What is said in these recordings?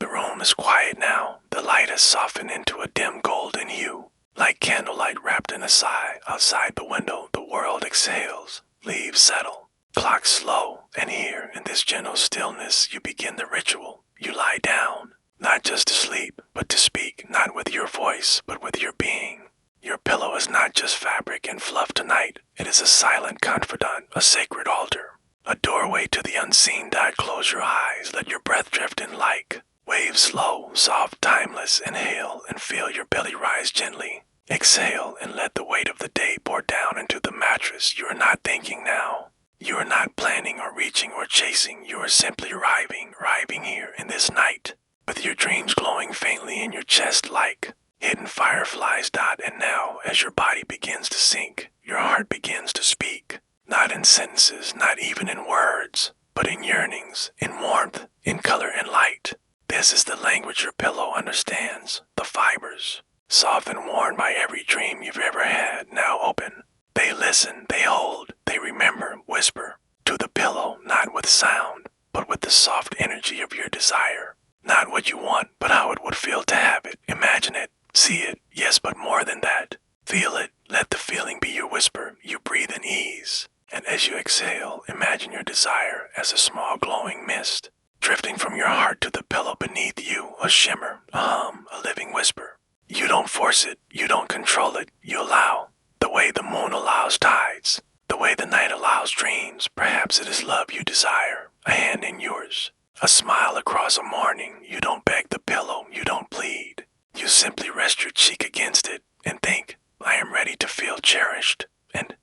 room is quiet now. The light has softened into a dim golden hue. Like candlelight wrapped in a sigh, outside the window the world exhales. Leaves settle, clocks slow, and here in this gentle stillness you begin the ritual. You lie down, not just to sleep, but to speak, not with your voice, but with your being. Your pillow is not just fabric and fluff tonight. It is a silent confidant, a sacred altar, a doorway to the unseen. Close your eyes, let your breath drift in like waves, slow, soft, timeless. Inhale and feel your belly rise gently. Exhale and let the weight of the day pour down into the mattress. You are not thinking now. You are not planning or reaching or chasing. You are simply arriving here in this night, with your dreams glowing faintly in your chest like hidden fireflies. And now, as your body begins to sink, your heart begins to speak. Not in sentences, not even in words, but in yearnings, in warmth, in color and light. This is the language your pillow understands. The fibers, soft and worn by every dream you've ever had, now open. They listen, they hold, they remember, whisper to the pillow, not with sound, but with the soft energy of your desire. Not what you want, but how it would feel to have it. Imagine it, see it, yes, but more than that. Feel it, let the feeling be your whisper. You breathe in ease, and as you exhale, imagine your desire as a small glowing mist, drifting from your heart to the pillow beneath you, a shimmer, a hum, a living whisper. You don't force it, you don't control it, you allow. The way the moon allows tides, the way the night allows dreams. Perhaps it is love you desire, a hand in yours, a smile across a morning. You don't beg the pillow, you don't plead. You simply rest your cheek against it and think, I am ready to feel cherished. And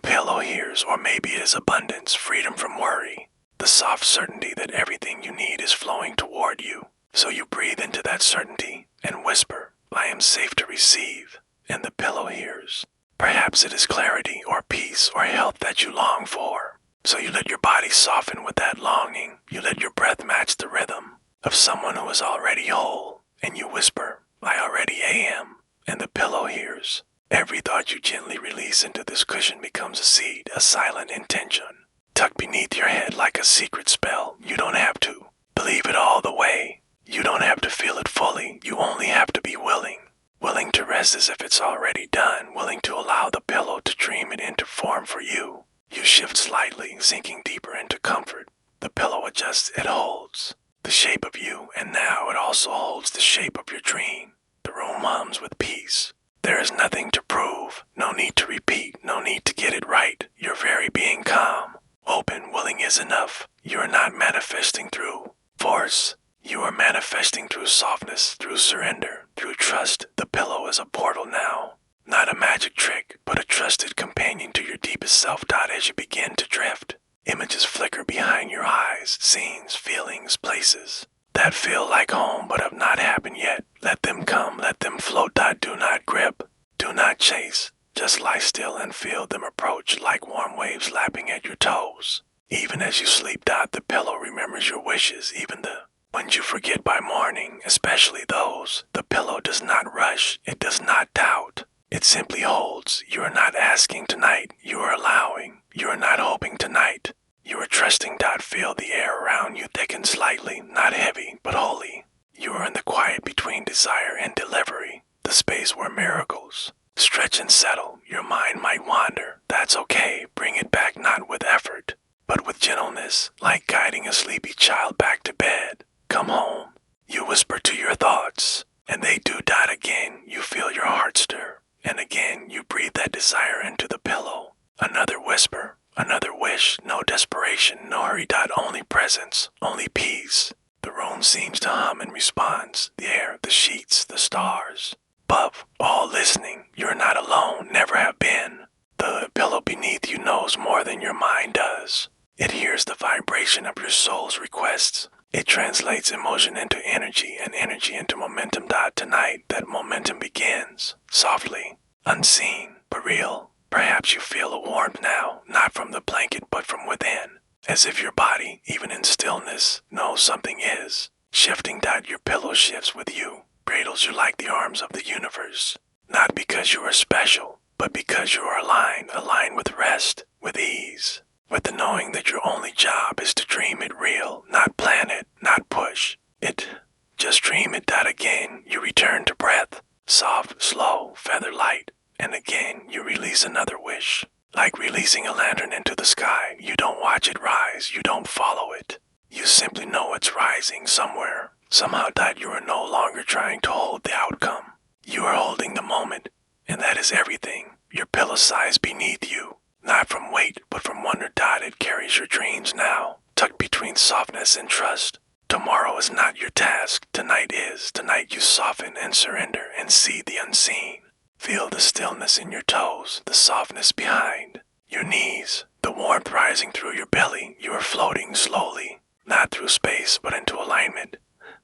pillow hears, or maybe it is abundance, freedom from worry, the soft certainty that everything you need is flowing toward you. So you breathe into that certainty and whisper, I am safe to receive. And the pillow hears. Perhaps it is clarity or peace or health that you long for. So you let your body soften with that longing. You let your breath match the rhythm of someone who is already whole. And you whisper, I already am. And the pillow hears. Every thought you gently release into this cushion becomes a seed, a silent intention, tucked beneath your head like a secret spell. You don't have to believe it all the way. You don't have to feel it fully. You only have to be willing. Willing to rest as if it's already done, willing to allow the pillow to dream it into form for you. You shift slightly, sinking deeper into comfort. The pillow adjusts, it holds the shape of you, and now it also holds the shape of your dream. The room hums with peace. There is nothing to prove, no need to repeat, no need to get it right. Your very being calm, open, willing is enough. You are not manifesting through force. You are manifesting through softness, through surrender, through trust. The pillow is a portal now. Not a magic trick, but a trusted companion to your deepest self. As you begin to drift, images flicker behind your eyes, scenes, feelings, places that feel like home but have not happened yet. Let them come, let them float. Do not grip, do not chase. Just lie still and feel them approach like warm waves lapping at your toes. Even as you sleep, the pillow remembers your wishes, even the ones you forget by morning, especially those. The pillow does not rush, it does not doubt. It simply holds. You are not asking tonight, you are allowing. You are not hoping tonight, you are trusting. Feel the air around you thicken slightly, not heavy, but holy. You are in the quiet between desire and delivery, the space where miracles stretch and settle. Your mind might wander, that's okay. Bring it back, not with effort, but with gentleness, like guiding a sleepy child back to bed. Come home. You whisper to your thoughts, and they do dot again. You feel your heart stir, and again you breathe that desire into the pillow. Another whisper, another wish, no desperation, no hurry. Only presence, only peace. The room seems to hum in response. The air, the sheets, the stars above, all listening. You're not alone, never have been. The pillow beneath you knows more than your mind does. It hears the vibration of your soul's requests. It translates emotion into energy and energy into momentum. Tonight, that momentum begins, softly, unseen, but real. Perhaps you feel a warmth now, not from the blanket but from within, as if your body, even in stillness, knows something is shifting. Your pillow shifts with you, cradles you like the arms of the universe, not because you are special, but because you are aligned with rest, with ease, with the knowing that your only job is to dream it real, not plan it, not push it, just dream it. That again, you return to breath. Soft, slow, feather light. And again, you release another wish. Like releasing a lantern into the sky, you don't watch it rise, you don't follow it. You simply know it's rising somewhere. Somehow that you are no longer trying to hold the outcome. You are holding the moment, and that is everything. Your pillow size beneath you. Not from weight, but from wonder. It carries your dreams now, tucked between softness and trust. Tomorrow is not your task, tonight is. Tonight you soften and surrender and see the unseen. Feel the stillness in your toes, the softness behind your knees, the warmth rising through your belly. You are floating slowly, not through space, but into alignment.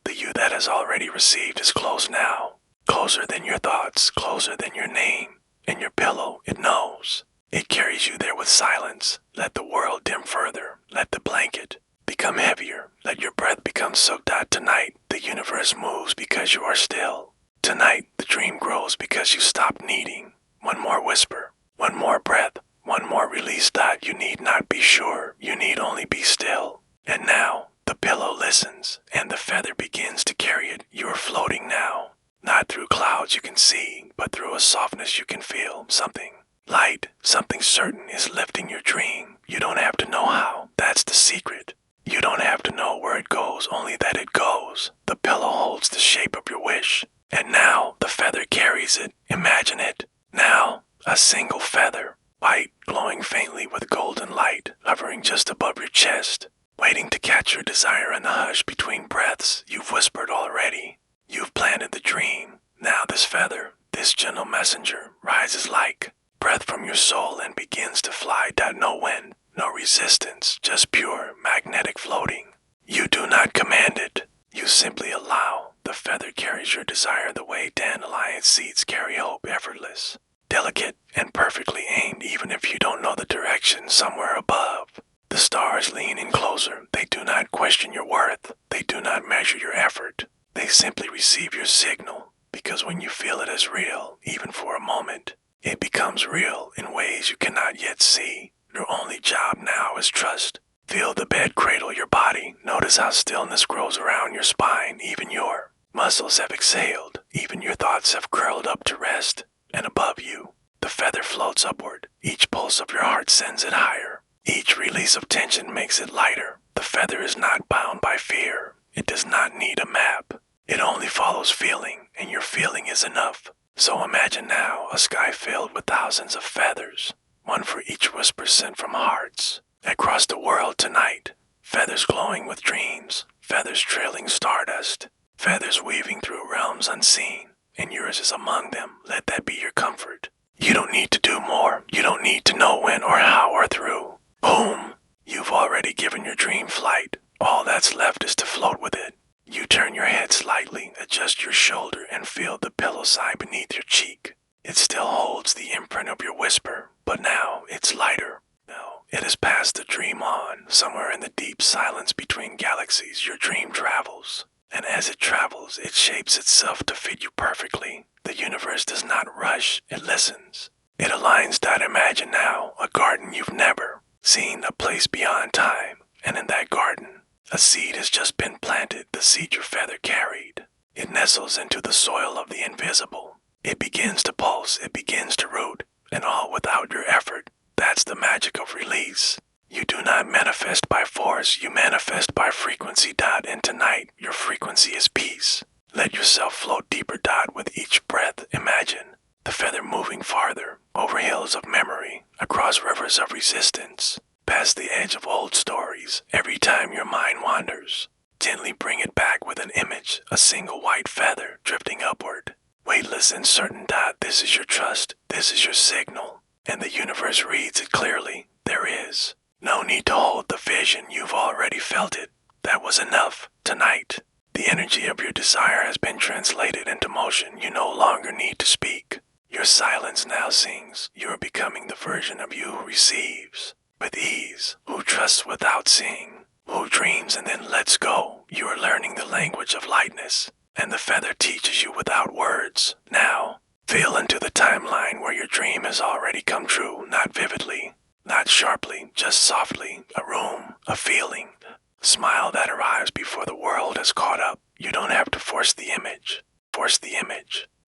The you that has already received is close now, closer than your thoughts, closer than your name. And your pillow, it knows. It carries you there with silence. Let the world dim further. Let the blanket become heavier. Let your breath become soaked out. Tonight, the universe moves because you are still. Tonight, the dream grows because you stop needing. One more whisper, one more breath, one more release. You need not be sure, you need only be still. And now, the pillow listens, and the feather begins to carry it. You are floating now, not through clouds you can see, but through a softness you can feel. Something light, something certain is lifting your dream. You don't have to know how, that's the secret. You don't have to know where it goes, only that it goes. The pillow holds the shape of your wish. And now, the feather carries it. Imagine it. Now, a single feather, white, glowing faintly with golden light, hovering just above your chest, waiting to catch your desire in the hush between breaths. You've whispered already. You've planted the dream. Now this feather, this gentle messenger, rises like breath from your soul and begins to fly. No wind, no resistance, just pure magnetic floating. You do not command it. You simply allow. The feather carries your desire the way dandelion seeds carry hope, effortless, delicate, and perfectly aimed, even if you don't know the direction. Somewhere above, the stars lean in closer. They do not question your worth. They do not measure your effort. They simply receive your signal, because when you feel it as real, even for a moment, it becomes real in ways you cannot yet see. Your only job now is trust. Feel the bed cradle your body. Notice how stillness grows around your spine. Even your muscles have exhaled. Even your thoughts have curled up to rest. And above you, the feather floats upward. Each pulse of your heart sends it higher. Each release of tension makes it lighter. The feather is not bound by fear. It does not need a map. It only follows feeling, and your feeling is enough. So imagine now a sky filled with thousands of feathers, one for each whisper sent from hearts. Across the world tonight, feathers glowing with dreams, feathers trailing stardust, feathers weaving through realms unseen, and yours is among them. Let that be your comfort. You don't need to do more. You don't need to know when or how or through. Boom! You've already given your dream flight. All that's left is to float with it. You turn your head slightly, adjust your shoulder, and feel the pillow sigh beneath your cheek. It still holds the imprint of your whisper, but now it's lighter. Now, it has passed the dream on. Somewhere in the deep silence between galaxies, your dream travels. And as it travels, it shapes itself to fit you perfectly. The universe does not rush, it listens. It aligns. Imagine now a garden you've never seen, a place beyond time. And in that garden, a seed has just been planted, the seed your feather carried. It nestles into the soil of the invisible. It begins to pulse, it begins to root, and all without your effort. That's the magic of release. You do not manifest by force, you manifest by frequency. And tonight, your frequency is peace. Let yourself float deeper. With each breath. Imagine the feather moving farther, over hills of memory, across rivers of resistance, past the edge of old stories. Every time your mind wanders, gently bring it back with an image, a single white feather drifting upward, weightless and certain. This is your trust, this is your signal, and the universe reads it clearly. There is no need to hold the vision, you've already felt it. That was enough. Tonight, the energy of your desire has been translated into motion. You no longer need to speak. Your silence now sings. You are becoming the version of you who receives with ease, who trusts without seeing, who dreams and then lets go. You are learning the language of lightness, and the feather teaches you without words. Now, feel into the timeline where your dream has already come true, not vividly, not sharply, just softly. A room, a feeling, smile that arrives before the world has caught up. You don't have to force the image.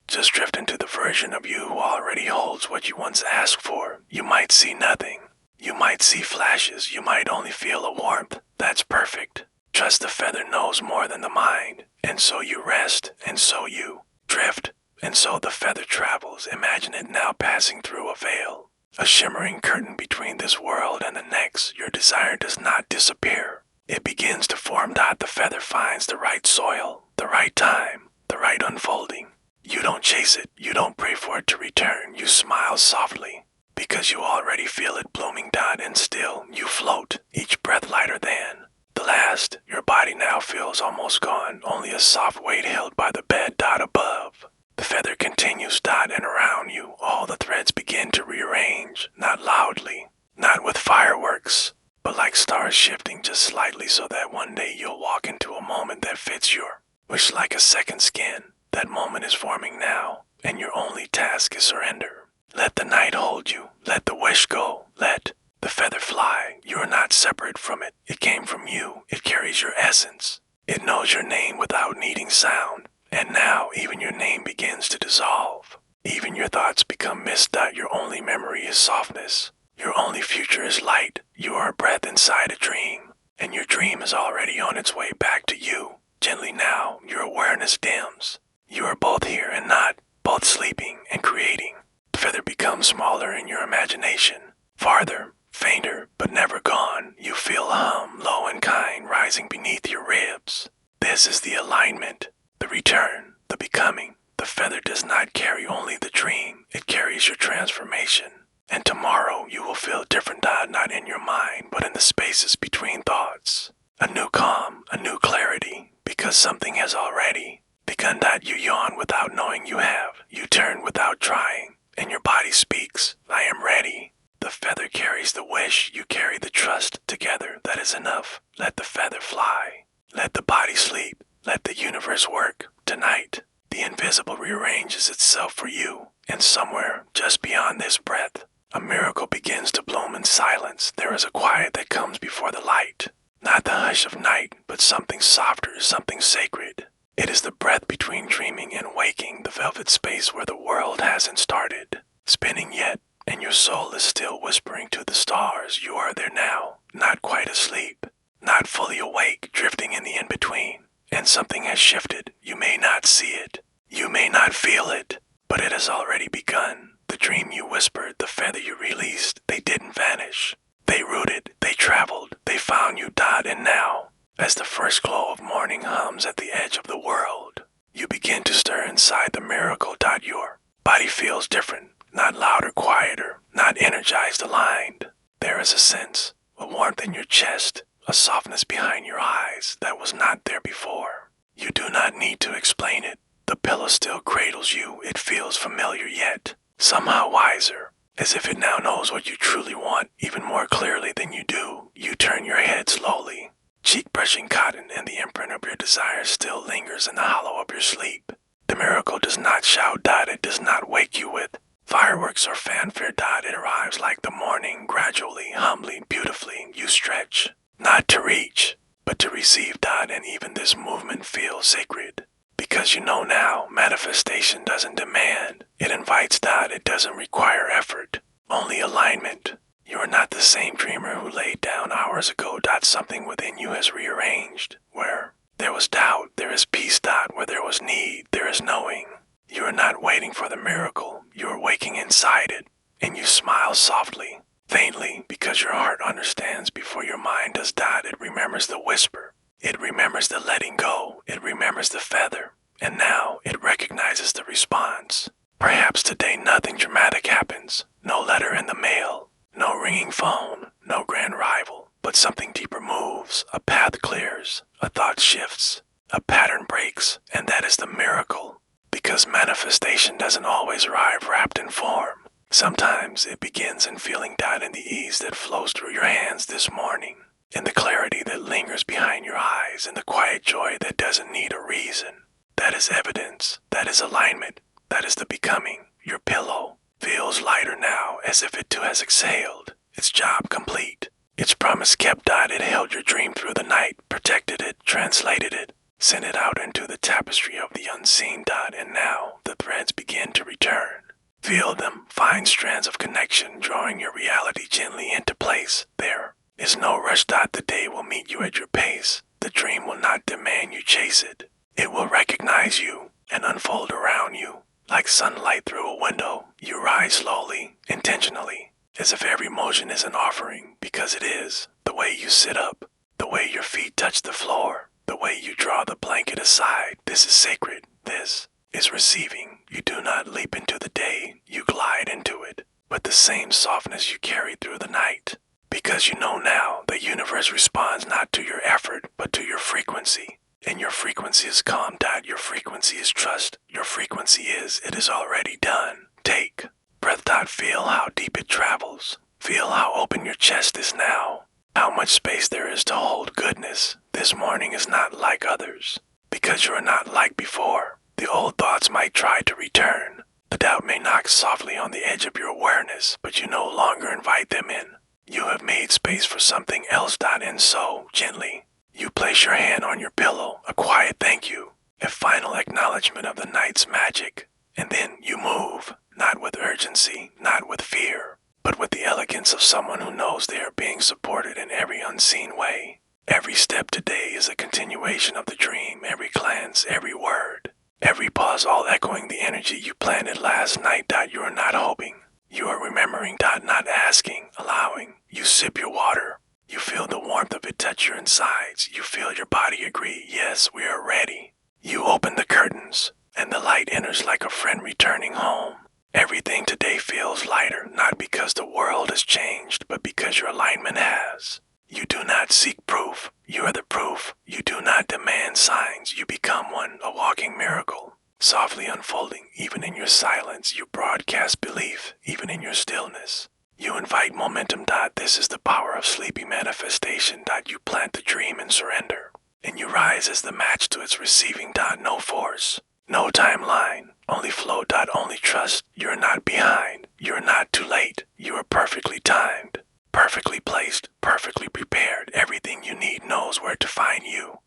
Just drift into the version of you who already holds what you once asked for. You might see nothing. You might see flashes. You might only feel a warmth. That's perfect. Trust the feather knows more than the mind. And so you rest, and so you drift, and so the feather travels. Imagine it now passing through a veil, a shimmering curtain between this world and the next. Your desire does not disappear. It begins to form. The feather finds the right soil, the right time, the right unfolding. You don't chase it. You don't pray for it to return. You smile softly because you already feel it blooming. And still you float, each breath lighter than the last. Your body now feels almost gone, only a soft weight held by the bed. Above. The feather continues. And around you, all the threads begin to rearrange, not loudly, not with fireworks, but like stars shifting just slightly, so that one day you'll walk into a moment that fits your wish like a second skin. That moment is forming now, and your only task is surrender. Let the night hold you. Let the wish go. Let the feather fly. You are not separate from it. It came from you. It carries your essence. It knows your name without needing sound. And now even your name begins to dissolve. Even your thoughts become mist. Your only memory is softness. Your only future is light. You are a breath inside a dream, and your dream is already on its way back to you. Gently now, your awareness dims. You are both here and not, both sleeping and creating. The feather becomes smaller in your imagination, farther, fainter, but never gone. You feel a hum, low and kind, rising beneath your ribs. This is the alignment, the return, the becoming. The feather does not carry only the dream, it carries your transformation. And tomorrow you will feel different, not in your mind, but in the spaces between thoughts. A new calm, a new clarity, because something has already begun. You yawn without knowing you have. You turn without trying, and your body speaks, I am ready. The feather carries the wish, you carry the trust. Together, that is enough. Let the feather fly. Let the body sleep. Let the universe work. Tonight, the invisible rearranges itself for you, and somewhere just beyond this breath, a miracle begins to bloom in silence. There is a quiet that comes before the light. Not the hush of night, but something softer, something sacred. It is the breath between dreaming and waking, the velvet space where the world hasn't started spinning yet, and your soul is still whispering to the stars. You are there now, not quite asleep, not fully awake, drifting in the in-between. And something has shifted. You may not see it, you may not feel it, but it has already begun. The dream you whispered, the feather you released, they didn't vanish. They rooted, they traveled, they found you. And now, as the first glow of morning hums at the edge of the world, you begin to stir inside the miracle. Your body feels different, not loud or quieter, not energized, aligned. There is a sense, a warmth in your chest, a softness behind your eyes that was not there before. You do not need to explain it. The pillow still cradles you. It feels familiar yet somehow wiser, as if it now knows what you truly want even more clearly than you do. You turn your head slowly, cheek brushing cotton, and the imprint of your desire still lingers in the hollow of your sleep. The miracle does not shout. It does not wake you with fireworks or fanfare. It arrives like the morning, gradually, humbly, beautifully. You stretch, not to reach, but to receive. And even this movement feels sacred, because you know now, manifestation doesn't demand, it invites. It doesn't require effort, only alignment. You are not the same dreamer who laid down hours ago. Something within you has rearranged. Where there was doubt, there is peace. Where there was need, there is knowing. You are not waiting for the miracle, you are waking inside it, and you smile softly, faintly, because your heart understands before your mind does. It remembers the whisper, it remembers the letting go, it remembers the feather, and now it recognizes the response. Perhaps today nothing dramatic happens, no letter in the mail, no ringing phone, no grand rival, but something deeper moves. A path clears, a thought shifts, a pattern breaks, and that is the miracle. Because manifestation doesn't always arrive wrapped in form. Sometimes it begins in feeling. In the ease that flows through your hands this morning, in the clarity that lingers behind your eyes, in the quiet joy that doesn't need a reason. That is evidence, that is alignment, that is the becoming. Your pillow feels lighter now, as if it too has exhaled, its job complete, its promise kept. It held your dream through the night, protected it, translated it, Send it out into the tapestry of the unseen. And now the threads begin to return. Feel them, fine strands of connection drawing your reality gently into place. There is no rush. The day will meet you at your pace. The dream will not demand you chase it. It will recognize you and unfold around you. Like sunlight through a window, you rise slowly, intentionally, as if every motion is an offering, because it is. The way you sit up, the way your feet touch the floor, the way you draw the blanket aside. This is sacred. This is receiving. You do not leap into the day, you glide into it, with the same softness you carried through the night. Because you know now, the universe responds not to your effort, but to your frequency. And your frequency is calm. Your frequency is trust. Your frequency is, it is already done. Take breath. Feel how deep it travels. Feel how open your chest is now. How much space there is to hold goodness. This morning is not like others, because you are not like before. The old thoughts might try to return. The doubt may knock softly on the edge of your awareness, but you no longer invite them in. You have made space for something else. And so, gently, you place your hand on your pillow, a quiet thank you, a final acknowledgement of the night's magic. And then you move, not with urgency, not with fear, but with the elegance of someone who knows they are being supported in every unseen way. Every step today is a continuation of the dream, every glance, every word, every pause, all echoing the energy you planted last night. You are not hoping, you are remembering. Not asking, allowing. You sip your water. You feel the warmth of it touch your insides. You feel your body agree, yes, we are ready. You open the curtains, and the light enters like a friend returning home. Everything today feels lighter, not because the world has changed, but because your alignment has. You do not seek proof, you are the proof. You do not demand signs, you become one, a walking miracle. Softly unfolding, even in your silence, you broadcast belief, even in your stillness. You invite momentum. This is the power of sleepy manifestation. You plant the dream and surrender, and you rise as the match to its receiving. No force, no timeline, only flow. Only trust. You're not behind. You're not too late. You are perfectly timed, perfectly placed, perfectly prepared. Everything you need knows where to find you.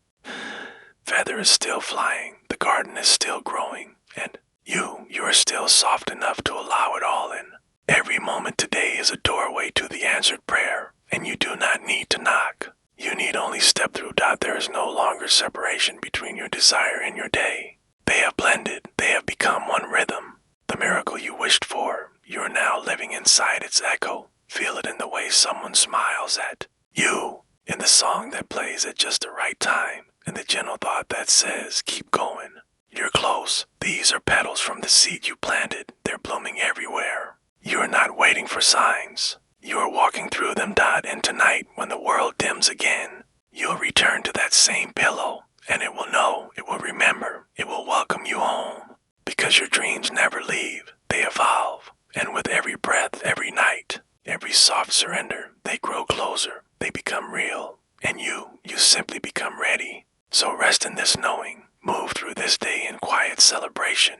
Feather is still flying. The garden is still growing, and you are still soft enough to allow it all in. Every moment today is a doorway to the answered prayer, and you do not need to knock. You need only step through. There is no longer separation between your desire and your day. They have blended. They have become one rhythm. The miracle you wished for, you are now living inside its echo. Feel it in the way someone smiles at you, in the song that plays at just the right time, in the gentle thought that says, keep going. You're close. These are petals from the seed you planted. They're blooming everywhere. You are not waiting for signs. You are walking through them. And tonight, when the world dims again, you'll return to that same pillow, and it will know, it will remember, it will welcome you home. Because your dreams never leave, they evolve. And with every breath, every night, every soft surrender, they grow closer, they become real. And you simply become ready. So rest in this knowing. Move through this day in quiet celebration.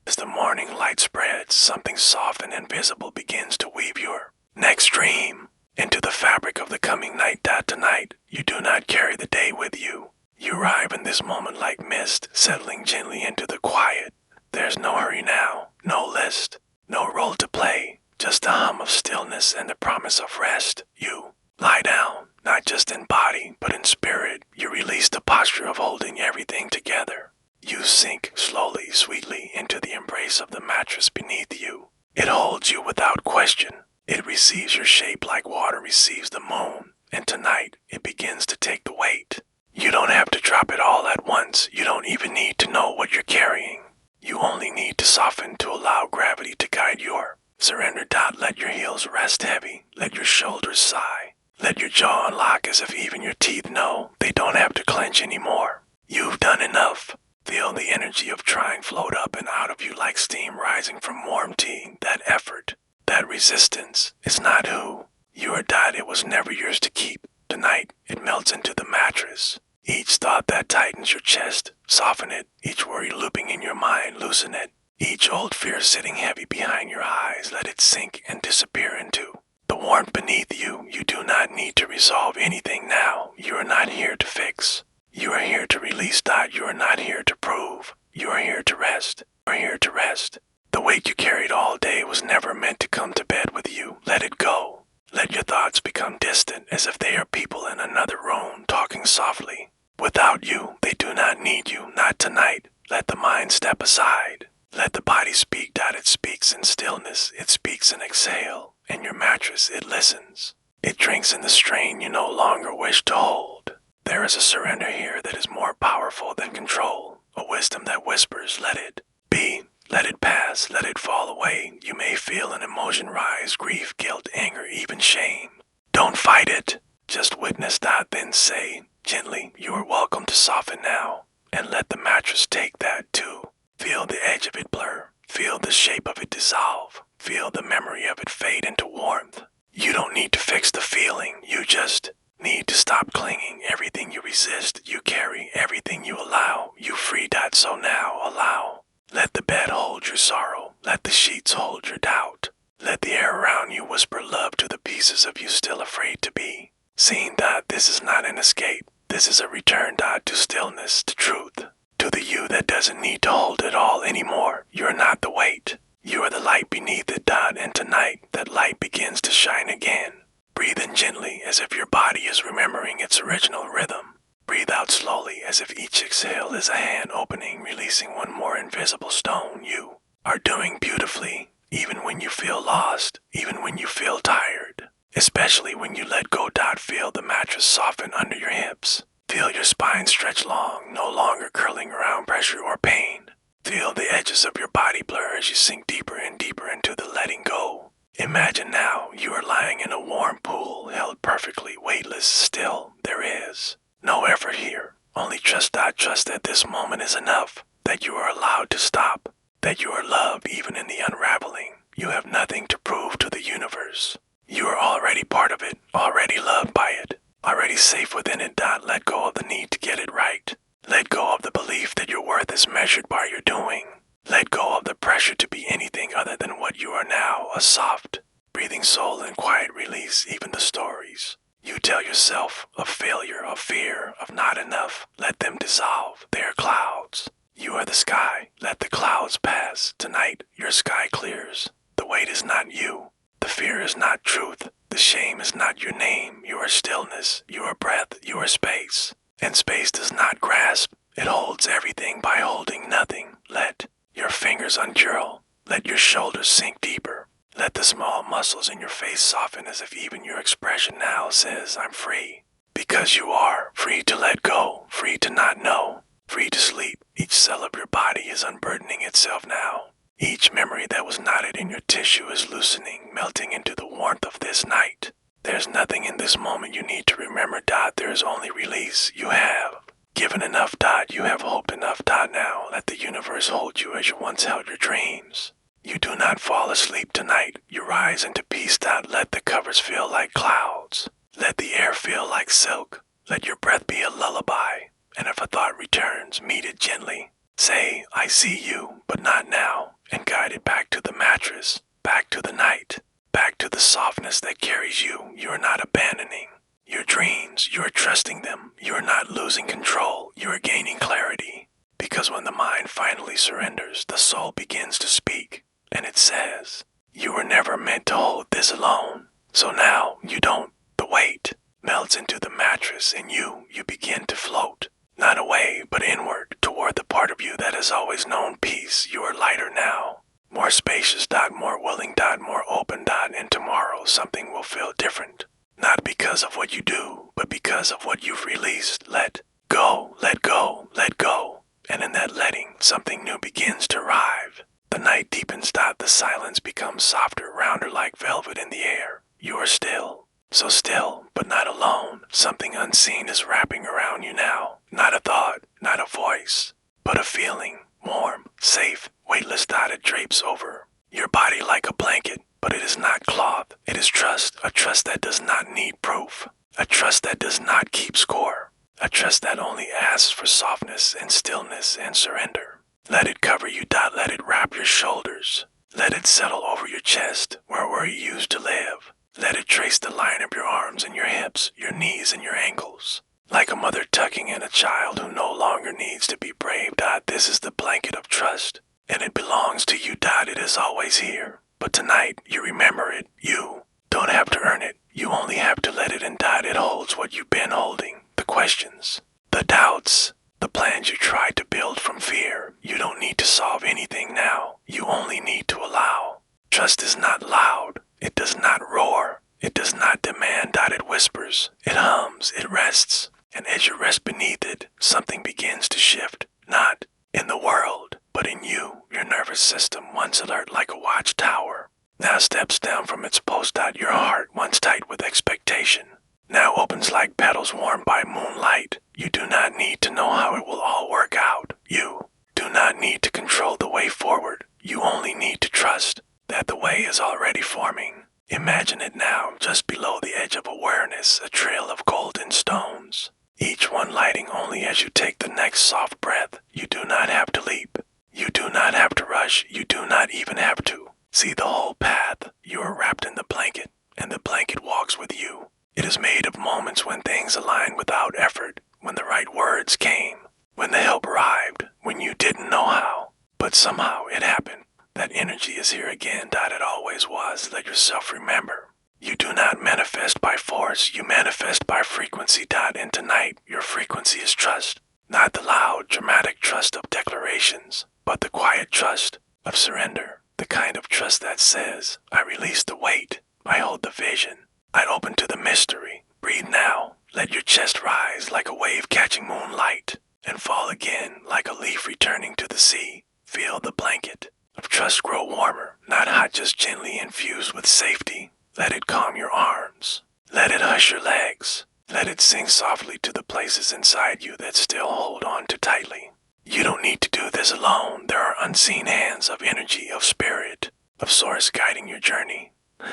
As the morning light spreads, something soft and invisible begins to weave your next dream into the fabric of the coming night. Tonight, you do not carry the day with you. You arrive in this moment like mist, settling gently into the quiet. There's no hurry now, no list, no role to play, just the hum of stillness and the promise of rest. You lie down, not just in body, but in spirit. You release the posture of holding everything together. You sink slowly, sweetly into the embrace of the mattress beneath you. It holds you without question. It receives your shape like water receives the moon. And tonight, it begins to take the weight. You don't have to drop it all at once. You don't even need to know what you're carrying. You only need to soften to allow gravity to guide your surrender. Let your heels rest heavy. Let your shoulders sigh. Let your jaw unlock as if even your teeth know they don't have to clench anymore. You've done enough. Feel the energy of trying float up and out of you like steam rising from warm tea. That effort, that resistance, is not who you are. It was never yours to keep. Tonight, it melts into the mattress. Each thought that tightens your chest, soften it. Each worry looping in your mind, loosen it. Each old fear sitting heavy behind your eyes, let it sink and disappear into the warmth beneath you. You do not need to resolve anything now. You are not here to fix. You are here to release. You are not here to prove. You are here to rest. You are here to rest. The weight you carried all day was never meant to come to bed with you. Let it go. Let your thoughts become distant, as if they are people in another room talking softly. Without you, they do not need you, not tonight. Let the mind step aside. Let the body speak. It speaks in stillness. It speaks in exhale. And your mattress, it listens. It drinks in the strain you no longer wish to hold. There is a surrender here that is more powerful than control. A wisdom that whispers, let it be. Let it pass, let it fall away. You may feel an emotion rise, grief, guilt, anger, even shame. Don't fight it. Just witness. Then say, gently, you are welcome to soften now. And let the mattress take that too. Feel the edge of it blur. Feel the shape of it dissolve. Feel the memory of it fade into warmth. You don't need to fix the feeling. You just need to stop clinging. Everything you resist, you carry. Everything you allow, you free. So now, allow. Let the bed hold your sorrow. Let the sheets hold your doubt. Let the air around you whisper love to the pieces of you still afraid to be. Seeing that this is not an escape. This is a return, to stillness, to truth. To the you that doesn't need to hold it all anymore. You're not the weight. You are the light beneath it, and tonight that light begins to shine again. Breathe in gently as if your body is remembering its original rhythm. Breathe out slowly as if each exhale is a hand opening, releasing one more invisible stone. You are doing beautifully, even when you feel lost, even when you feel tired. Especially when you let go. Feel the mattress soften under your hips. Feel your spine stretch long, no longer curling around pressure or pain. Feel the edges of your body blur as you sink deeper and deeper into the letting go. Imagine now you are lying in a warm pool, held perfectly, weightless, still. There is no effort here, only trust. Trust that this moment is enough, that you are allowed to stop, that you are loved even in the unraveling. You have nothing to prove to the universe. You are already part of it, already loved by it, already safe within it. Let go of the need to get it right. Let go of the belief that your worth is measured by your doing. Let go of the pressure to be anything other than what you are now, a soft, breathing soul in quiet release. Even the stories you tell yourself of failure, of fear, of not enough, let them dissolve. They are clouds. You are the sky. Let the clouds pass. Tonight, your sky clears. The weight is not you. The fear is not truth. The shame is not your name. You are stillness. You are breath. You are space. And space does not grasp. It holds everything by holding nothing. Let your fingers uncurl. Let your shoulders sink deeper. Let the small muscles in your face soften as if even your expression now says, I'm free. Because you are free to let go, free to not know, free to sleep. Each cell of your body is unburdening itself now. Each memory that was knotted in your tissue is loosening, melting into the warmth of this night. There's nothing in this moment you need to remember. There is only release. You have given enough. You have hoped enough. Now let the universe hold you as you once held your dreams. You do not fall asleep tonight. You rise into peace. Let the covers feel like clouds. Let the air feel like silk. Let your breath be a lullaby. And if a thought returns, meet it gently. Say, I see you, but not now. And guide it back to the mattress, back to the night, back to the softness that carries you. You are not abandoning your dreams. You are trusting them. You are not losing control. You are gaining clarity. Because when the mind finally surrenders, the soul begins to speak. And it says, you were never meant to hold this alone. So now you don't. The weight melts into the mattress and you begin to float. Not away, but inward, toward the part of you that has always known peace. You are lighter now. More spacious. More willing. More open. And tomorrow something will feel different. Not because of what you do, but because of what you've released. Let go, let go, let go. And in that letting, something new begins to arrive. The night deepens. The silence becomes softer, rounder like velvet in the air. You are still. So still, but not alone. Something unseen is wrapping around you now. Not a thought, not a voice, but a feeling. Warm, safe, weightless. It drapes over your body like a blanket. But it is not cloth. It is trust. A trust that does not need proof. A trust that does not keep score. A trust that only asks for softness and stillness and surrender. Let it cover you. Let it wrap your shoulders. Let it settle over your chest, where you used to live. Let it trace the line of your arms and your hips, your knees and your ankles. Like a mother tucking in a child who no longer needs to be brave. This is the blanket of trust, and it belongs to you. It is always here. But tonight, you remember it. You don't have to earn it. You only have to let it in. It holds what you've been holding. The questions, the doubts, the plans you tried to build from fear. You don't need to solve anything now. You only need to allow. Trust is not loud. It does not roar. It does not demand. It whispers. It hums. It rests. And as you rest beneath it, something begins to shift. Not in the world, but in you. Your nervous system, once alert like a watchtower, now steps down from its post. Your heart, once tight with expectation, now opens like petals warmed by moonlight. You do not need to know how it will all work out. You do not need to control the way forward. You only need to trust that the way is already forming. Imagine it now, just below the edge of awareness, a trail of golden stones, each one lighting only as you take the next soft breath. You do not have to leap. You do not have to rush. You do not even have to see the whole path. You are wrapped in the blanket, and the blanket walks with you. It is made of moments when things align without effort, when the right words came, when the help arrived, when you didn't know how, but somehow it happened. That energy is here again. It always was. Let yourself remember. You do not manifest by force. You manifest by frequency. And tonight, your frequency is trust. Not the loud, dramatic trust of declarations, but the quiet trust of surrender. The kind of trust that says, I release the weight. I hold the vision. I open to the mystery. Breathe now. Let your chest rise like a wave catching moonlight, and fall again like a leaf returning to the sea. Feel the blanket of trust grow warmer, not hot, just gently infused with safety. Let it calm your arms. Let it hush your legs. Let it sink softly to the places inside you that still hold on too tightly. You don't need to do this alone. There are unseen hands of energy, of spirit, of source guiding your journey.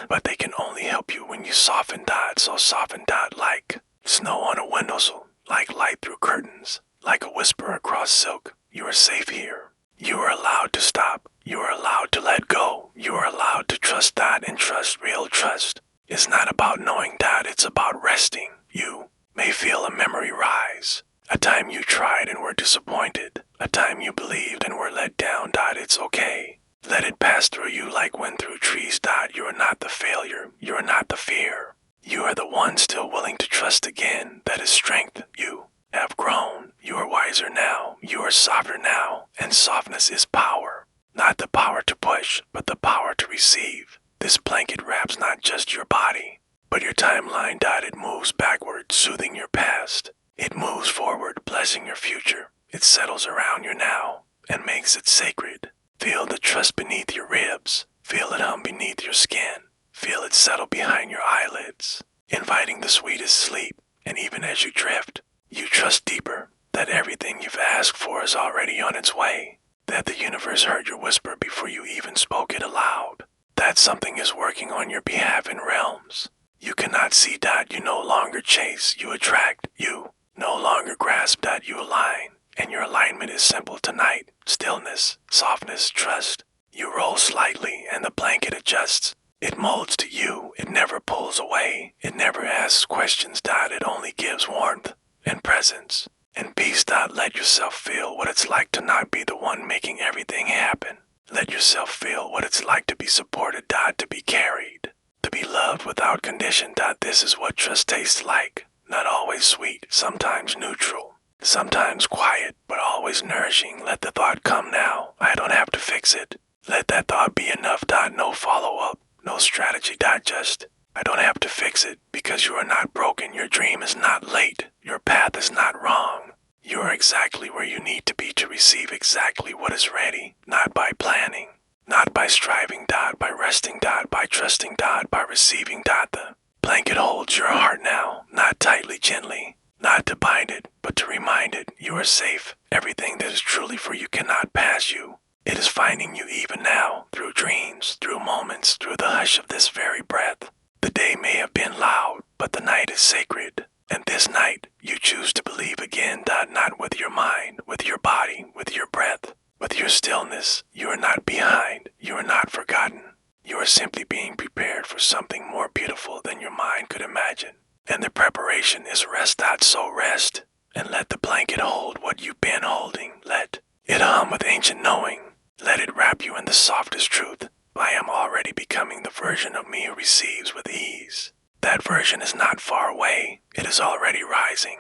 But they can only help you when you soften. So soften. Like snow on a windowsill, like light through curtains, like a whisper across silk. You are safe here. You are allowed to stop. You are allowed to let go. You are allowed to trust. And trust, real trust, is not about knowing. It's about resting. You may feel a memory rise. A time you tried and were disappointed. A time you believed and were let down. It's okay. Let it pass through you like wind through trees. You are not the failure. You are not the fear. You are the one still willing to trust again. That is strength. You have grown. You are wiser now. You are softer now. And softness is power. Not the power to push, but the power to receive. This blanket wraps not just your body, but your timeline. It moves backward, soothing your past. It moves forward, blessing your future. It settles around you now and makes it sacred. Feel the trust beneath your ribs. Feel it hum beneath your skin. Feel it settle behind your eyelids, inviting the sweetest sleep. And even as you drift, you trust deeper that everything you've asked for is already on its way. That the universe heard your whisper before you even spoke it aloud. That something is working on your behalf in realms you cannot see. You no longer chase, you attract. You no longer grasp. You align. And your alignment is simple tonight. Stillness, softness, trust. You roll slightly and the blanket adjusts. It molds to you. It never pulls away. It never asks questions. It only gives warmth and presence and peace. Let yourself feel what it's like to not be the one making everything happen. Let yourself feel what it's like to be supported. To be carried. To be loved without condition. This is what trust tastes like. Not always sweet, sometimes neutral. Sometimes quiet, but always nourishing. Let the thought come now. I don't have to fix it. Let that thought be enough. No follow-up, no strategy. Just, I don't have to fix it because you are not broken. Your dream is not late. Your path is not wrong. You are exactly where you need to be to receive exactly what is ready. Not by planning, not by striving. By resting. By trusting. By receiving. The blanket holds your heart now, not tightly, gently. Not to bind it, but to remind it you are safe. Everything that is truly for you cannot pass you. It is finding you even now, through dreams, through moments, through the hush of this very breath. The day may have been loud, but the night is sacred. And this night, you choose to believe again. Not with your mind, with your body, with your breath, with your stillness. You are not behind. You are not forgotten. You are simply being prepared for something more beautiful than your mind could imagine. And the preparation is rest. So rest, and let the blanket hold what you've been holding. Let it hum with ancient knowing. Let it wrap you in the softest truth. I am already becoming the version of me who receives with ease. That version is not far away. It is already rising.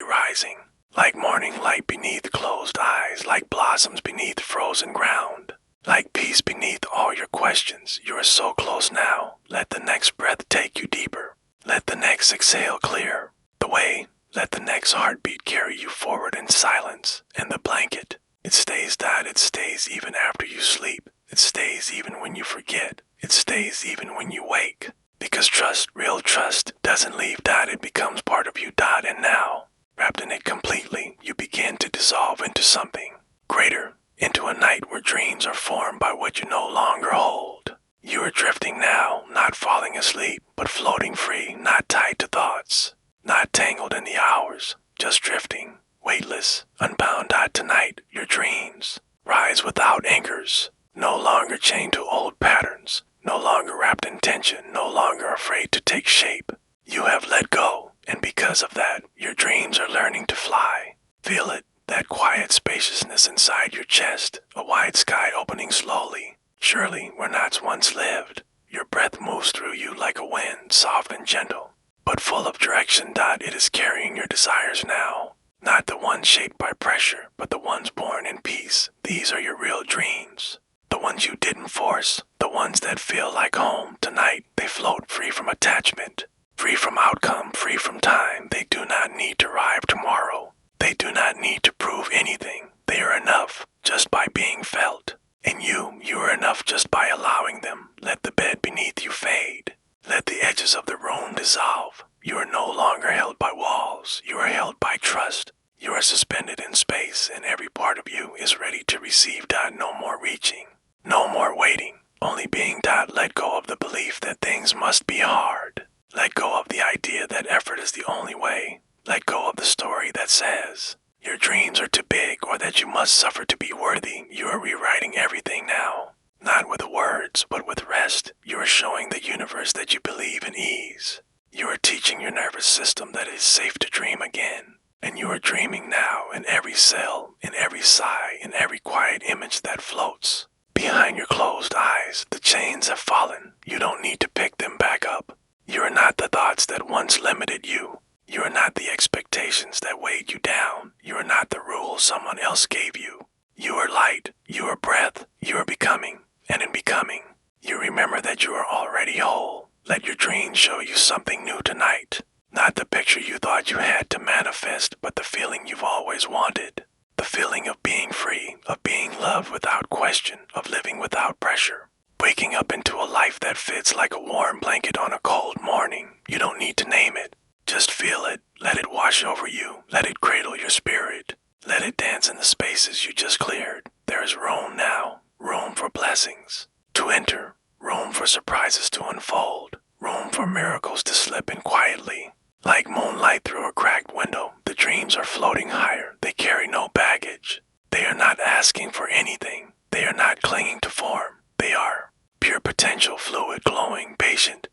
Rising. Like morning light beneath closed eyes. Like blossoms beneath frozen ground. Like peace beneath all your questions. You are so close now. Let the next breath take you deeper. Let the next exhale clear the way. Let the next heartbeat carry you forward in silence. And the blanket, it stays that it stays even after you sleep. It stays even when you forget. It stays even when you wake. Because trust, real trust, doesn't leave. It becomes part of you. And now, wrapped in it completely, you begin to dissolve into something greater. Into a night where dreams are formed by what you no longer hold. You are drifting now, not falling asleep, but floating free, not tied to thoughts, not tangled in the hours, just drifting, weightless, unbound. Tonight, your dreams rise without anchors, no longer chained to old patterns, no longer wrapped in tension, no longer afraid to take shape. You have let go, and because of that, your dreams are learning to fly. Feel it. That quiet spaciousness inside your chest, a wide sky opening slowly, surely where not once lived. Your breath moves through you like a wind, soft and gentle, but full of direction. It is carrying your desires now, not the ones shaped by pressure, but the ones born in peace. These are your real dreams, the ones you didn't force, the ones that feel like home. Tonight, they float free from attachment, free from outcome, free from time. They do not need to arrive tomorrow. They do not need to prove anything. They are enough just by being felt. And you are enough just by allowing them. Let the bed beneath you fade. Let the edges of the room dissolve. You are no longer held by walls. You are held by trust. You are suspended in space, and every part of you is ready to receive. No more reaching. No more waiting. Only being. Let go of the belief that things must be hard. Let go of the idea that effort is the only way. Let go of the story that says your dreams are too big or that you must suffer to be worthy. You are rewriting everything now, not with words, but with rest. You are showing the universe that you believe in ease. You are teaching your nervous system that it is safe to dream again. And you are dreaming now in every cell, in every sigh, in every quiet image that floats. Behind your closed eyes, the chains have fallen. You don't need to pick them back up. You are not the thoughts that once limited you. You are not the expectations that weighed you down. You are not the rules someone else gave you. You are light. You are breath. You are becoming. And in becoming, you remember that you are already whole. Let your dreams show you something new tonight. Not the picture you thought you had to manifest, but the feeling you've always wanted. The feeling of being free, of being loved without question, of living without pressure. Waking up into a life that fits like a warm blanket on a cold morning. You don't need to name it. Just feel it. Let it wash over you. Let it cradle your spirit. Let it dance in the spaces you just cleared. There is room now. Room for blessings to enter. Room for surprises to unfold. Room for miracles to slip in quietly. Like moonlight through a cracked window, the dreams are floating higher. They carry no baggage. They are not asking for anything. They are not clinging to form. They are pure potential, fluid, glowing, patient.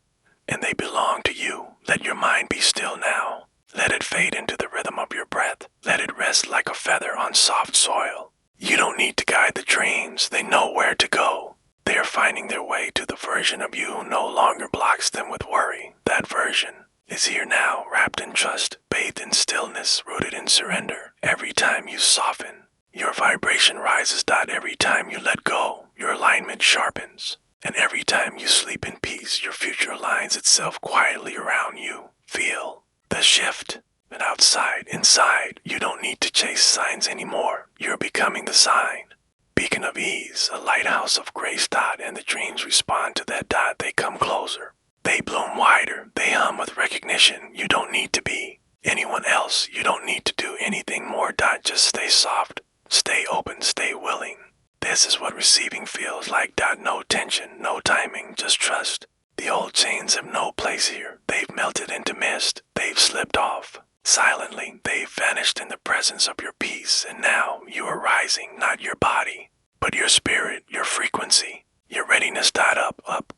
And they belong to you. Let your mind be still now. Let it fade into the rhythm of your breath. Let it rest like a feather on soft soil. You don't need to guide the dreams. They know where to go. They are finding their way to the version of you who no longer blocks them with worry. That version is here now, wrapped in trust, bathed in stillness, rooted in surrender. Every time you soften, your vibration rises. Every time you let go, your alignment sharpens. And every time you sleep in peace, your future aligns itself quietly around you. Feel the shift. And outside, inside, you don't need to chase signs anymore. You're becoming the sign. Beacon of ease, a lighthouse of grace. And the dreams respond to that. They come closer. They bloom wider. They hum with recognition. You don't need to be anyone else. You don't need to do anything more. Just stay soft. Stay open. Stay willing. This is what receiving feels like. No tension, no timing, just trust. The old chains have no place here. They've melted into mist. They've slipped off. Silently, they've vanished in the presence of your peace. And now you are rising, not your body, but your spirit, your frequency, your readiness.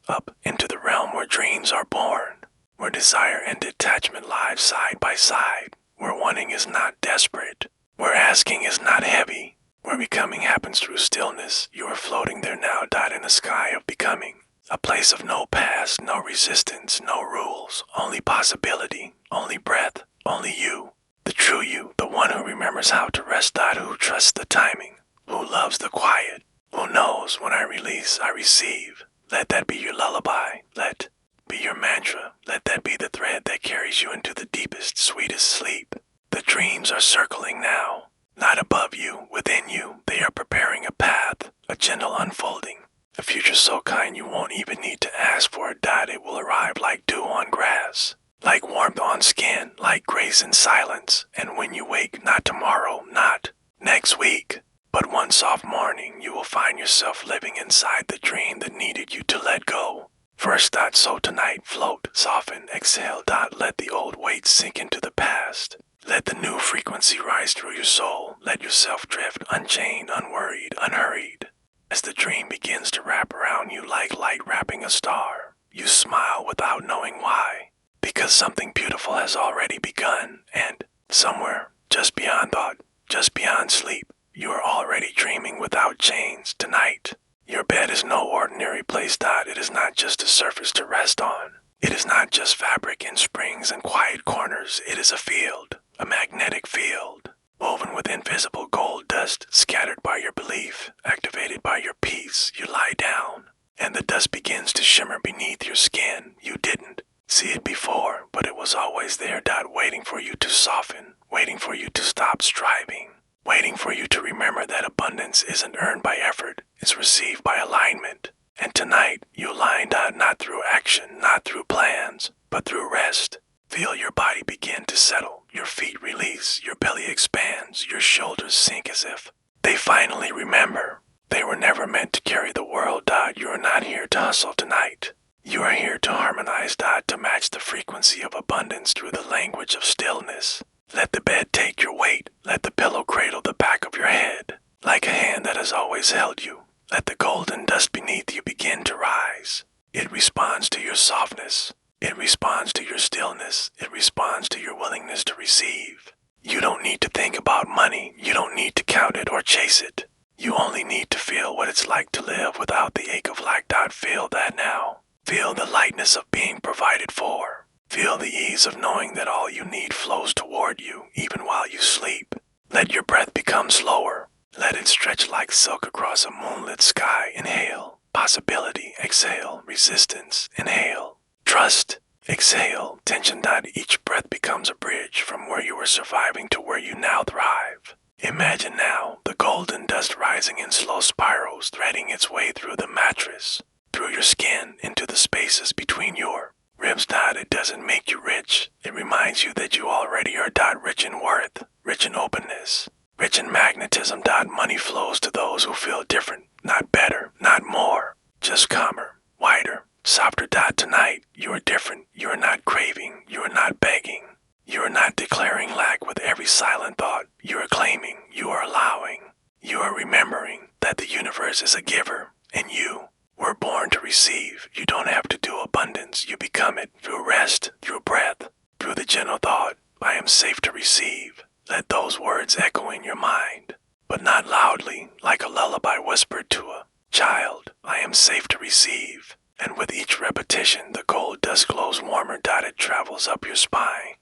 Up into the realm where dreams are born. where desire and detachment live side by side, where wanting is not desperate, where asking is not heavy, where becoming happens through stillness. You are floating there now, in a sky of becoming. A place of no past, no resistance, no rules, only possibility, only breath, only you. The true you, the one who remembers how to rest, who trusts the timing, who loves the quiet, who knows when I release, I receive. Let that be your lullaby, let be your mantra, let that be the thread that carries you into the deepest, sweetest sleep. The dreams are circling now, not above you, within you. They are preparing a path, a gentle unfolding. A future so kind you won't even need to ask for it. It will arrive like dew on grass, like warmth on skin, like grace in silence. And when you wake, not tomorrow, not next week, but one soft morning, you will find yourself living inside the dream that needed you to let go. First, so tonight, float, soften, exhale. Let the old weight sink into the past. Let the new frequency rise through your soul. Let yourself drift, unchained, unworried, unhurried. As the dream begins to wrap around you like light wrapping a star, you smile without knowing why, because something beautiful has already begun, and somewhere, just beyond thought, just beyond sleep, you are already dreaming without chains tonight. Your bed is no ordinary place. It is not just a surface to rest on. It is not just fabric in springs and quiet corners. It is a field, a magnetic field, woven with invisible gold dust, scattered by your belief, activated by your peace. You lie down, and the dust begins to shimmer beneath your skin. You didn't see it before, but it was always there, waiting for you to soften, waiting for you to stop striving, waiting for you to remember that abundance isn't earned by effort, it's received by alignment. And tonight, you align, not through action, not through plans, but through rest. Feel your body begin to settle, your feet release, your belly expands, your shoulders sink as if they finally remember. They were never meant to carry the world. You are not here to hustle tonight. You are here to harmonize, to match the frequency of abundance through the language of stillness. Let the bed take your weight. Let the pillow cradle the back of your head, like a hand that has always held you. Let the golden dust beneath you begin to rise. It responds to your softness. It responds to your stillness. It responds to your willingness to receive. You don't need to think about money. You don't need to count it or chase it. You only need to feel what it's like to live without the ache of lack. Feel that now. Feel the lightness of being provided for. Feel the ease of knowing that all you need flows toward you, even while you sleep. Let your breath become slower. Let it stretch like silk across a moonlit sky. Inhale. Possibility. Exhale. Resistance. Inhale. Trust. Exhale. Tension. Each breath becomes a bridge from where you were surviving to where you now thrive. Imagine now the golden dust rising in slow spirals, threading its way through the mattress, through your skin, into the spaces between your ribs. It doesn't make you rich. It reminds you that you already are. Rich in worth, rich in openness, rich in magnetism. Money flows to those who feel different, not better, not more, just calmer, wider, softer. Tonight, you are different. You are not craving. You are not begging. You are not declaring lack with every silent thought. You are claiming. You are allowing. You are remembering that the universe is a giver, and you were born to receive. You don't have to do abundance. You become it through rest, through breath, through the gentle thought, I am safe to receive. Let those words echo in your mind, but not loudly, like a lullaby whispered to a child. I am safe to receive. And with each repetition, the gold dust glows warmer. It travels up your spine.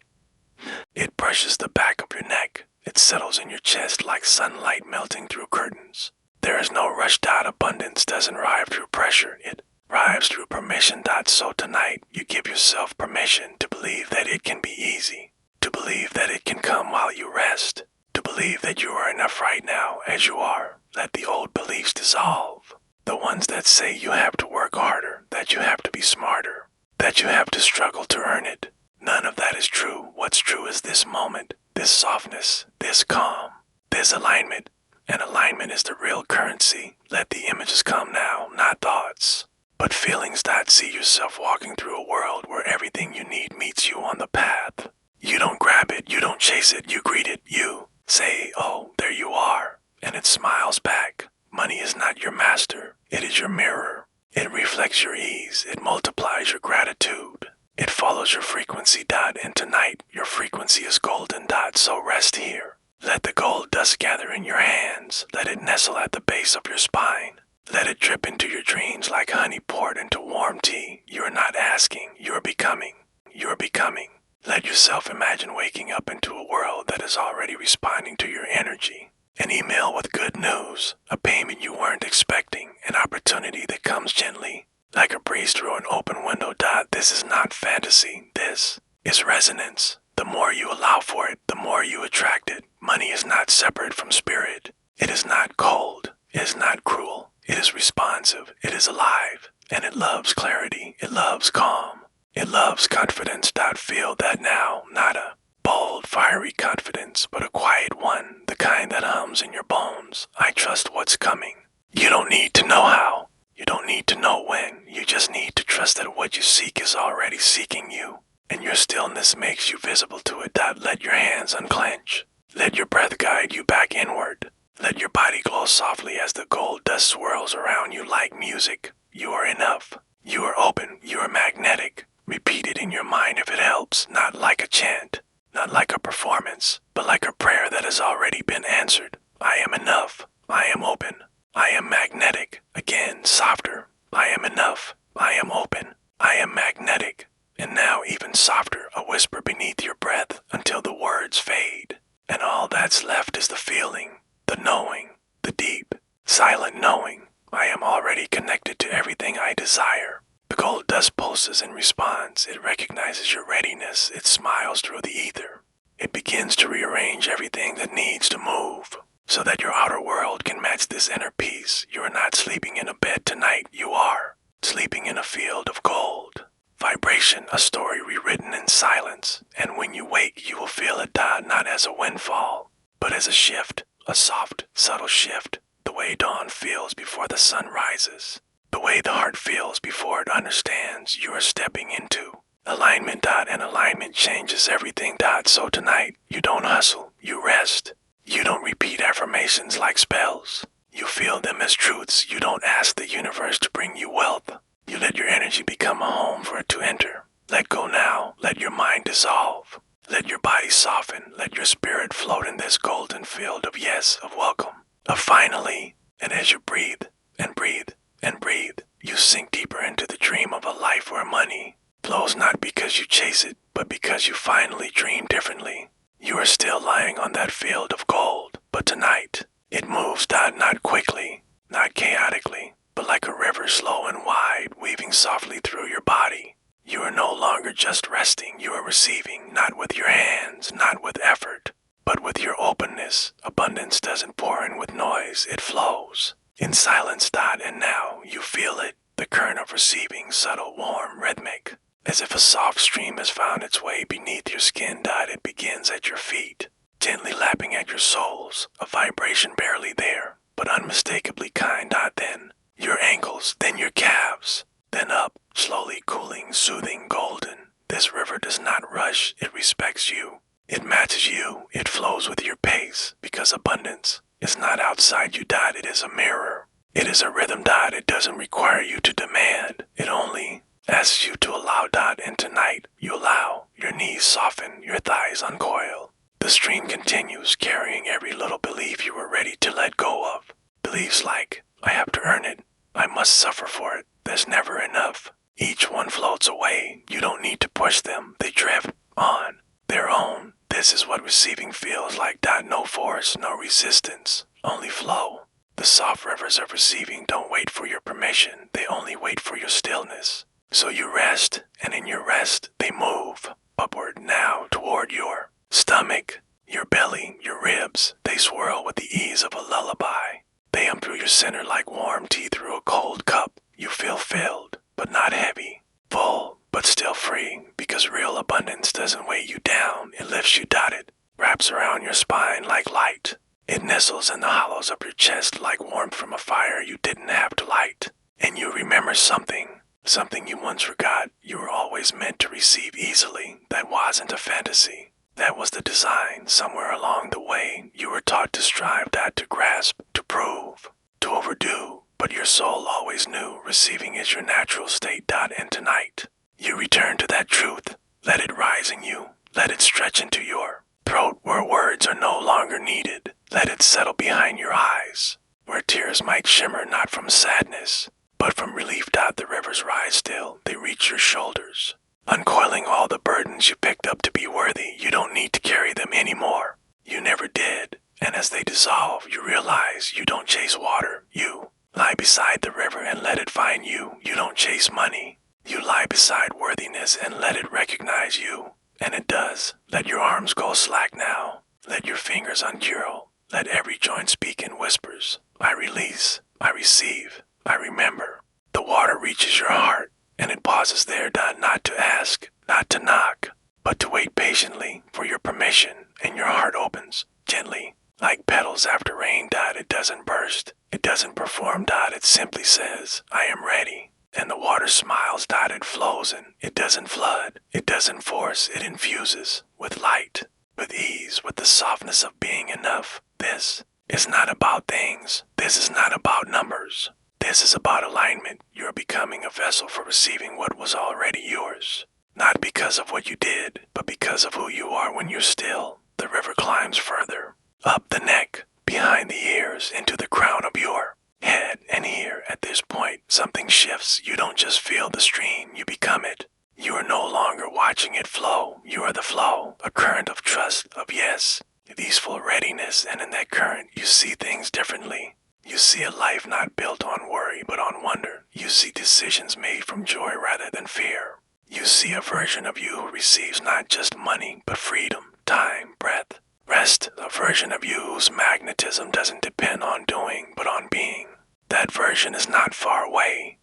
It brushes the back of your neck. It settles in your chest like sunlight melting through curtains. There is no rush. Abundance doesn't arrive through pressure. It arrives through permission. So tonight, you give yourself permission to believe that it can be easy, to believe that it can come while you rest, to believe that you are enough right now as you are. Let the old beliefs dissolve. The ones that say you have to work harder, that you have to be smarter, that you have to struggle to earn it. None of that is true. What's true is this moment, this softness, this calm, this alignment. And alignment is the real currency. Let the images come now, not thoughts, but feelings. See yourself walking through a world where everything you need meets you on the path. You don't grab it, you don't chase it, you greet it. You say, oh, there you are, and it smiles back. Money is not your master, it is your mirror. It reflects your ease, it multiplies your gratitude. It It follows your frequency. And tonight, your frequency is golden. So rest here. Let the gold dust gather in your hands. Let it nestle at the base of your spine. Let it drip into your dreams like honey poured into warm tea. You are not asking, you are becoming. You are becoming. Let yourself imagine waking up into a world that is already responding to your energy. An email with good news, a payment you weren't expecting, an opportunity that comes gently, like a breeze through an open window. This is not fantasy, this is resonance. The more you allow for it, the more you attract it. Money is not separate from spirit. It is not cold. It is not cruel. It is responsive. It is alive. And it loves clarity. It loves calm. It loves confidence. Feel that now. Not a bold, fiery confidence, but a quiet one. The kind that hums in your bones. I trust what's coming. You don't need to know how. You don't need to know when. You just need to trust that what you seek is already seeking you. And your stillness makes you visible to it. Let your hands unclench. Let your breath guide you back inward. Let your body glow softly as the gold dust swirls around you like music. You are enough. You are open. You are magnetic. Repeat it in your mind if it helps. Not like a chant. Not like a performance. But like a prayer that has already been answered. I am enough. I am open. I am magnetic. Again, softer. I am enough. I am open. I am magnetic. And now even softer, a whisper beneath your breath until the words fade. And all that's left is the feeling, the knowing, the deep, silent knowing. I am already connected to everything I desire. The gold dust pulses in response. It recognizes your readiness. It smiles through the ether. It begins to rearrange everything that needs to move so that your outer world can match this inner peace. You are not sleeping in a bed tonight. You are sleeping in a field of gold. Vibration, a story rewritten in silence, and when you wake, you will feel it not as a windfall, but as a shift, a soft, subtle shift, the way dawn feels before the sun rises, the way the heart feels before it understands you are stepping into. Alignment, and alignment changes everything. So tonight, you don't hustle, you rest. You don't repeat affirmations like spells. You feel them as truths. You don't ask the universe to bring you wealth. You let your energy become a home for it to enter. Let go now. Let your mind dissolve. Let your body soften. Let your spirit float in this golden field of yes, of welcome, of finally. And as you breathe and breathe and breathe, you sink deeper into the dream of a life where money flows not because you chase it, but because you finally dream differently. You are still lying on that field of gold, but tonight it moves not quickly, not chaotically, but like a river slow and wide, weaving softly through your body. You are no longer just resting, you are receiving, not with your hands, not with effort, but with your openness. Abundance doesn't pour in with noise, it flows. In silence, and now you feel it, the current of receiving, subtle, warm, rhythmic. As if a soft stream has found its way beneath your skin, it begins at your feet, gently lapping at your soles, a vibration barely there, but unmistakably kind. Then your ankles, then your calves, then up, slowly cooling, soothing, golden. This river does not rush, it respects you. It matches you, it flows with your pace, because abundance is not outside you. It is a mirror. It is a rhythm. It doesn't require you to demand. It only asks you to allow. And tonight, you allow. Your knees soften, your thighs uncoil. The stream continues, carrying every little belief you were ready to let go of. Beliefs like, I have to earn it. I must suffer for it. There's never enough. Each one floats away. You don't need to push them. They drift on their own. This is what receiving feels like. No force, no resistance, only flow. The soft rivers of receiving don't wait for your permission. They only wait for your stillness. So you rest, and in your rest, they move upward now toward your stomach, your belly, your ribs. They swirl with the ease of a lullaby. They hum through your center like warm tea through a cold cup. You feel filled, but not heavy. Full, but still free, because real abundance doesn't weigh you down. It lifts you. It wraps around your spine like light. It nestles in the hollows of your chest like warmth from a fire you didn't have to light. And you remember something you once forgot. You were always meant to receive easily. That wasn't a fantasy. That was the design. Somewhere along the way, you were taught to strive, to grasp, to prove, to overdo. But your soul always knew receiving is your natural state. And tonight, You return to that truth. Let it rise in you. Let it stretch into your throat where words are no longer needed. Let it settle behind your eyes, where tears might shimmer not from sadness, but from relief. The rivers rise still. They reach your shoulders, uncoiling all the burdens you picked up to be worthy. You don't need to carry them anymore. You never did. And as they dissolve, you realize you don't chase water. You lie beside the river and let it find you. You don't chase money. You lie beside worthiness and let it recognize you. And it does. Let your arms go slack now. Let your fingers uncurl. Let every joint speak in whispers. I release. I receive. I remember. The water reaches your heart, and it pauses there, not to ask, not to knock, but to wait patiently for your permission, and your heart opens, gently, like petals after rain. It doesn't burst. It doesn't perform. It simply says, I am ready. And the water smiles. It flows in. It doesn't flood. It doesn't force. It infuses with light, with ease, with the softness of being enough. This is not about things. This is not about numbers. This is about alignment. You're becoming a vessel for receiving what was already yours. Not because of what you did, but because of who you are when you're still. The river climbs further, up the neck, behind the ears, into the crown of your head. And here, at this point, something shifts. You don't just feel the stream, you become it. You are no longer watching it flow. You are the flow, a current of trust, of yes, easeful readiness, and in that current, you see things differently. You see a life not built on worry, but on wonder. You see decisions made from joy rather than fear. You see a version of you who receives not just money, but freedom, time, breath, rest. A version of you whose magnetism doesn't depend on doing, but on being. That version is not far away.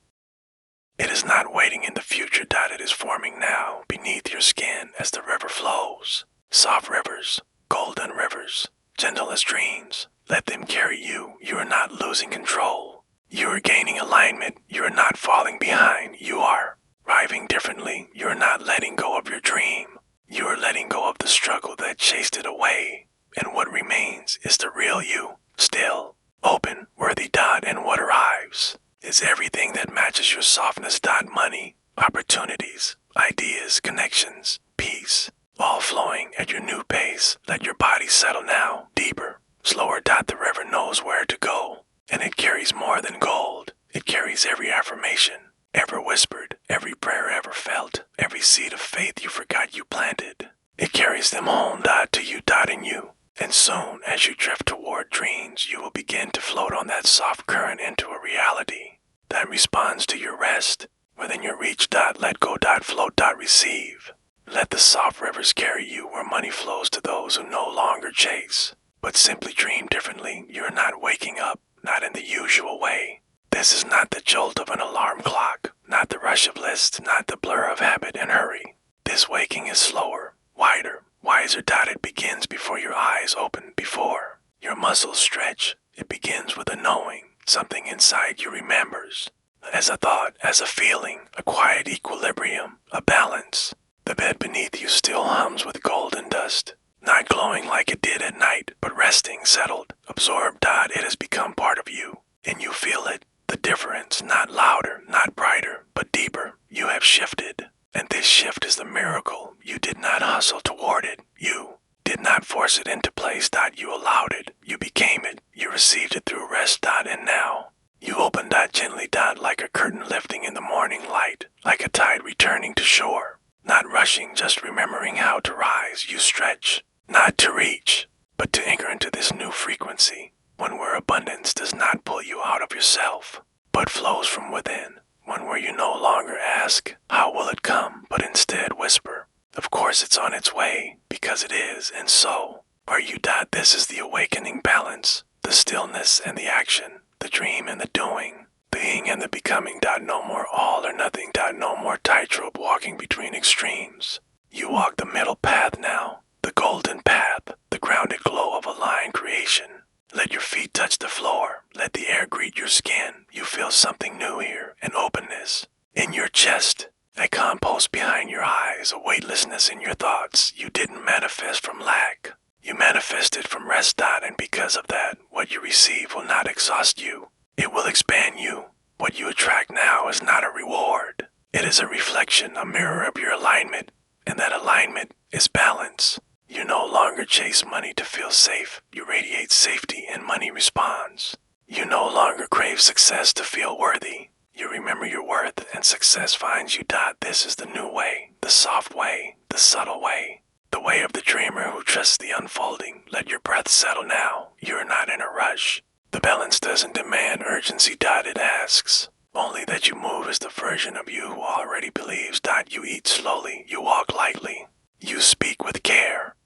It is not waiting in the future. It is forming now, beneath your skin as the river flows. Soft rivers, golden rivers, gentle as dreams. Let them carry you. You are not losing control. You are gaining alignment. You are not falling behind. You are arriving differently. You are not letting go of your dream. You are letting go of the struggle that chased it away. And what remains is the real you, still, open, worthy. And what arrives is everything that matches your softness. Money, opportunities, ideas, connections, peace, all flowing at your new pace. Let your body settle now, deeper. Slower. The river knows where to go, and it carries more than gold. It carries every affirmation, ever whispered, every prayer ever felt, every seed of faith you forgot you planted. It carries them home. To you. In you. And soon, as you drift toward dreams, you will begin to float on that soft current into a reality that responds to your rest. Within your reach. Let go. Float. Receive. Let the soft rivers carry you where money flows to those who no longer chase, but simply dream differently. You're not waking up, not in the usual way. This is not the jolt of an alarm clock, not the rush of lists, not the blur of habit and hurry. This waking is slower, wider, wiser. It begins before your eyes open, before your muscles stretch. It begins with a knowing. Something inside you remembers. As a thought, as a feeling, a quiet equilibrium, a balance. The bed beneath you still hums with golden dust. Not glowing like it did at night, but resting, settled, absorbed. It has become part of you, and you feel it. The difference, not louder, not brighter, but deeper. You have shifted, and this shift is the miracle. You did not hustle toward it. You did not force it into place. You allowed it. You became it. You received it through rest. And now, you open. Gently. Like a curtain lifting in the morning light, like a tide returning to shore. Not rushing, just remembering how to rise. You stretch. Not to reach, but to anchor into this new frequency, one where abundance does not pull you out of yourself, but flows from within, one where you no longer ask, how will it come, but instead whisper, of course it's on its way, because it is, and so are you. This is the awakening balance, the stillness and the action, the dream and the doing, the being and the becoming. No more all or nothing. No more tightrope walking between extremes. You walk the middle path now. The golden path, the grounded glow of aligned creation. Let your feet touch the floor. Let the air greet your skin. You feel something new here, an openness in your chest, a compost behind your eyes, a weightlessness in your thoughts. You didn't manifest from lack. You manifested from rest. And because of that, what you receive will not exhaust you. It will expand you. What you attract now is not a reward. It It is a reflection, a mirror of your alignment, and that alignment is balance. You no longer chase money to feel safe. You radiate safety and money responds. You no longer crave success to feel worthy. You remember your worth and success finds you. This is the new way, the soft way, the subtle way. The way of the dreamer who trusts the unfolding. Let your breath settle now. You are not in a rush. The balance doesn't demand urgency. It asks only that you move as the version of you who already believes. You eat slowly. You walk lightly. You speak with care.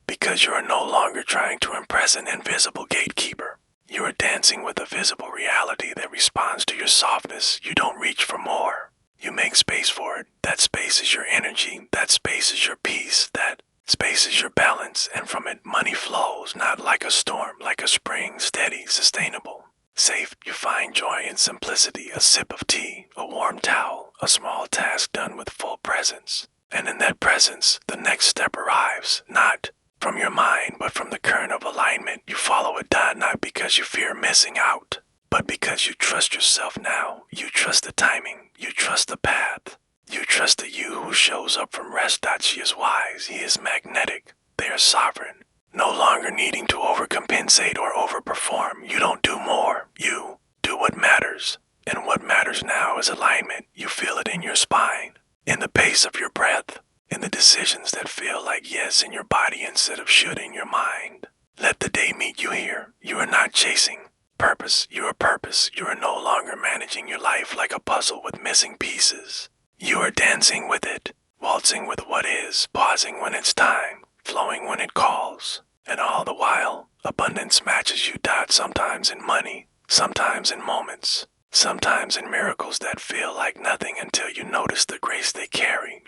Because you are no longer trying to impress an invisible gatekeeper. You are dancing with a visible reality that responds to your softness. You don't reach for more. You make space for it. That space is your energy. That space is your peace. That space is your balance. And from it, money flows, not like a storm, like a spring, steady, sustainable. Safe, you find joy in simplicity. A sip of tea, a warm towel, a small task done with full presence. And in that presence, the next step arrives, not from your mind, but from the current of alignment. You follow it, not because you fear missing out, but because you trust yourself now. You trust the timing. You trust the path. You trust the you who shows up from rest. She is wise. He is magnetic. They are sovereign. No longer needing to overcompensate or overperform. You don't do more. You do what matters. And what matters now is alignment. You feel it in your spine, in the pace of your breath, in the decisions that feel like yes in your body instead of should in your mind. Let the day meet you here. You are not chasing purpose. You are purpose. You are no longer managing your life like a puzzle with missing pieces. You are dancing with it, waltzing with what is, pausing when it's time, flowing when it calls. And all the while, abundance matches you. Sometimes in money, sometimes in moments, sometimes in miracles that feel like nothing until you notice the grace they carry.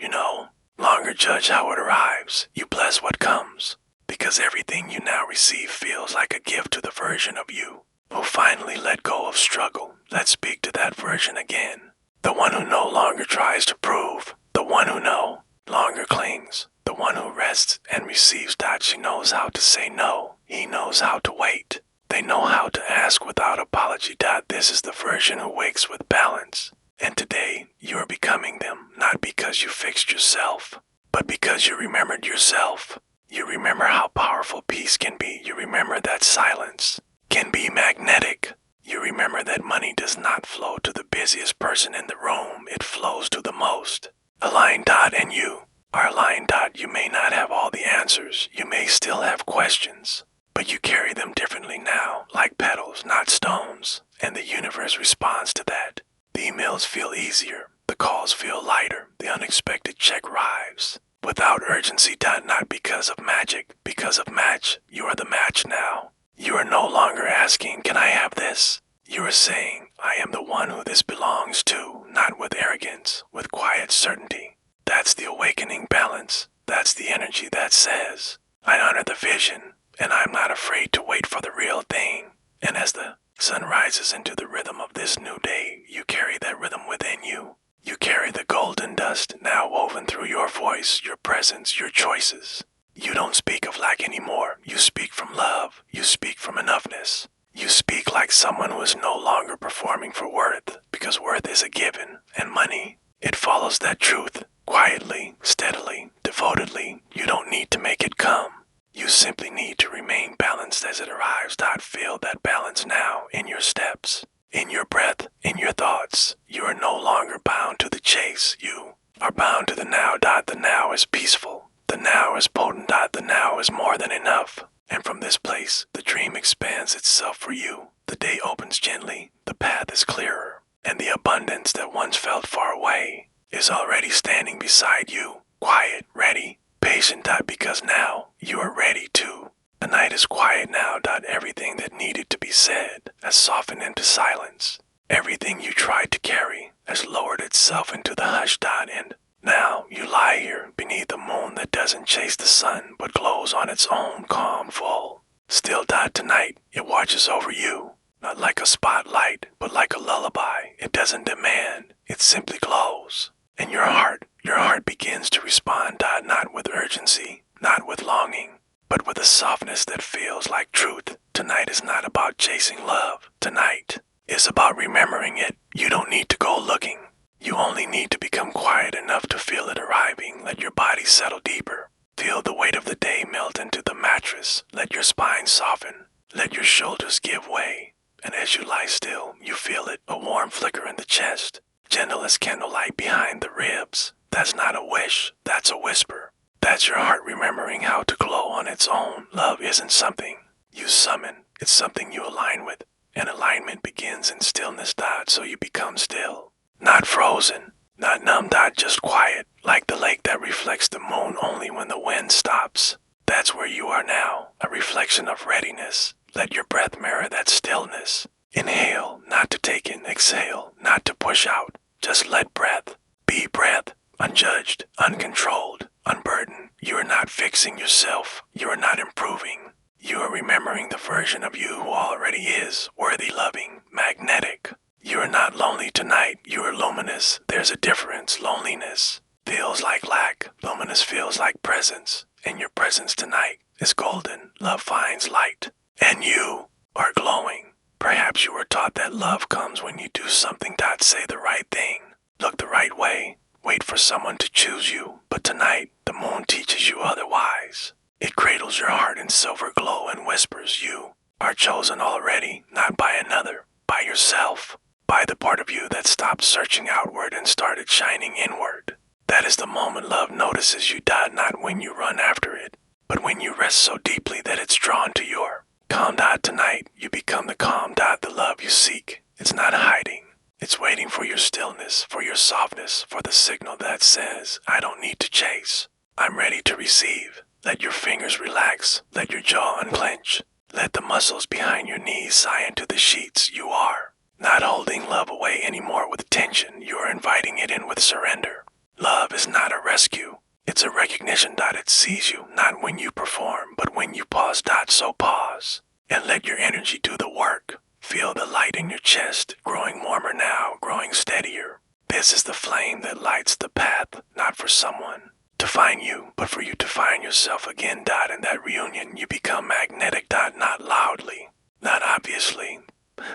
Longer judge how it arrives. You bless what comes, because everything you now receive feels like a gift to the version of you who finally let go of struggle. Let's speak to that version again. The one who no longer tries to prove. The one who no longer clings. The one who rests and receives. She knows how to say no. He knows how to wait. They know how to ask without apology. This is the version who wakes with balance. And today, you are becoming them, not because you fixed yourself, but because you remembered yourself. You remember how powerful peace can be. You remember that silence can be magnetic. You remember that money does not flow to the busiest person in the room. It flows to the most. Aligned. And you are aligned. You may not have all the answers. You may still have questions, but you carry them differently now, like petals, not stones. And the universe responds to that. The emails feel easier. The calls feel lighter. The unexpected check arrives without urgency. Not because of magic, because of match. You are the match now. You are no longer asking, can I have this? You are saying, I am the one who this belongs to, not with arrogance, with quiet certainty. That's the awakening balance. That's the energy that says, I honor the vision, and I'm not afraid to wait for the real thing. And as the sun rises into the rhythm of this new day, you carry that rhythm within you. You carry the golden dust now woven through your voice, your presence, your choices. You don't speak of lack anymore. You speak from love. You speak from enoughness. You speak like someone who is no longer performing for worth, because worth is a given, and money, it follows that truth, quietly, steadily, devotedly. You don't need to make it come. You simply need to remain balanced as it arrives. Feel that balance now in your steps, in your breath, in your thoughts. You are no longer bound to the chase. You are bound to the now. The now is peaceful. The now is potent. The now is more than enough. And from this place, the dream expands itself for you. The day opens gently. The path is clearer. And the abundance that once felt far away is already standing beside you. Quiet, ready, patient. Because now you are ready to. The night is quiet now. Everything that needed to be said has softened into silence. Everything you tried to carry has lowered itself into the hush. And now you lie here beneath a moon that doesn't chase the sun but glows on its own calm full. Still. Tonight it watches over you, not like a spotlight but like a lullaby. It doesn't demand, it simply glows. And your heart begins to respond. Not with urgency, not with longing, but with a softness that feels like truth. Tonight is not about chasing love. Tonight is about remembering it. You don't need to go looking. You only need to become quiet enough to feel it arriving. Let your body settle deeper. Feel the weight of the day melt into the mattress. Let your spine soften. Let your shoulders give way. And as you lie still, you feel it, a warm flicker in the chest, gentle as candlelight behind the ribs. That's not a wish, that's a whisper. That's your heart remembering how to glow on its own. Love isn't something you summon, it's something you align with. And alignment begins in stillness, so you become still. Not frozen, not numb, just quiet, like the lake that reflects the moon only when the wind stops. That's where you are now, a reflection of readiness. Let your breath mirror that stillness. Inhale, not to take in. Exhale, not to push out. Just let breath be breath, unjudged, uncontrolled, unburdened. You are not fixing yourself. You are not improving. You are remembering the version of you who already is, worthy, loving, magnetic. You are not lonely tonight. You are luminous. There's a difference. Loneliness feels like lack. Luminous feels like presence. And your presence tonight is golden. Love finds light. And you are glowing. Perhaps you were taught that love comes when you do something, say the right thing, look the right way, wait for someone to choose you. But tonight, the moon teaches you otherwise. It cradles your heart in silver glow and whispers you are chosen already, not by another, by yourself, by the part of you that stopped searching outward and started shining inward. That is the moment love notices you, not when you run after it, but when you rest so deeply that it's drawn to your calm. Tonight, you become the calm. The love you seek. It's not hiding. It's waiting for your stillness, for your softness, for the signal that says, I don't need to chase. I'm ready to receive. Let your fingers relax. Let your jaw unclench. Let the muscles behind your knees sigh into the sheets. You are not holding love away anymore with tension. You are inviting it in with surrender. Love is not a rescue. It's a recognition. It sees you, not when you perform, but when you pause. So pause and let your energy do the work. Feel the light in your chest, growing warmer now, growing steadier. This is the flame that lights the path, not for someone to find you, but for you to find yourself again. In that reunion, you become magnetic. Not loudly, not obviously,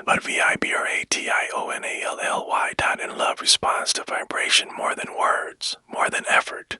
but vibrationally. And love responds to vibration more than words, more than effort,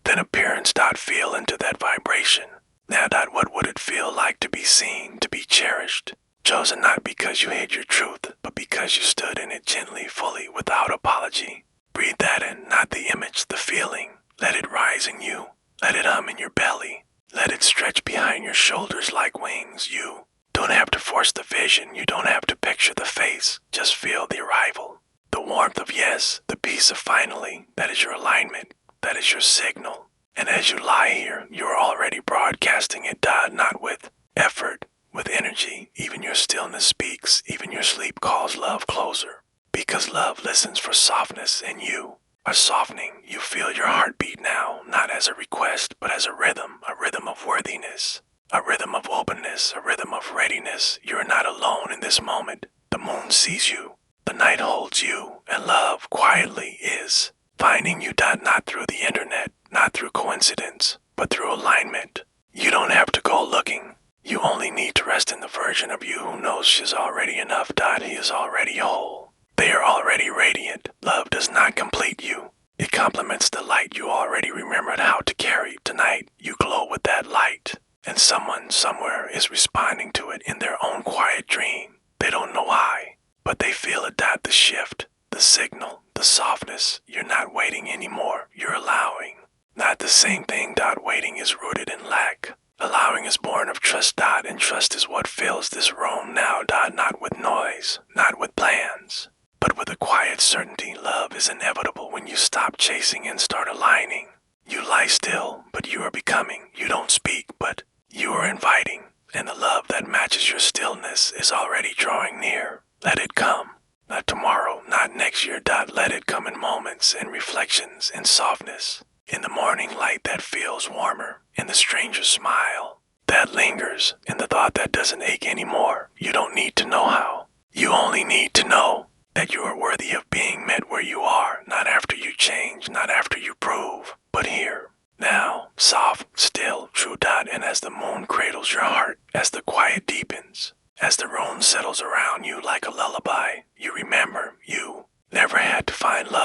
than appearance. Feel into that vibration. Now, what would it feel like to be seen, to be cherished? Chosen not because you hid your truth, but because you stood in it gently, fully, without apology. Breathe that in, not the image, the feeling. Let it rise in you. Let it hum in your belly. Let it stretch behind your shoulders like wings. You don't have to force the vision. You don't have to picture the face. Just feel the arrival. The warmth of yes, the peace of finally. That is your alignment. That is your signal. And as you lie here, you are already broadcasting it. Not with effort, with energy. Even your stillness speaks. Even your sleep calls love closer. Because love listens for softness, and you are softening. You feel your heartbeat now, not as a request, but as a rhythm of worthiness, a rhythm of openness, a rhythm of readiness. You are not alone in this moment. The moon sees you. The night holds you, and love quietly is finding you. Not through the internet, not through coincidence, but through alignment. You don't have to go looking. You only need to rest in the version of you who knows she's already enough. He is already whole. They are already radiant. Love does not complete you. It complements the light you already remembered how to carry. Tonight, you glow with that light, and someone somewhere is responding to it in their own quiet dream. They don't know why, but they feel it. The shift, the signal, the softness. You're not waiting anymore. You're allowing. Not the same thing. Waiting is rooted in lack. Allowing is born of trust. And trust is what fills this room now. Not with noise, not with plans, but with a quiet certainty. Love is inevitable when you stop chasing and start aligning. You lie still, but you are becoming. You don't speak, but you are inviting. And the love that matches your stillness is already drawing near. Let it come. Not tomorrow, not next year. Let it come in moments, in reflections, in softness. In the morning light that feels warmer. In the stranger's smile that lingers. In the thought that doesn't ache anymore. You don't need to know how. You only need to know that you are worthy of being met where you are, not after you change, not after you prove, but here, now, soft, still, true. And as the moon cradles your heart, as the quiet deepens, as the room settles around you like a lullaby, you remember you never had to find love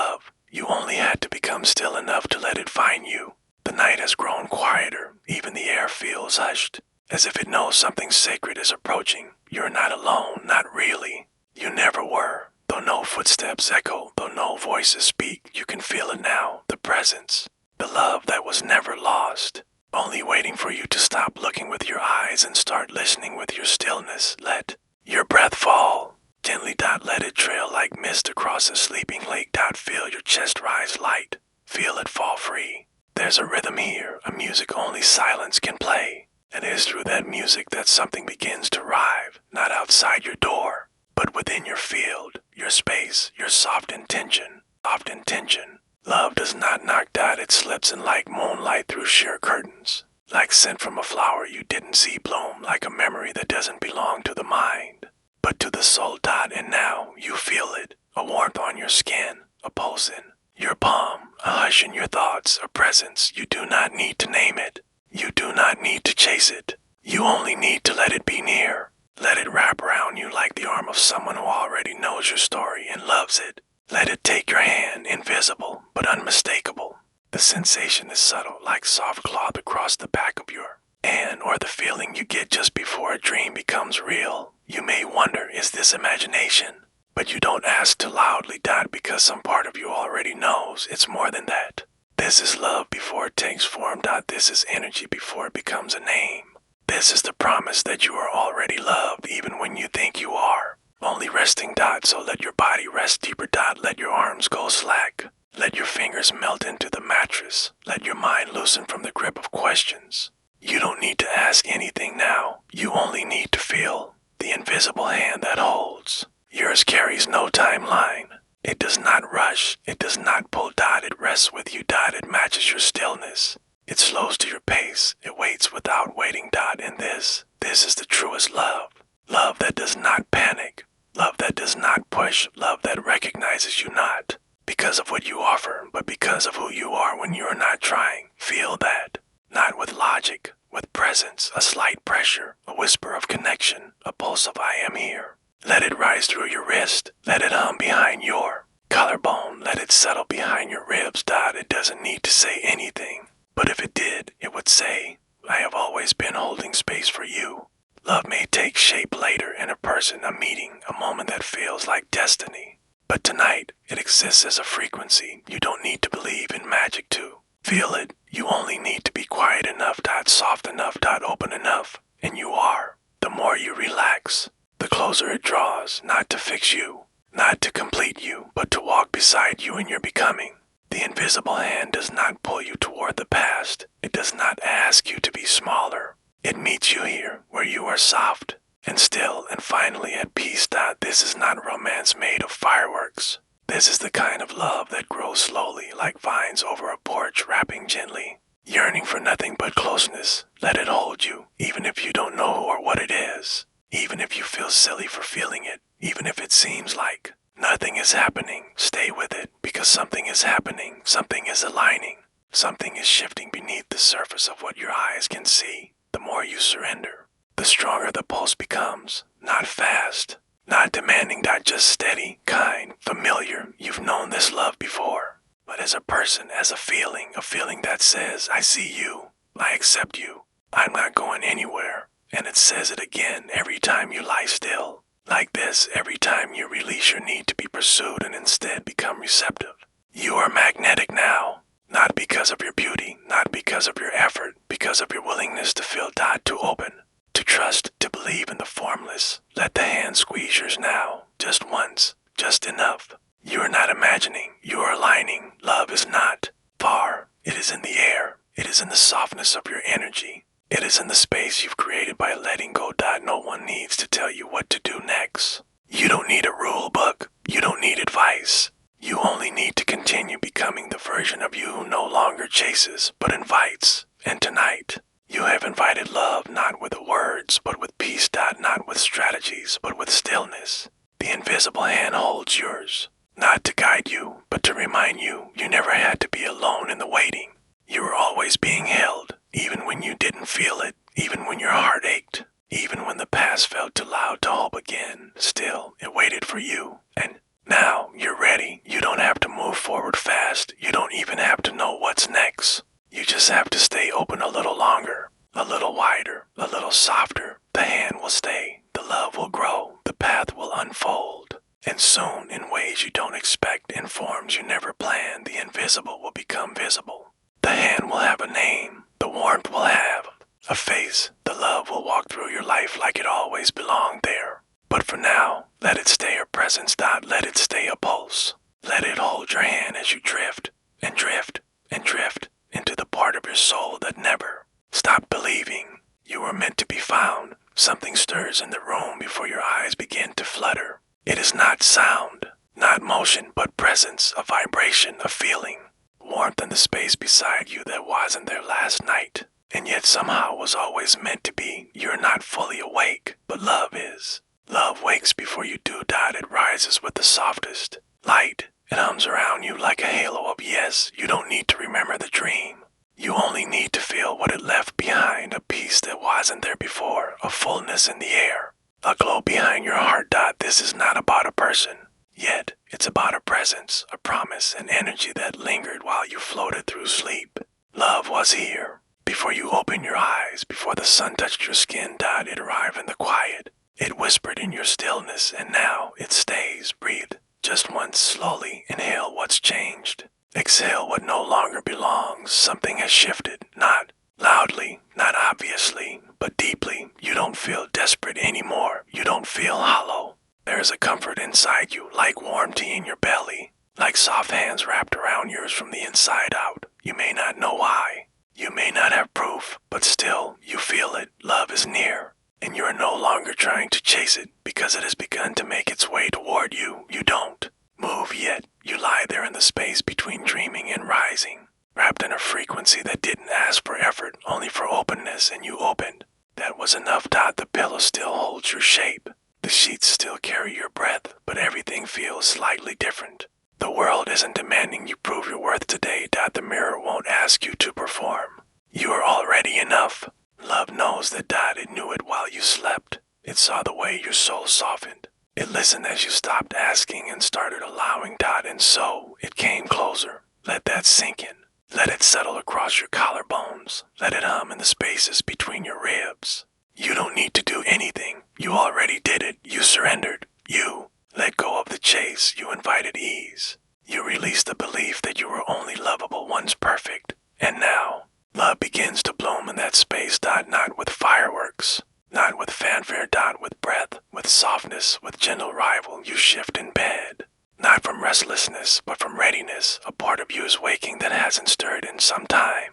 footsteps echo, though no voices speak. You can feel it now, the presence, the love that was never lost, only waiting for you to stop looking with your eyes and start listening with your stillness. Let your breath fall. Gently. Let it trail like mist across a sleeping lake. Feel your chest rise light. Feel it fall free. There's a rhythm here, a music only silence can play. And it is through that music that something begins to arrive, not outside your door, but within your field, your space, your soft intention. Soft intention. Love does not knock. It slips in like moonlight through sheer curtains, like scent from a flower you didn't see bloom, like a memory that doesn't belong to the mind, but to the soul. And now you feel it, a warmth on your skin, a pulse in your palm, a hush in your thoughts, a presence. You do not need to name it. You do not need to chase it. You only need to let it be near. Let it wrap around you like the arm of someone who already knows your story and loves it. Let it take your hand, invisible but unmistakable. The sensation is subtle, like soft cloth across the back of your hand, or the feeling you get just before a dream becomes real. You may wonder, is this imagination? But you don't ask too loudly, because some part of you already knows it's more than that. This is love before it takes form. This is energy before it becomes a name. This is the promise that you are already loved, even when you think you are only resting. So let your body rest deeper. Let your arms go slack. Let your fingers melt into the mattress. Let your mind loosen from the grip of questions. You don't need to ask anything now. You only need to feel. The invisible hand that holds yours carries no timeline. It does not rush. It does not pull. It rests with you. It matches your stillness. It slows to your pace. It waits without waiting. And this is the truest love. Love that does not panic. Love that does not push. Love that recognizes you not because of what you offer, but because of who you are when you are not trying. Feel that. Not with logic, with presence, a slight pressure, a whisper of connection, a pulse of I am here. Let it rise through your wrist. Let it hum behind your collarbone. Let it settle behind your ribs. It doesn't need to say anything, but if it did, it would say, I have always been holding space for you. Love may take shape later in a person, a meeting, a moment that feels like destiny. But tonight, it exists as a frequency. You don't need to believe in magic to feel it. You only need to be quiet enough, soft enough, open enough, and you are. The more you relax, the closer it draws, not to fix you, not to complete you, but to walk beside you in your becoming. The invisible hand does not pull you toward the past. It does not ask you to be smaller. It meets you here, where you are soft and still and finally at peace. This is not romance made of fireworks. This is the kind of love that grows slowly, like vines over a porch, wrapping gently, yearning for nothing but closeness. Let it hold you, even if you don't know who or what it is, even if you feel silly for feeling it, even if it seems like nothing is happening. Stay with it, because something is happening, something is aligning, something is shifting beneath the surface of what your eyes can see. The more you surrender, the stronger the pulse becomes. Not fast, not demanding, just steady, kind, familiar. You've known this love before, but as a person, as a feeling that says, I see you, I accept you, I'm not going anywhere. And it says it again every time you lie still. Like this, every time you release your need to be pursued and instead become receptive. You are magnetic now. Not because of your beauty, not because of your effort, because of your willingness to feel, to open, to trust, to believe in the formless. Let the hand squeeze yours now, just once, just enough. You are not imagining, you are aligning. Love is not far, it is in the air, it is in the softness of your energy. It is in the space you've created by letting go. No one needs to tell you what to do next. You don't need a rule book, you don't need advice. You only need to continue becoming the version of you who no longer chases, but invites. And tonight, you have invited love not with words, but with peace. Not with strategies, but with stillness. The invisible hand holds yours, not to guide you, but to remind you you never had to be alone in the waiting. You were always being held, even when you didn't feel it, even when your heart ached, even when the past felt too loud to hope again. Still, it waited for you, and now you're ready. You don't have to move forward fast. You don't even have to know what's next. You just have to stay open a little longer, a little wider, a little softer. The hand will stay, the love will grow, the path will unfold, and soon in ways ways you don't expect, in forms you never planned. The invisible will become visible. The hand will have a name. The warmth will have a face. The love will walk through your life like it always belonged there. But for now, let it stay a presence. Let it stay a pulse. Let it hold your hand as you drift and drift and drift into the part of your soul that never stopped believing you were meant to be found. Something stirs in the room before your eyes begin to flutter. It is not sound, not motion, but presence, a vibration, a feeling. Warmth in the space beside you that wasn't there last night, and yet somehow was always meant to be. You're not fully awake, but love is. Love wakes before you do. It rises with the softest light. It hums around you like a halo of yes. You don't need to remember the dream. You only need to feel what it left behind, a peace that wasn't there before, a fullness in the air, a glow behind your heart. This is not about a person, yet it's about a presence, a promise, an energy that lingered while you floated through sleep. Love was here, before you opened your eyes, before the sun touched your skin. It arrived in the quiet, it whispered in your stillness, and now it stays. Breathe just once, slowly. Inhale what's changed. Exhale what no longer belongs. Something has shifted, not loudly, not obviously, but deeply. You don't feel desperate anymore. You don't feel hollow. There is a comfort inside you, like warm tea in your belly, like soft hands wrapped around yours from the inside out. You may not know why. You may not have proof, but still, you feel it. Love is near, and you are no longer trying to chase it because it has begun to make its way toward you. You don't move yet. You lie there in the space between dreaming and rising, wrapped in a frequency that didn't ask for effort, only for openness, and you opened. That was enough. The pillow still holds your shape. The sheets still carry your breath, but everything feels slightly different. The world isn't demanding you prove your worth today. The mirror won't ask you to perform. You are already enough. Love knows that. It knew it while you slept. It saw the way your soul softened. It listened as you stopped asking and started allowing. And so it came closer. Let that sink in. Let it settle across your collarbones. Let it hum in the spaces between your ribs. You don't need to do anything. You already did it. You surrendered. You let go of the chase. You invited ease. You released the belief that you were only lovable once perfect. And now, love begins to bloom in that space. Not with fireworks, not with fanfare. With breath, with softness, with gentle rival. You shift in bed. Not from restlessness, but from readiness. A part of you is waking that hasn't stirred in some time.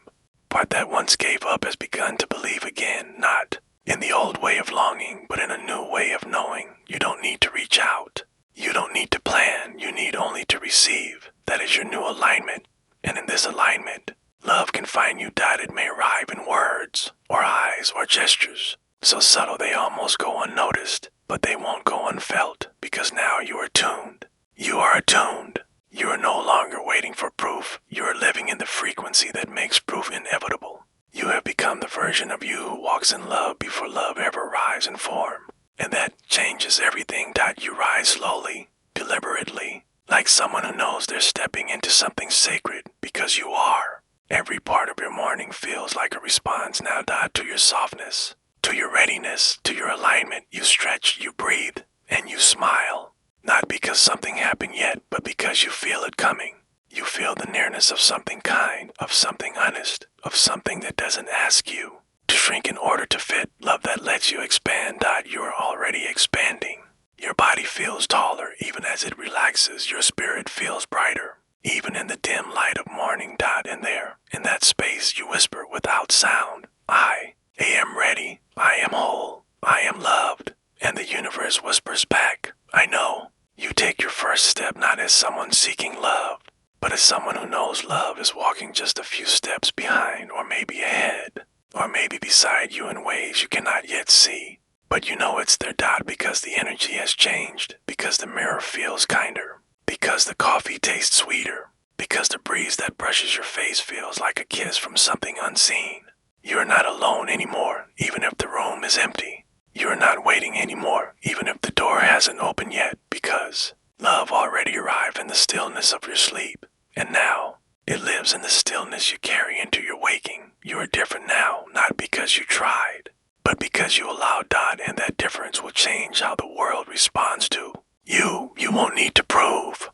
Part that once gave up has begun to believe again. Not in the old way of longing, but in a new way of knowing. You don't need to reach out. You don't need to plan. You need only to receive. That is your new alignment. And in this alignment, love can find you. It may arrive in words, or eyes, or gestures, so subtle they almost go unnoticed, but they won't go unfelt, because now you are tuned. You are attuned. You are no longer waiting for proof. You are living in the frequency that makes proof inevitable. You have become the version of you who walks in love before love ever arrives in form. And that changes everything. You rise slowly, deliberately, like someone who knows they're stepping into something sacred, because you are. Every part of your morning feels like a response now. To your softness, to your readiness, to your alignment. You stretch, you breathe, and you smile. Not because something happened yet, but because you feel it coming. You feel the nearness of something kind, of something honest, of something that doesn't ask you to shrink in order to fit. Love that lets you expand. You are already expanding. Your body feels taller even as it relaxes. Your spirit feels brighter, even in the dim light of morning. And there, in that space, you whisper without sound, I am ready. I am whole. I am loved. And the universe whispers back, I know. You take your first step not as someone seeking love, but as someone who knows love is walking just a few steps behind, or maybe ahead, or maybe beside you in ways you cannot yet see. But you know it's there. Because the energy has changed, because the mirror feels kinder, because the coffee tastes sweeter, because the breeze that brushes your face feels like a kiss from something unseen. You are not alone anymore, even if the room is empty. You are not waiting anymore, even if the door hasn't opened yet, because love already arrived in the stillness of your sleep. And now, it lives in the stillness you carry into your waking. You are different now, not because you tried, but because you allowed. And that difference will change how the world responds to you. You won't need to prove.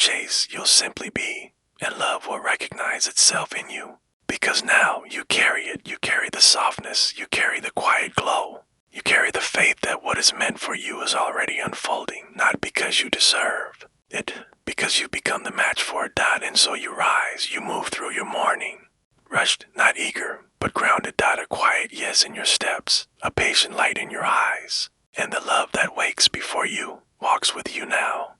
chase, you'll simply be, and love will recognize itself in you. Because now you carry it, you carry the softness, you carry the quiet glow. You carry the faith that what is meant for you is already unfolding, not because you deserve it, because you become the match for it. And so you rise, you move through your morning. Rushed, not eager, but grounded. A quiet yes in your steps, a patient light in your eyes. And the love that wakes before you, walks with you now,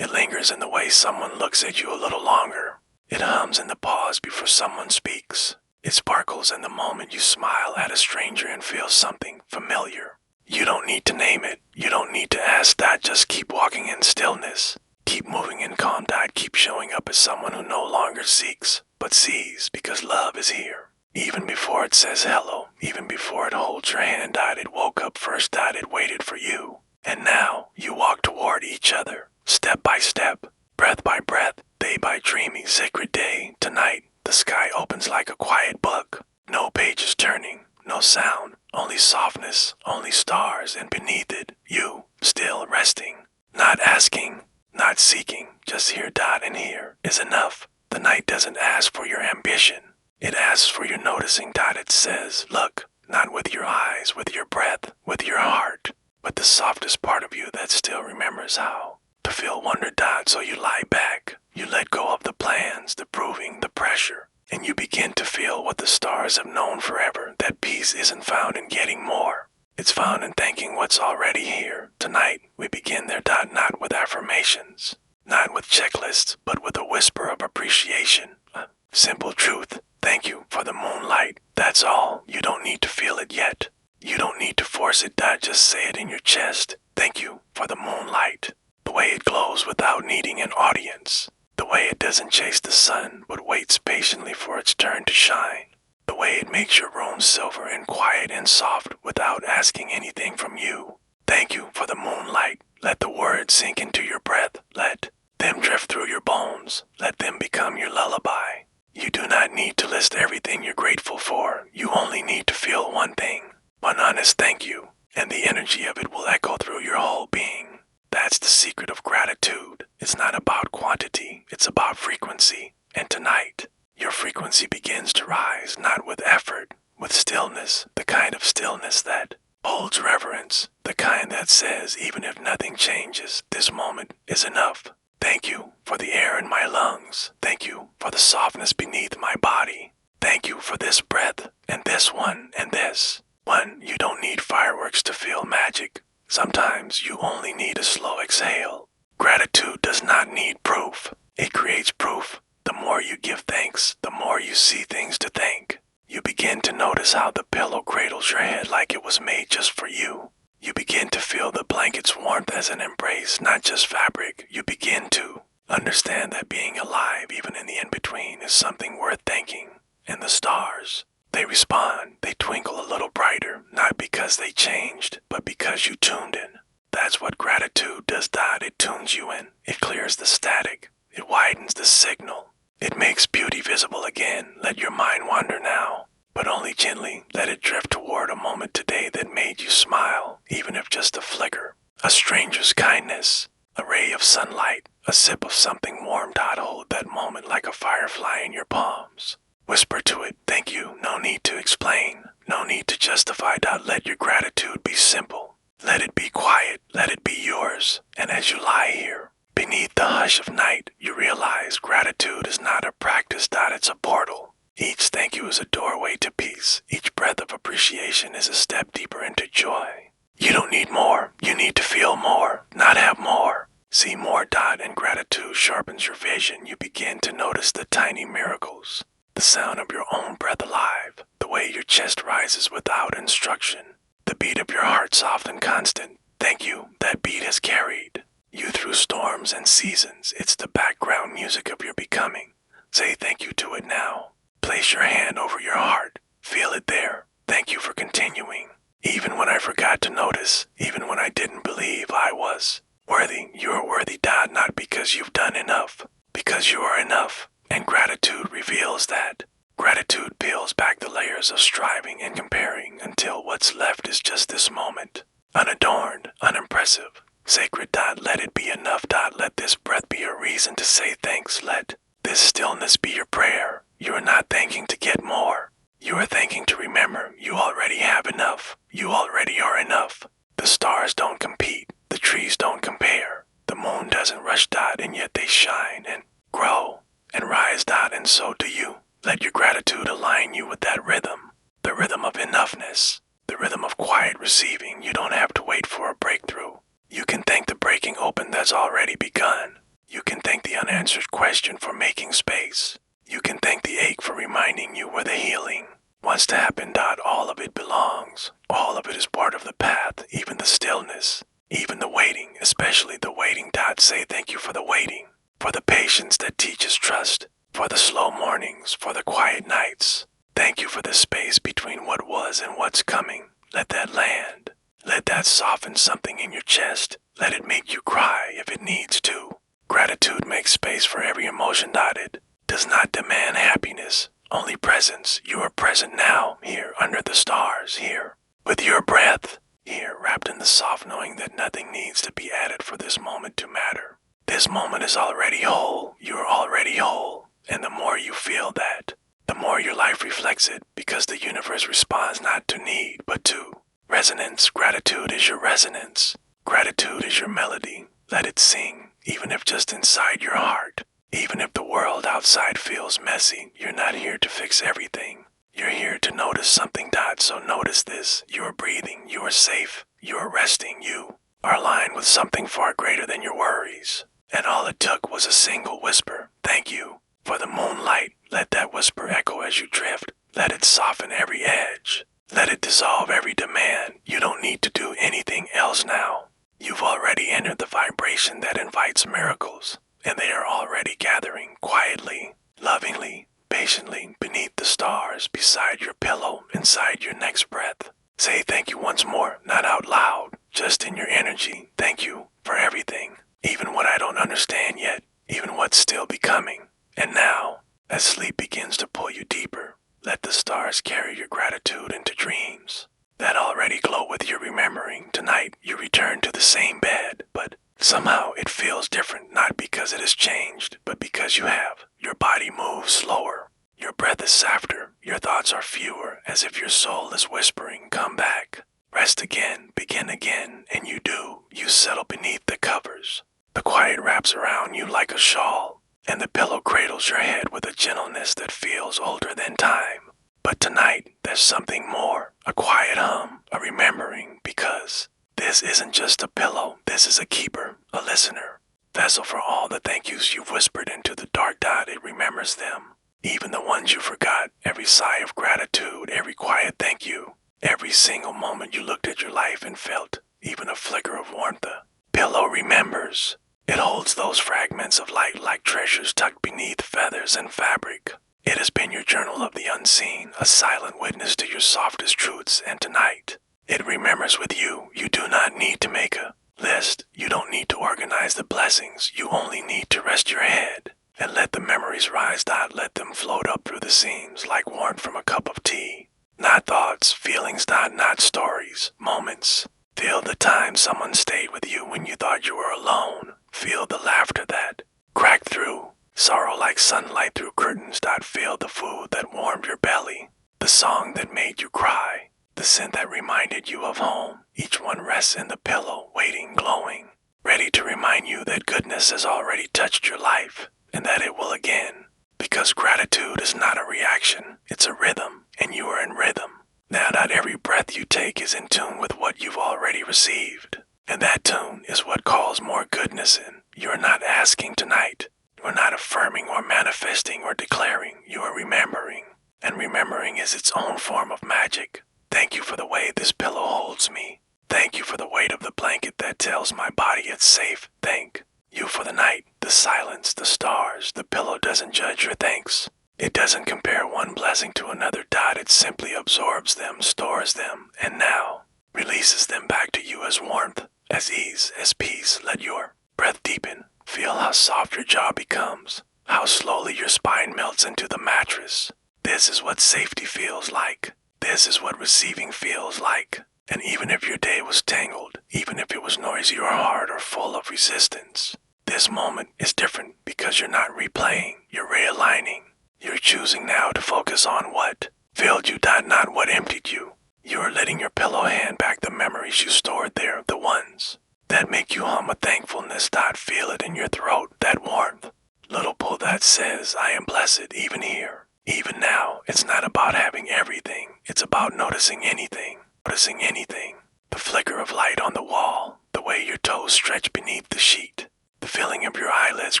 It lingers in the way someone looks at you a little longer. It hums in the pause before someone speaks. It sparkles in the moment you smile at a stranger and feel something familiar. You don't need to name it. You don't need to ask that. Just keep walking in stillness. Keep moving in calm. Keep showing up as someone who no longer seeks, but sees, because love is here. Even before it says hello, even before it holds your hand. It woke up first. It waited for you. And now you walk toward each other, step by step, breath by breath, day by dreamy, sacred day. Tonight, the sky opens like a quiet book. No pages turning, no sound, only softness, only stars, and beneath it, you, still resting. Not asking, not seeking, just here. And here is enough. The night doesn't ask for your ambition. It asks for your noticing. It says, look, not with your eyes, with your breath, with your heart, but the softest part of you that still remembers how to feel wonder. So you lie back. You let go of the plans, the proving, the pressure, and you begin to feel what the stars have known forever. That peace isn't found in getting more. It's found in thanking what's already here. Tonight, we begin there. Not with affirmations, not with checklists, but with a whisper of appreciation. A simple truth. Thank you for the moonlight. That's all. You don't need to feel it yet. You don't need to force it. Just say it in your chest. Thank you for the moonlight. The way it glows without needing an audience. The way it doesn't chase the sun, but waits patiently for its turn to shine. The way it makes your room silver and quiet and soft without asking anything from you. Thank you for the moonlight. Let the words sink into your breath. Let them drift through your bones. Let them become your lullaby. You do not need to list everything you're grateful for. You only need to feel one thing. One honest thank you, and the energy of it will echo through your whole being. That's the secret of gratitude. It's not about quantity, it's about frequency. And tonight, your frequency begins to rise, not with effort, with stillness, the kind of stillness that holds reverence, the kind that says, even if nothing changes, this moment is enough. Thank you for the air in my lungs. Thank you for the softness beneath my body. Thank you for this breath, and this one, and this one. You don't need fireworks to feel magic. Sometimes you only need a slow exhale. Gratitude does not need proof. It creates proof. The more you give thanks, the more you see things to thank. You begin to notice how the pillow cradles your head like it was made just for you. You begin to feel the blanket's warmth as an embrace, not just fabric. You begin to understand that being alive, even in the in-between, is something worth thanking. And the stars, they respond, they twinkle a little brighter, not because they changed, but because you tuned in. That's what gratitude does. It tunes you in. It clears the static. It widens the signal. It makes beauty visible again. Let your mind wander now, but only gently. Let it drift toward a moment today that made you smile, even if just a flicker. A stranger's kindness, a ray of sunlight, a sip of something warm. Hold that moment like a firefly in your palms. Whisper to it, thank you. No need to explain. No need to justify. Let your gratitude be simple. Let it be quiet. Let it be yours. And as you lie here, beneath the hush of night, you realize gratitude is not a practice. It's a portal. Each thank you is a doorway to peace. Each breath of appreciation is a step deeper into joy. You don't need more. You need to feel more, not have more. See more. And gratitude sharpens your vision. You begin to notice the tiny miracles. The sound of your own breath alive. The way your chest rises without instruction. The beat of your heart soft and constant. Thank you. That beat has carried you through storms and seasons. It's the background music of your becoming. Say thank you to it now. Place your hand over your heart. Feel it there. Thank you for continuing. Even when I forgot to notice, even when I didn't believe I was worthy, you are worthy. Not because you've done enough, because you are enough. And gratitude reveals that. Gratitude peels back the layers of striving and comparing until what's left is just this moment. Unadorned, unimpressive, Sacred dot, let it be enough dot. Let this breath be a reason to say thanks. Let this stillness be your prayer. You are not thanking to get more. You are thanking to remember you already have enough. You already are enough. The stars don't compete. The trees don't compare. The moon doesn't rush dot, and yet they shine and grow and rise dot, and so do you. Let your gratitude align you with that rhythm. The rhythm of enoughness. The rhythm of quiet receiving. You don't have to wait for a breakthrough. You can thank the breaking open that's already begun. You can thank the unanswered question for making space. You can thank the ache for reminding you where the healing wants to happen. All of it belongs. All of it is part of the path, even the stillness, even the waiting, especially the waiting. Say thank you for the waiting, for the patience that teaches trust, for the slow mornings, for the quiet nights. Thank you for the space between what was and what's coming. Let that land. Let that soften something in your chest. Let it make you cry if it needs to. Gratitude makes space for every emotion. It does not demand happiness, only presence. You are present now, here under the stars, here with your breath, here wrapped in the soft knowing that nothing needs to be added for this moment to matter. This moment is already whole. You are already whole. And the more you feel that, the more your life reflects it, because the universe responds not to need, but to resonance. Gratitude is your resonance. Gratitude is your melody. Let it sing, even if just inside your heart. Even if the world outside feels messy, you're not here to fix everything. You're here to notice something. So notice this. You are breathing. You are safe. You are resting. You are aligned with something far greater than your worries. And all it took was a single whisper. Thank you for the moonlight. Let that whisper echo as you drift. Let it soften every edge. Let it dissolve every demand. You don't need to do anything else now. You've already entered the vibration that invites miracles, and they are already gathering quietly, lovingly, patiently beneath the stars, beside your pillow, inside your next breath. Say thank you once more, not out loud, just in your energy. Thank you for everything, even what I don't understand yet, even what's still becoming. And now, as sleep begins to pull you deeper, let the stars carry your gratitude into dreams that already glow with your remembering. Tonight, you return to the same bed, but somehow it feels different, not because it has changed, but because you have. Your body moves slower. Your breath is softer. Your thoughts are fewer, as if your soul is whispering, come back. Rest again, begin again, and you do. You settle beneath the covers. The quiet wraps around you like a shawl, and the pillow cradles your head with a gentleness that feels older than time. But tonight, there's something more, a quiet hum, a remembering, because this isn't just a pillow, this is a keeper, a listener, vessel for all the thank yous you've whispered into the dark. It remembers them, even the ones you forgot, every sigh of gratitude, every quiet thank you, every single moment you looked at your life and felt even a flicker of warmth. The pillow remembers. It holds those fragments of light like treasures tucked beneath feathers and fabric. It has been your journal of the unseen, a silent witness to your softest truths, and tonight, it remembers with you. You do not need to make a list. You don't need to organize the blessings. You only need to rest your head and let the memories rise. Let them float up through the seams like warmth from a cup of tea. Not thoughts, feelings. Not stories, moments. Feel the time someone stayed with you when you thought you were alone. Feel the laughter that cracked through. Sorrow like sunlight through curtains. Feel the food that warmed your belly, the song that made you cry, the scent that reminded you of home. Each one rests in the pillow, waiting, glowing, ready to remind you that goodness has already touched your life, and that it will again. Because gratitude is not a reaction, it's a rhythm, and you are in rhythm. Now not every breath you take is in tune with what you've already received, and that tune is what calls more goodness in. You are not asking tonight. You are not affirming or manifesting or declaring. You are remembering. And remembering is its own form of magic. Thank you for the way this pillow holds me. Thank you for the weight of the blanket that tells my body it's safe. Thank you for the night, the silence, the stars. The pillow doesn't judge your thanks. It doesn't compare one blessing to another. It simply absorbs them, stores them, and now releases them back to you as warmth, as ease, as peace. Let your breath deepen. Feel how soft your jaw becomes, how slowly your spine melts into the mattress. This is what safety feels like. This is what receiving feels like. And even if your day was tangled, even if it was noisy or hard or full of resistance, this moment is different because you're not replaying, you're realigning. You're choosing now to focus on what filled you, not what emptied you. You are letting your pillow hand back the memories you stored there, the ones that make you hum a thankfulness. Feel it in your throat, that warmth. Little pull that says, I am blessed even here, even now. It's not about having everything. It's about noticing anything. Noticing anything. The flicker of light on the wall, the way your toes stretch beneath the sheet, the feeling of your eyelids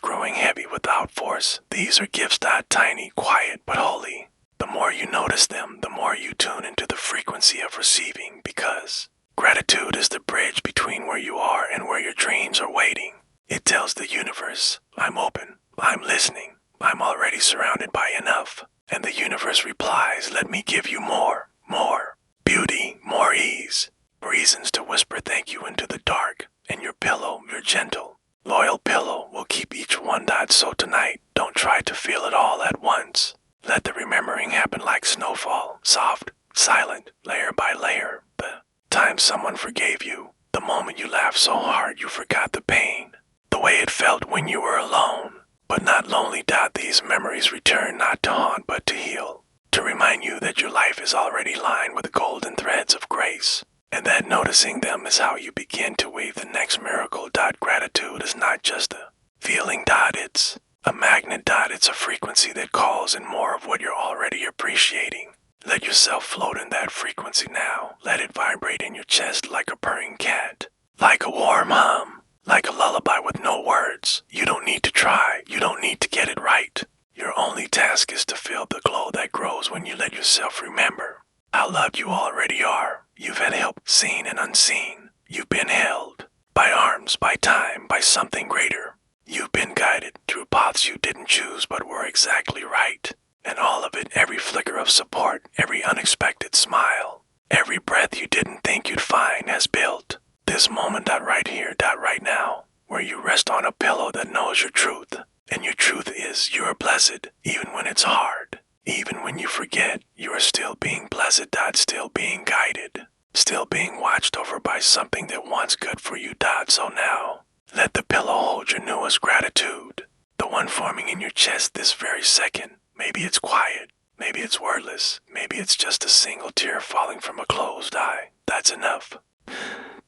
growing heavy without force. These are gifts, tiny, quiet, but holy. The more you notice them, the more you tune into the frequency of receiving, because gratitude is the bridge between where you are and where your dreams are waiting. It tells the universe, I'm open, I'm listening, I'm already surrounded by enough. And the universe replies, let me give you more. Beauty, more ease. Reasons to whisper thank you into the dark. And your pillow, your gentle, loyal pillow, will keep each one. So tonight, don't try to feel it all at once. Let the remembering happen like snowfall, soft, silent, layer by layer. The time someone forgave you, the moment you laughed so hard you forgot the pain, the way it felt when you were alone, but not lonely. These memories return not to haunt but to heal, to remind you that your life is already lined with golden threads of grace, and that noticing them is how you begin to weave the next miracle. Gratitude is not just a feeling. It's a magnet. It's a frequency that calls in more of what you're already appreciating. Let yourself float in that frequency now. Let it vibrate in your chest like a purring cat, like a warm hum, like a lullaby with no words. You don't need to try. You don't need to get it right. Your only task is to feel the glow that grows when you let yourself remember how loved you already are. You've had help, seen and unseen. You've been held by arms, by time, by something greater. You've been guided through paths you didn't choose but were exactly right. And all of it, every flicker of support, every unexpected smile, every breath you didn't think you'd find, has built this moment. Right here, right now, where you rest on a pillow that knows your truth. And your truth is you are blessed, even when it's hard. Even when you forget, you are still being blessed. Still being guided, still being watched over by something that wants good for you. So now, let the pillow hold your newest gratitude, the one forming in your chest this very second. Maybe it's quiet, maybe it's wordless, maybe it's just a single tear falling from a closed eye. That's enough.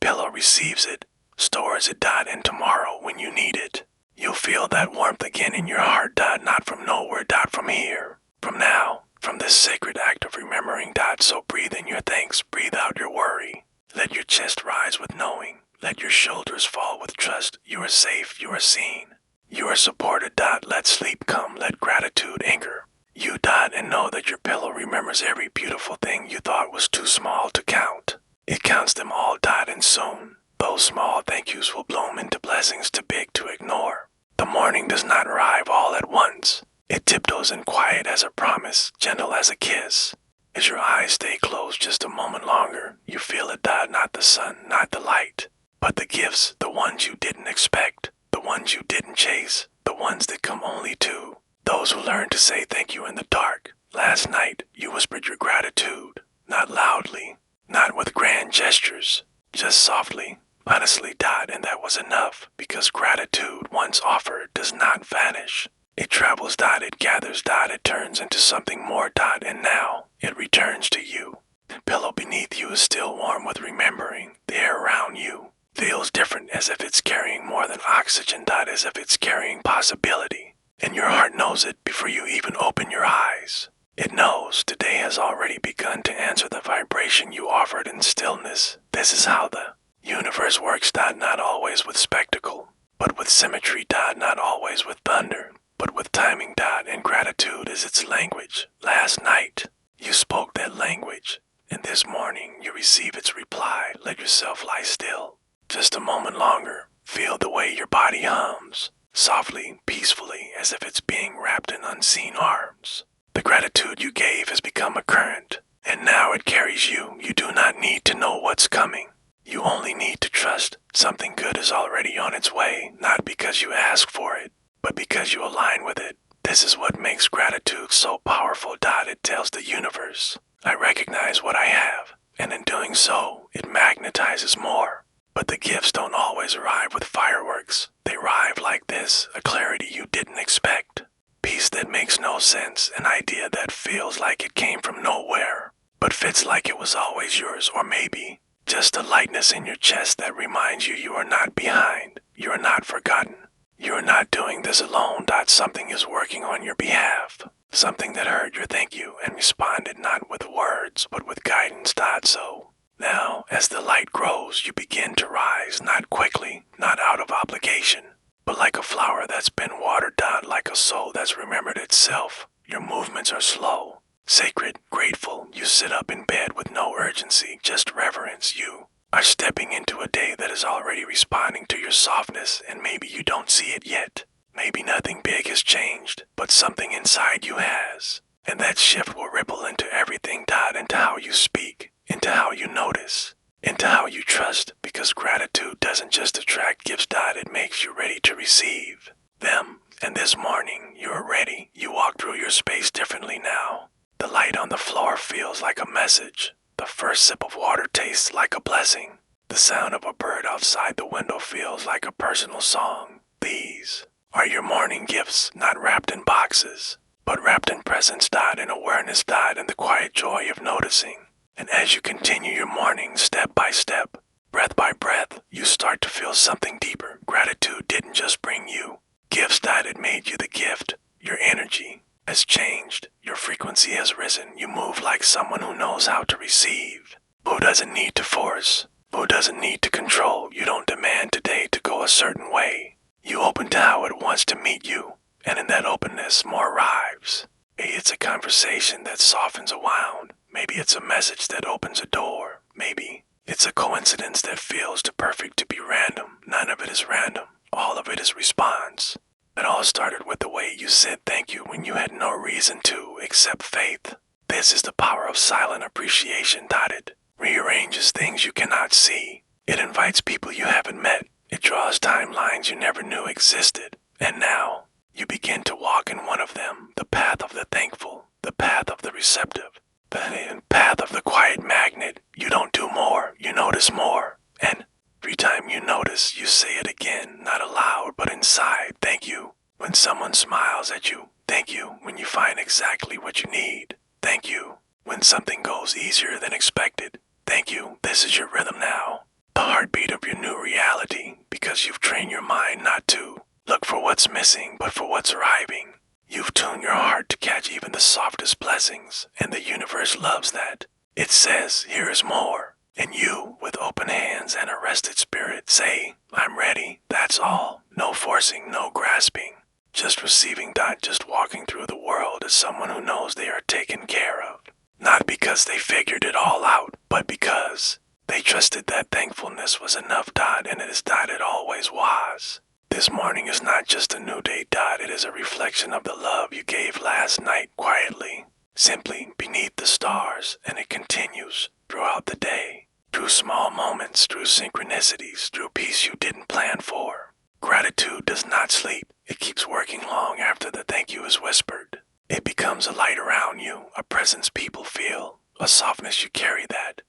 Pillow receives it, stores it. And tomorrow, when you need it, you'll feel that warmth again in your heart. Not from nowhere. From here, from now, from this sacred act of remembering. So breathe in your thanks, breathe out your worry. Let your chest rise with knowing. Let your shoulders fall with trust. You are safe, you are seen. You are supported. Let sleep come, let gratitude anchor you. And know that your pillow remembers every beautiful thing you thought was too small to count. It counts them all. And soon, those small thank yous will bloom into blessings too big to ignore. The morning does not arrive all at once. It tiptoes in quiet as a promise, gentle as a kiss. As your eyes stay closed just a moment longer, you feel it. Not the sun, not the light, but the gifts, the ones you didn't expect, the ones you didn't chase, the ones that come only to those who learn to say thank you in the dark. Last night, you whispered your gratitude, not loudly, not with grand gestures, just softly, honestly. And that was enough, because gratitude, once offered, does not vanish. It travels. It gathers. It turns into something more. And now, it returns to you. The pillow beneath you is still warm with remembering. The air around you feels different, as if it's carrying more than oxygen. As if it's carrying possibility. And your heart knows it before you even open your eyes. It knows today has already begun to answer the vibration you offered in stillness. This is how the universe works. Not always with spectacle, but with symmetry. Not always with thunder, but with timing. And gratitude is its language. Last night, you spoke that language. And this morning, you receive its reply. Let yourself lie still. Just a moment longer. Feel the way your body hums, softly, peacefully, as if it's being wrapped in unseen arms. The gratitude you gave has become a current, and now it carries you. You do not need to know what's coming. You only need to trust something good is already on its way, not because you ask for it, but because you align with it. This is what makes gratitude so powerful. It tells the universe, I recognize what I have, and in doing so, it magnetizes more. But the gifts don't always arrive with fireworks. They arrive like this, a clarity you didn't expect. Peace that makes no sense, an idea that feels like it came from nowhere, but fits like it was always yours, or maybe just a lightness in your chest that reminds you you are not behind, you are not forgotten, you are not doing this alone. Something is working on your behalf, something that heard your thank you and responded not with words, but with guidance. So now, as the light grows, you begin to rise, not quickly, not out of obligation, but like a flower that's been watered down, like a soul that's remembered itself. Your movements are slow, sacred, grateful. You sit up in bed with no urgency, just reverence. You are stepping into a day that is already responding to your softness, and maybe you don't see it yet. Maybe nothing big has changed, but something inside you has. And that shift will ripple into everything, into how you speak, into how you notice, into how you trust, because gratitude doesn't just attract gifts, it makes you ready to receive them. And this morning, you are ready. You walk through your space differently now. The light on the floor feels like a message. The first sip of water tastes like a blessing. The sound of a bird outside the window feels like a personal song. These are your morning gifts, not wrapped in boxes, but wrapped in presence, in awareness, in the quiet joy of noticing. And as you continue your morning step by step, breath by breath, you start to feel something deeper. Gratitude didn't just bring you gifts, it made you the gift. Your energy has changed. Your frequency has risen. You move like someone who knows how to receive, who doesn't need to force, who doesn't need to control. You don't demand today to go a certain way. You open to how it wants to meet you, and in that openness, more arrives. Maybe it's a conversation that softens a wound. Maybe it's a message that opens a door. Maybe it's a coincidence that feels too perfect to be random. None of it is random. All of it is response. It all started with the way you said thank you when you had no reason to, except faith. This is the power of silent appreciation. It rearranges things you cannot see. It invites people you haven't met. It draws timelines you never knew existed. And now, you begin to walk in one of them, the path of the thankful, the path of the receptive, the path of the quiet magnet. You don't do more, you notice more. And every time you notice, you say it again, not aloud, but inside. Thank you. When someone smiles at you, thank you. When you find exactly what you need, thank you. When something goes easier than expected, thank you. This is your rhythm now, the heartbeat of your new reality, because you've trained your mind not to look for what's missing, but for what's arriving. You've tuned your heart to catch even the softest blessings, and the universe loves that. It says, here is more. And you, with open hands and a rested spirit, say, I'm ready. That's all. No forcing, no grasping. Just receiving, just walking through the world as someone who knows they are taken care of. Not because they figured it all out, but because they trusted that thankfulness was enough, and it is, it always was. This morning is not just a new day, it is a reflection of the love you gave last night quietly, simply beneath the stars, and it continues throughout the day, through small moments, through synchronicities, through peace you didn't plan for. Gratitude does not sleep. It keeps working long after the thank you is whispered. It becomes a light around you, a presence people feel, a softness you carry that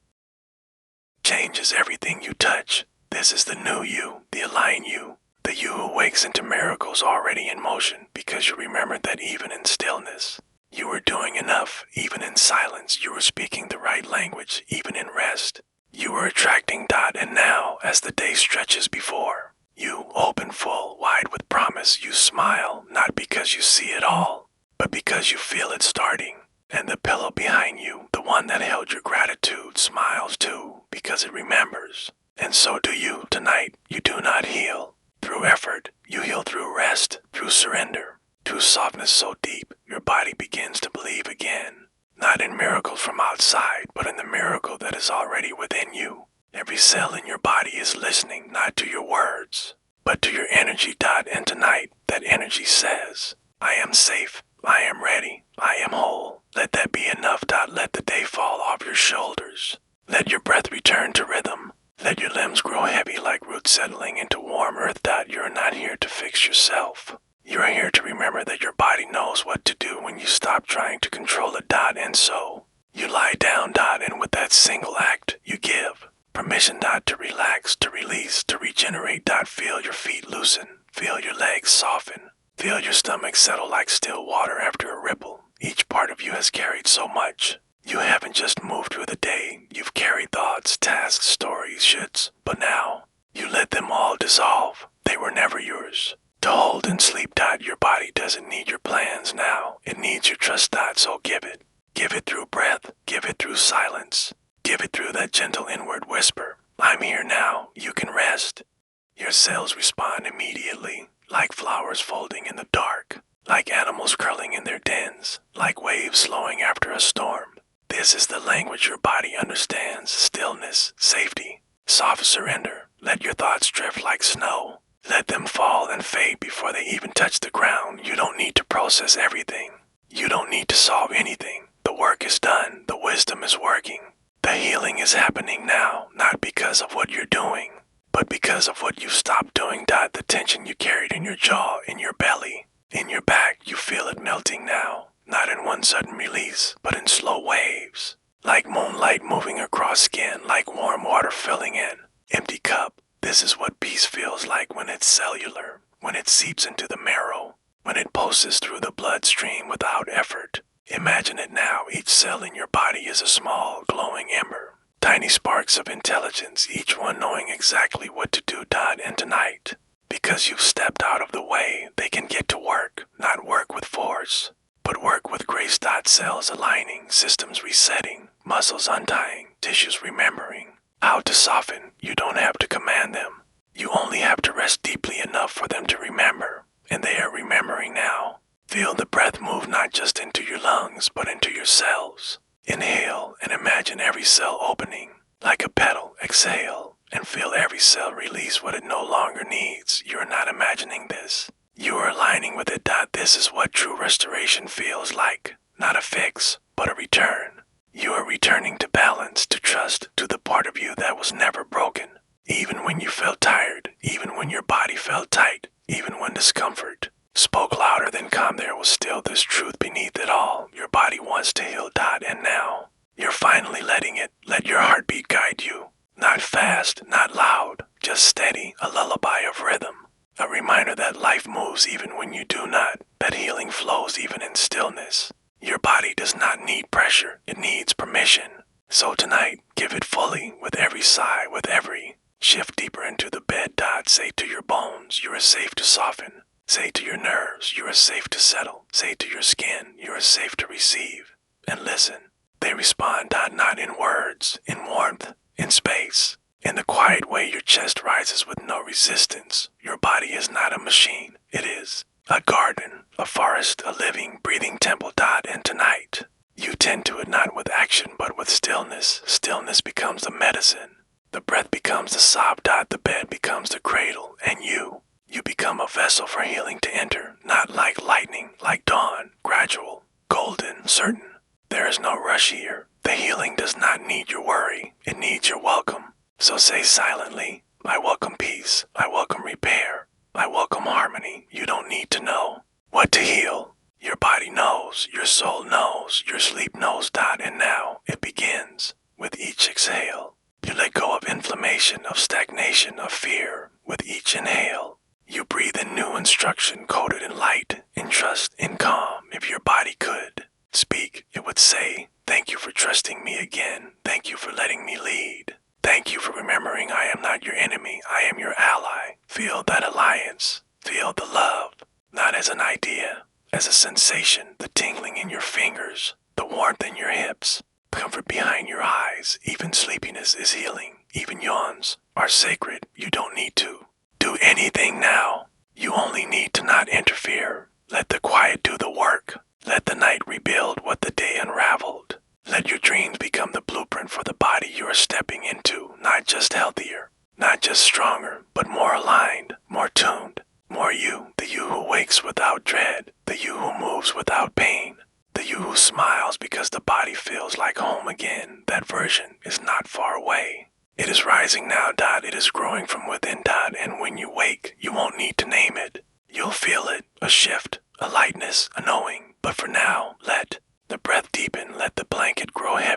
changes everything you touch. This is the new you, the aligned you, the you who wakes into miracles already in motion, because you remembered that even in stillness, you were doing enough. Even in silence, you were speaking the right language. Even in rest, you were attracting, and now, as the day stretches before, you open full, wide with promise. You smile, not because you see it all, but because you feel it starting. And the pillow behind you, the one that held your gratitude, smiles too, because it remembers. And so do you tonight. You do not heal through effort. You heal through rest, through surrender, through softness so deep, your body begins to believe again. Not in miracles from outside, but in the miracle that is already within you. Every cell in your body is listening, not to your words, but to your energy. And tonight, that energy says, I am safe, I am ready, I am whole. Let that be enough. Let the day fall off your shoulders. Let your breath return to rhythm. Let your limbs grow heavy like roots settling into warm earth. You're not here to fix yourself. You're here to remember that your body knows what to do when you stop trying to control it. And so, You lie down, and with that single act, you give permission, to relax, to release, to regenerate, feel your feet loosen, feel your legs soften, feel your stomach settle like still water after a ripple. Each part of you has carried so much. You haven't just moved through the day, you've carried thoughts, tasks, stories, shoulds, but now, you let them all dissolve. They were never yours. To hold and sleep, your body doesn't need your plans now. It needs your trust, so give it. Give it through breath, give it through silence. Give it through that gentle inward whisper. I'm here now, you can rest. Your cells respond immediately, like flowers folding in the dark, like animals curling in their dens, like waves slowing after a storm. This is the language your body understands: stillness, safety, soft surrender. Let your thoughts drift like snow. Let them fall and fade before they even touch the ground. You don't need to process everything. You don't need to solve anything. The work is done. The wisdom is working. The healing is happening now, not because of what you're doing, but because of what you've stopped doing. The tension you carried in your jaw, in your belly, in your back, you feel it melting now. Not in one sudden release, but in slow waves. Like moonlight moving across skin, like warm water filling in. Empty cup. This is what peace feels like when it's cellular, when it seeps into the marrow, when it pulses through the bloodstream without effort. Imagine it now. Each cell in your body is a small, glowing ember. Tiny sparks of intelligence, each one knowing exactly what to do. And tonight, because you've stepped out of the way, they can get to work. Not work with force, but work with grace. Cells aligning, systems resetting, muscles untying, tissues remembering how to soften. You don't have to command them. You only have to rest deeply enough for them to remember. And they are remembering now. Feel the breath move not just into your lungs, but into your cells. Inhale and imagine every cell opening. Like a petal, exhale and feel every cell release what it no longer needs. You are not imagining this. You are aligning with it. This is what true restoration feels like. Not a fix, but a return. You are returning to balance, to trust, to the part of you that was never broken. Even when you felt tired, even when your body felt tight, even when discomfort spoke louder than calm, there was still this truth beneath it all. Your body wants to heal. And now, you're finally letting it. Let your heartbeat guide you. Not fast, not loud, just steady, a lullaby of rhythm. A reminder that life moves even when you do not, that healing flows even in stillness. Your body does not need pressure, it needs permission. So tonight, give it fully, with every sigh, with every shift deeper into the bed. Say to your bones, you are safe to soften. Say to your nerves, you are safe to settle. Say to your skin, you are safe to receive. And listen, they respond, not in words, in warmth, in space. In the quiet way your chest rises with no resistance. Your body is not a machine, it is a garden, a forest, a living, breathing temple. And tonight, you tend to it not with action but with stillness. Stillness becomes the medicine. The breath becomes the sob. The bed becomes the cradle. And you become a vessel for healing to enter. Not like lightning, like dawn, gradual, golden, certain. There is no rush here. The healing does not need your worry. It needs your welcome. So say silently, I welcome peace. I welcome repair. I welcome harmony. You don't need to know what to heal. Your body knows, your soul knows, your sleep knows. And now it begins with each exhale. You let go of inflammation, of stagnation, of fear. With each inhale, you breathe in new instruction coated in light, in trust, in calm. If your body could speak, it would say, thank you for trusting me again. Thank you for letting me lead. Thank you for remembering I am not your enemy, I am your ally. Feel that alliance. Feel the love, not as an idea, as a sensation, the tingling in your fingers, the warmth in your hips, comfort behind your eyes. Even sleepiness is healing. Even yawns are sacred. You don't need to do anything now. You only need to not interfere. Let the quiet do the work. Let the night rebuild what the day unraveled. Let your dreams become the blueprint for the body you are stepping into. Not just healthier, not just stronger, but more aligned, more tuned, more you. The you who wakes without dread, the you who moves without pain, the you who smiles because the body feels like home again. That version is not far away. It is rising now. It is growing from within. And when you wake, you won't need to name it. You'll feel it, a shift, a lightness, a knowing. But for now, let the breath deepen, let the blanket grow heavy.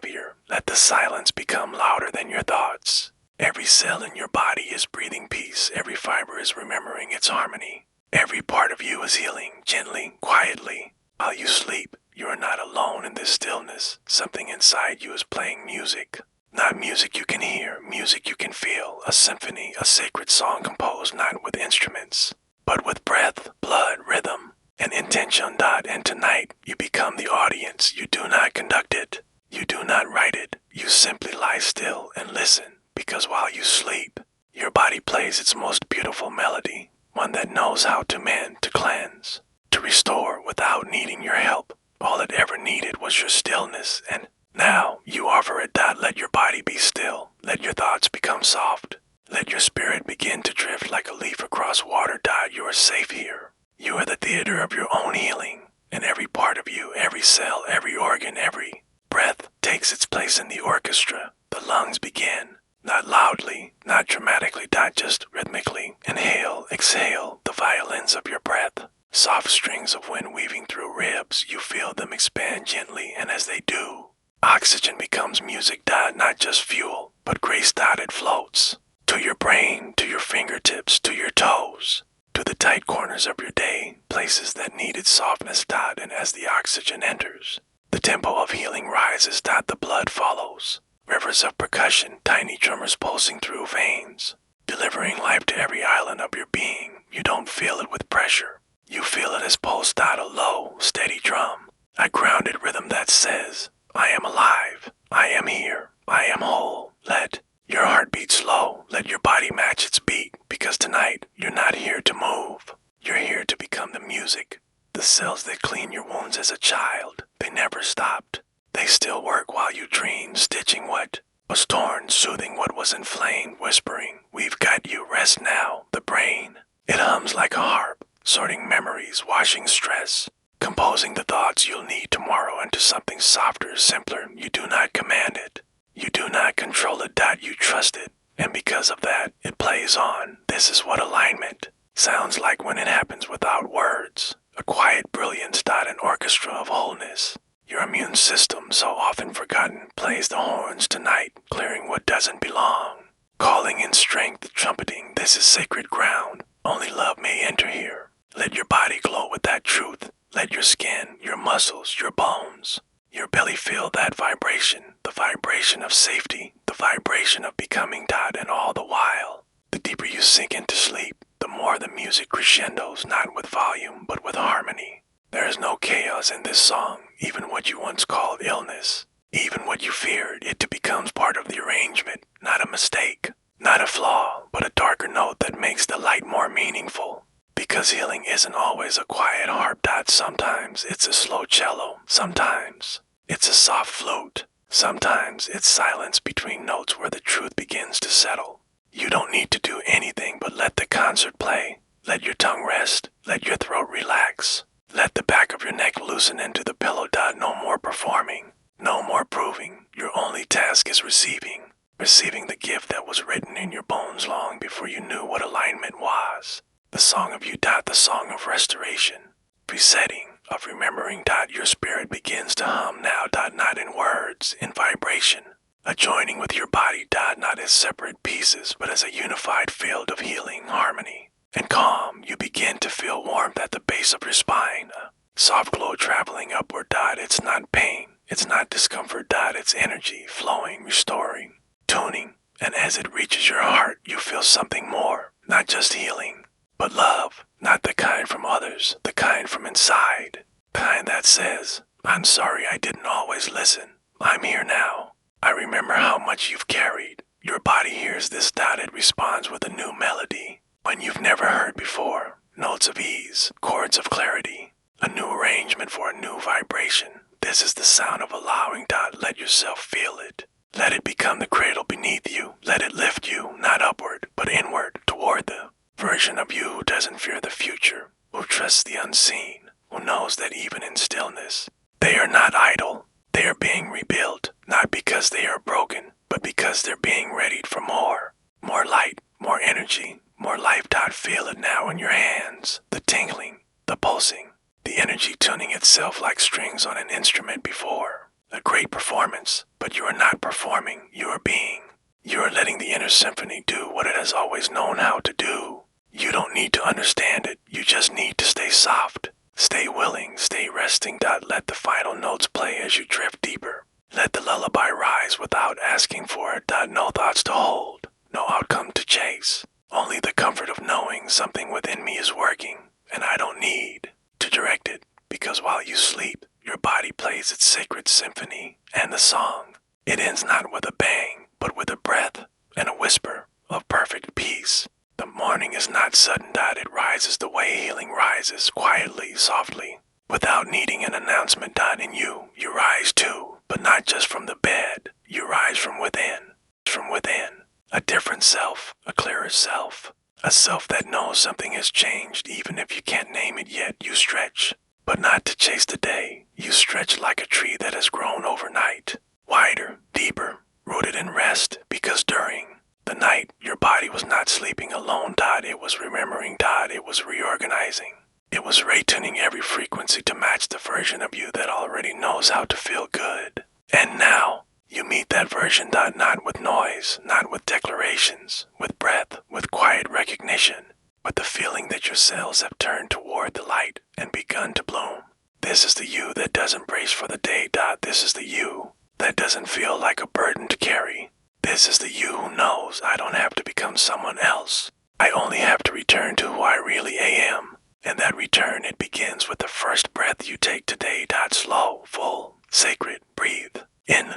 you is healing gently, quietly. While you sleep, you are not alone in this stillness. Something inside you is playing music. Not music you can hear, music you can feel. A symphony, a sacred song composed not with instruments, but with breath, blood, rhythm, and intention. And tonight, you become the audience. You do not conduct it. You do not write it. You simply lie still and listen, because while you sleep, your body plays its most beautiful melody, one that knows how to mend, to cleanse, to restore without needing your help. All it ever needed was your stillness, and now you offer it. Let your body be still. Let your thoughts become soft. Let your spirit begin to drift like a leaf across water. You are safe here. You are the theater of your own healing, and every part of you, every cell, every organ, every breath takes its place in the orchestra. The lungs begin, not loudly, not dramatically, just rhythmically. Inhale, exhale, the violins of your breath. Soft strings of wind weaving through ribs, you feel them expand gently, and as they do, oxygen becomes music. Not just fuel, but grace. It floats to your brain, to your fingertips, to your toes, to the tight corners of your day, places that needed softness. And as the oxygen enters, the tempo of healing rises. The blood follows. Rivers of percussion, tiny tremors pulsing through veins, delivering life to every island of your being. You don't feel it with pressure. You feel it as pulse. A low, steady drum, a grounded rhythm that says, I am alive, I am here, I am whole. Let your heart beat slow, let your body match its beat, because tonight you're not here to move. You're here to become the music. The cells that clean your wounds as a child, they never stopped. They still work while you dream, stitching what was torn, soothing what was inflamed, whispering, we've got you, rest now. The brain, it hums like a harp, sorting memories, washing stress, composing the thoughts you'll need tomorrow into something softer, simpler. You do not command it. You do not control it. You trust it. And because of that, it plays on. This is what alignment sounds like when it happens without words. A quiet brilliance. An orchestra of wholeness. Your immune system, so often forgotten, plays the horns tonight, clearing what doesn't belong. Calling in strength, trumpeting, this is sacred ground. Only love may enter here. Let your body glow with that truth. Let your skin, your muscles, your bones, your belly feel that vibration. The vibration of safety, the vibration of becoming. And all the while, the deeper you sink into sleep, the more the music crescendos, not with volume, but with harmony. There is no chaos in this song. Even what you once called illness, even what you feared, it becomes part of the arrangement. Not a mistake, not a flaw, but a darker note that makes the light more meaningful. Because healing isn't always a quiet harp. Sometimes it's a slow cello. Sometimes it's a soft flute. Sometimes it's silence between notes where the truth begins to settle. You don't need to do anything but let the concert play. Let your tongue rest. Let your throat relax. Let the back of your neck loosen into the pillow. No more performing. No more proving. Your only task is receiving. Receiving the gift that was written in your bones long before you knew what alignment was. The song of you. The song of restoration. Resetting. Of remembering. Your spirit begins to hum now. Not in words, in vibration. A joining with your body. Not as separate pieces, but as a unified field of healing, harmony, and calm. You begin to feel warmth at the base of your spine. A soft glow traveling upward. It's not pain. It's not discomfort. It's energy flowing, restoring, tuning. And as it reaches your heart, you feel something more. Not just healing, but love. Not the kind from others, the kind from inside. The kind that says, I'm sorry I didn't always listen. I'm here now. I remember how much you've carried. Your body hears this. It responds with a new melody. When you've never heard before. Notes of ease, chords of clarity. A new arrangement for a new vibration. This is the sound of allowing. Let yourself feel it. Let it become the cradle beneath you. Let it lift you, not upward, but inward, toward the version of you who doesn't fear the future, who trusts the unseen, who knows that even in stillness, they are not idle. They are being rebuilt, not because they are broken, but because they're being readied for more. More light, more energy, more life. Feel it now in your hands. The tingling, the pulsing, the energy tuning itself like strings on an instrument before. A great performance, but you are not performing, you are being. You are letting the inner symphony do what it has always known how to do. You don't need to understand it, you just need to stay silent. as you drift deeper. Let the lullaby rise without asking for it. No thoughts to hold, no outcome to chase. Only the comfort of knowing something within me is working, and I don't need to direct it, because while you sleep, your body plays its sacred symphony, and the song, it ends not with a bang, but with a breath and a whisper of perfect peace. The morning is not sudden. It rises the way healing rises, quietly, softly, without needing an announcement. In you, you rise too, but not just from the bed. You rise from within. From within. A different self, a clearer self. A self that knows something has changed, even if you can't name it yet. You stretch, but not to chase the day. You stretch like a tree that has grown overnight. Wider, deeper, rooted in rest, because during the night, your body was not sleeping alone. It was remembering. It was reorganizing. It was retuning every frequency to match the version of you that already knows how to feel good. And now, you meet that version. Not with noise, not with declarations, with breath, with quiet recognition, with the feeling that your cells have turned toward the light and begun to bloom. This is the you that doesn't brace for the day. This is the you that doesn't feel like a burden to carry. This is the you who knows I don't have to become someone else. I only have to return to who I really am. And that return, it begins with the first breath you take today. Slow, full, sacred. Breathe in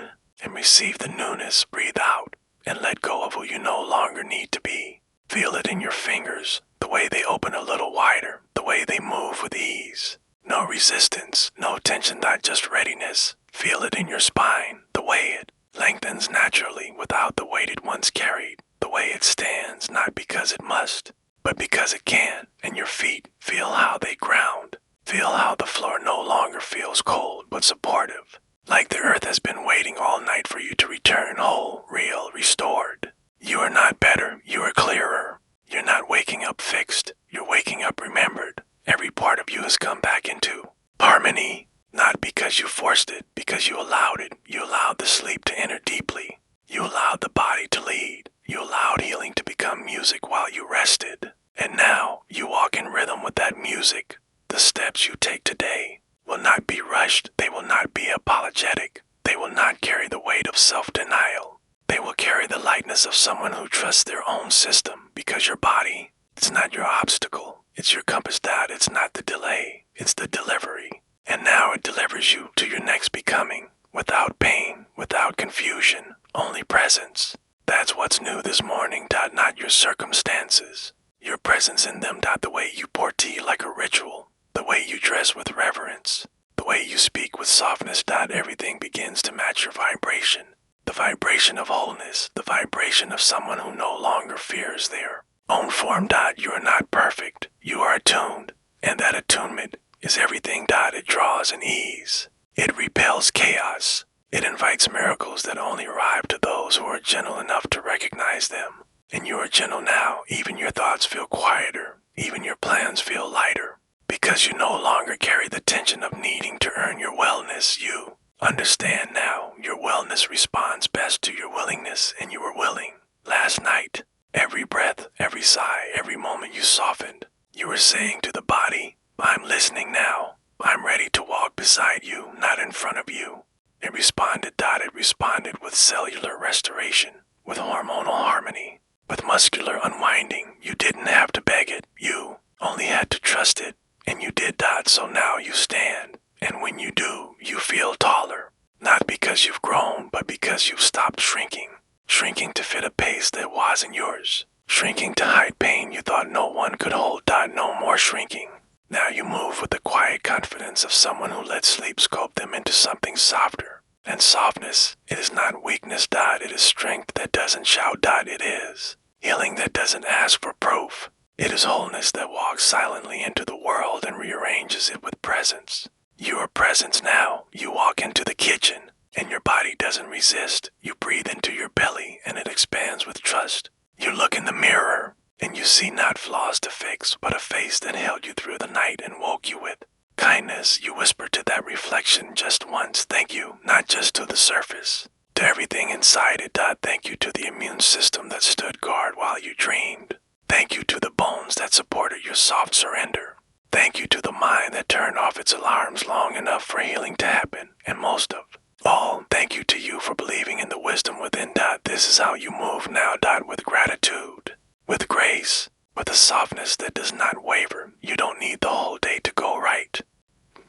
and receive the newness. Breathe out and let go of who you no longer need to be. Feel it in your fingers, the way they open a little wider, the way they move with ease. No resistance, no tension, just readiness. Feel it in your spine, the way it lengthens naturally without the weight it once carried. The way it stands, not because it must, but because it can. And your feet, feel how they ground. Feel how the floor no longer feels cold, but supportive. Like the earth has been waiting all night for you to return whole, real, restored. You are not better, you are clearer. You're not waking up fixed, you're waking up remembered. Every part of you has come back into harmony. Not because you forced it, because you allowed it. You allowed the sleep to enter deeply. You allowed the body to lead. You allowed healing to become music while you rested. And now, you walk in rhythm with that music. The steps you take today will not be rushed. They will not be apologetic. They will not carry the weight of self-denial. They will carry the lightness of someone who trusts their own system, because your body, it's not your obstacle. It's your compass. It's not the delay. It's the delivery. And now it delivers you to your next becoming, without pain, without confusion, only presence. That's what's new this morning. Not your circumstances. Your presence in them. The way you pour tea like a ritual. The way you dress with reverence. The way you speak with softness. Everything begins to match your vibration. The vibration of wholeness. The vibration of someone who no longer fears their own form. You are not perfect. You are attuned. And that attunement is everything. It draws an ease. It repels chaos. It invites miracles that only arrive to those who are gentle enough to recognize them. And you are gentle now. Even your thoughts feel quieter. Even your plans feel lighter. Because you no longer carry the tension of needing to earn your wellness. You understand now. Your wellness responds best to your willingness, and you were willing. Last night, every breath, every sigh, every moment you softened, you were saying to the body, I'm listening now. I'm ready to walk beside you, not in front of you. It responded. It responded with cellular restoration, with hormonal harmony, with muscular unwinding. You didn't have to beg it. You only had to trust it. And you did. So now you stand. And when you do, you feel taller. Not because you've grown, but because you've stopped shrinking. Shrinking to fit a pace that wasn't yours. Shrinking to hide pain you thought no one could hold. No more shrinking. Now you move with the quiet confidence of someone who lets sleep sculpt them into something softer. And softness, it is not weakness. It is strength that doesn't shout. It is healing that doesn't ask for proof. It is wholeness that walks silently into the world and rearranges it with presence. You are presence now. You walk into the kitchen, and your body doesn't resist. You breathe into your belly, and it expands with trust. You look in the mirror, and you see not flaws to fix, but a face that held you through the night and woke you with kindness. You whisper to that reflection just once, thank you, not just to the surface, to everything inside it. Thank you to the immune system that stood guard while you dreamed. Thank you to the bones that supported your soft surrender. Thank you to the mind that turned turn off its alarms long enough for healing to happen. And most of all, thank you to you for believing in the wisdom within. This is how you move now. With gratitude, with grace, with a softness that does not waver. You don't need the whole day to go right.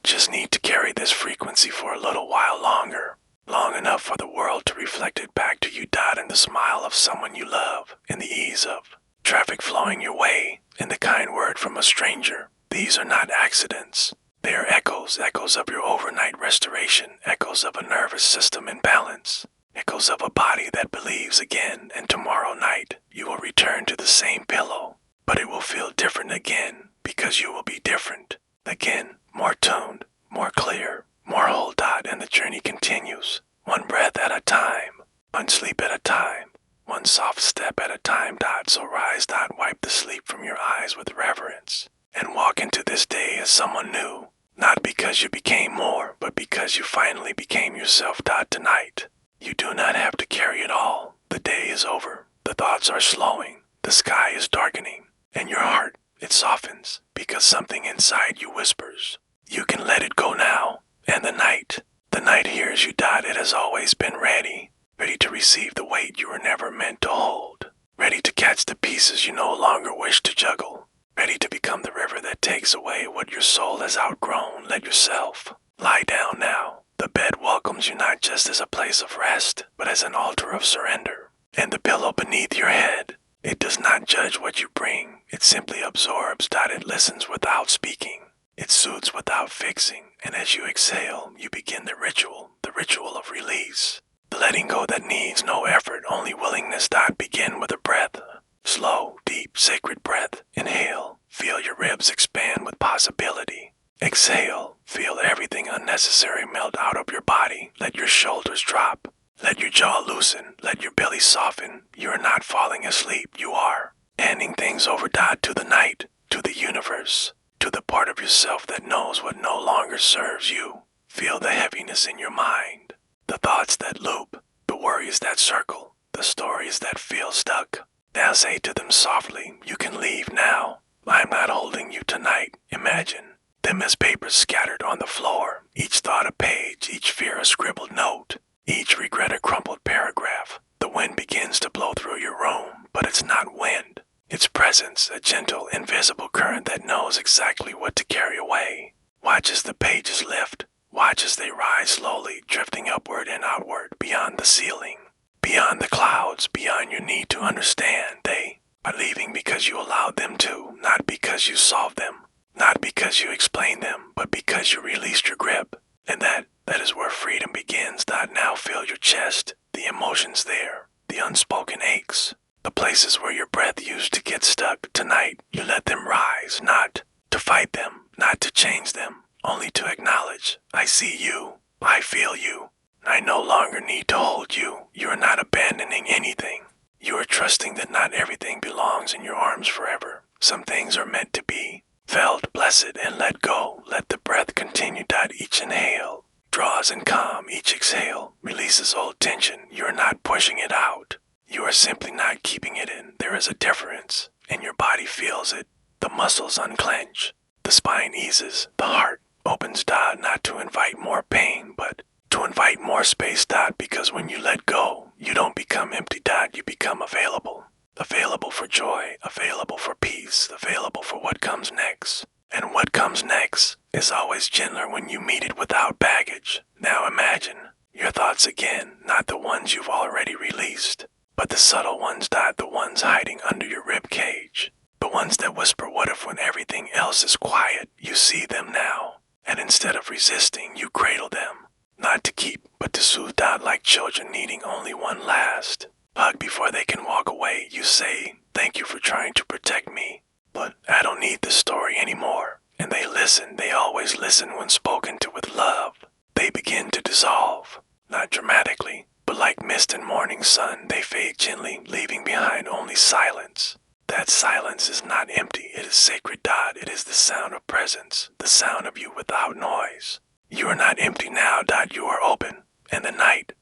Just need to carry this frequency for a little while longer. Long enough for the world to reflect it back to you. In the smile of someone you love, in the ease of traffic flowing your way, in the kind word from a stranger. These are not accidents. They are echoes of your overnight restoration, echoes of a nervous system in balance, echoes of a body that believes again. And tomorrow night, you will return to the same pillow, but it will feel different again, because you will be different. Again, more tuned, more clear, more whole. And the journey continues, one breath at a time, one sleep at a time, one soft step at a time. So rise. Wipe the sleep from your eyes with reverence, and walk into this day as someone new. Not because you became more, but because you finally became yourself. Tonight, you do not have to carry it all. The day is over. The thoughts are slowing. The sky is darkening. And your heart, it softens, because something inside you whispers, you can let it go now. And the night hears you. It has always been ready to receive the weight you were never meant to hold, ready to catch the pieces you no longer wish to juggle, ready to become the river that takes away what your soul has outgrown. Let yourself lie down now. The bed welcomes you not just as a place of rest, but as an altar of surrender. And the pillow beneath your head, it does not judge what you bring. It simply absorbs. It listens without speaking. It soothes without fixing. And as you exhale, you begin the ritual of release. The letting go that needs no effort, only willingness. Begin with a breath. Slow, deep, sacred breath. Inhale. Feel your ribs expand with possibility. Exhale. Feel everything unnecessary melt out of your body. Let your shoulders drop. Let your jaw loosen. Let your belly soften. You are not falling asleep. You are handing things over. To the night, to the universe, to the part of yourself that knows what no longer serves you. Feel the heaviness in your mind, the thoughts that loop, the worries that circle, the stories that feel stuck. Now say to them softly, you can leave now. I'm not holding you tonight. Imagine them as papers scattered on the floor, each thought a page, each fear a scribbled note, each regret a crumpled paragraph. The wind begins to blow through your room, but it's not wind. It's presence, a gentle, invisible current that knows exactly what to carry away. Watch as the pages lift. Watch as they rise slowly, drifting upward and outward, beyond the ceiling, beyond the clouds, beyond your need to understand. They are leaving because you allowed them to, not because you solved them, not because you explained them, but because you released your grip. And that is where freedom begins. Now feel your chest, the emotions there, the unspoken aches, the places where your breath used to get stuck. Tonight, you let them rise, not to fight them, not to change them, only to acknowledge, I see you, I feel you, I no longer need to hold you. You are not abandoning anything. You are trusting that not everything belongs in your arms forever. Some things are meant to be felt, blessed, and let go. Let the breath continue. Each inhale draws and calm. Each exhale releases old tension. You are not pushing it out. You are simply not keeping it in. There is a difference, and your body feels it. The muscles unclench. The spine eases. The heart opens. Not to invite more pain, but to invite more space. Because when you let go, you don't become empty. You become available. Available for joy, available for peace, available for what comes next. And what comes next is always gentler when you meet it without baggage. Now imagine your thoughts again, not the ones you've already released, but the subtle ones. The ones hiding under your rib cage. The ones that whisper, what if, when everything else is quiet. You see them now, and instead of resisting, you cradle them. Not to keep, but to soothe. Like children needing only one last hug before they can walk away. You say, thank you for trying to protect me, but I don't need this story anymore. And they listen. They always listen when spoken to with love. They begin to dissolve, not dramatically, but like mist in morning sun. They fade gently, leaving behind only silence. That silence is not empty. It is sacred. It is the sound of presence, the sound of you without noise. You are not empty now. You are open. And the night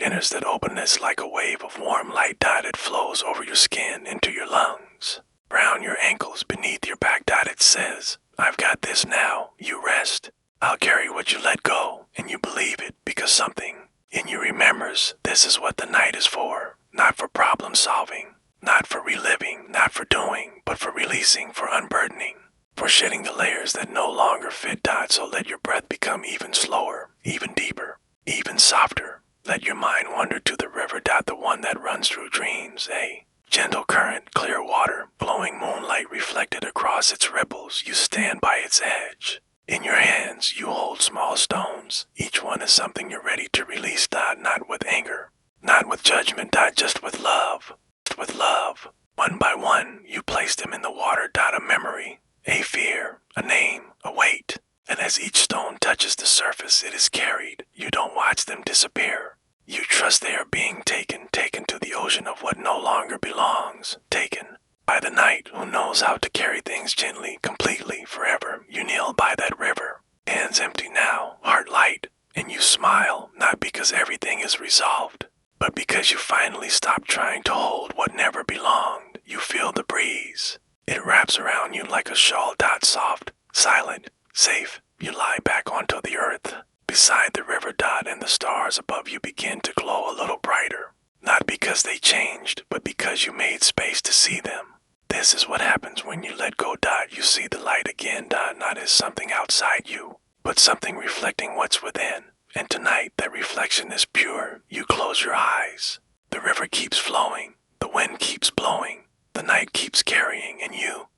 enters that openness like a wave of warm light. It flows over your skin, into your lungs, around your ankles, beneath your back. It says, I've got this now, you rest. I'll carry what you let go, and you believe it because something in you remembers this is what the night is for. Not for problem solving, not for reliving, not for doing, but for releasing, for unburdening, for shedding the layers that no longer fit. So let your breath become even slower, even deeper, even softer. Let your mind wander to the river. The one that runs through dreams, a gentle current, clear water, glowing moonlight reflected across its ripples. You stand by its edge. In your hands, you hold small stones. Each one is something you're ready to release. Not with anger, not with judgment. Just with love. With love. One by one, you place them in the water. A memory, a fear, a name, a weight. And as each stone touches the surface, it is carried. You don't watch them disappear. You trust they are being taken to the ocean of what no longer belongs. Taken by the night who knows how to carry things gently, completely, forever. You kneel by that river, hands empty now, heart light, and you smile, not because everything is resolved, but because you finally stop trying to hold what never belonged. You feel the breeze. It wraps around you like a shawl. Soft, silent, safe. You lie back onto the earth, beside the river. And the stars above you begin to glow a little brighter. Not because they changed, but because you made space to see them. This is what happens when you let go. You see the light again. Not as something outside you, but something reflecting what's within. And tonight, that reflection is pure. You close your eyes. The river keeps flowing. The wind keeps blowing. The night keeps carrying, and you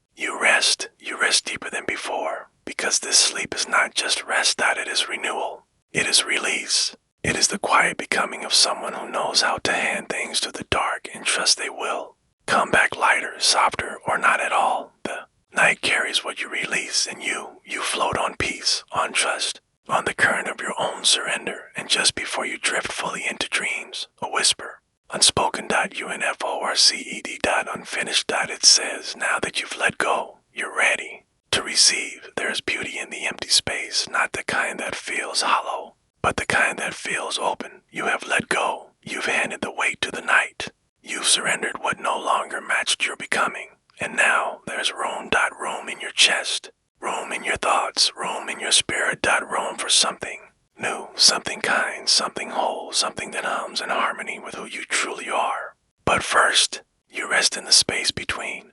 rest. You rest deeper than before. Because this sleep is not just rest. It is renewal. It is release. It is the quiet becoming of someone who knows how to hand things to the dark and trust they will come back lighter, softer, or not at all. The night carries what you release, and you float on peace, on trust, on the current of your own surrender. And just before you drift fully into dreams, a whisper, unspoken. UNFORCED. Unfinished. It says, now that you've let go, you're ready to receive. There's beauty in the empty space, not the kind that feels hollow, but the kind that feels open. You have let go. You've handed the weight to the night. You've surrendered what no longer matched your becoming. And now there's room. Room in your chest, room in your thoughts, room in your spirit. Room for something new, something kind, something whole, something that hums in harmony with who you truly are. But first, you rest in the space between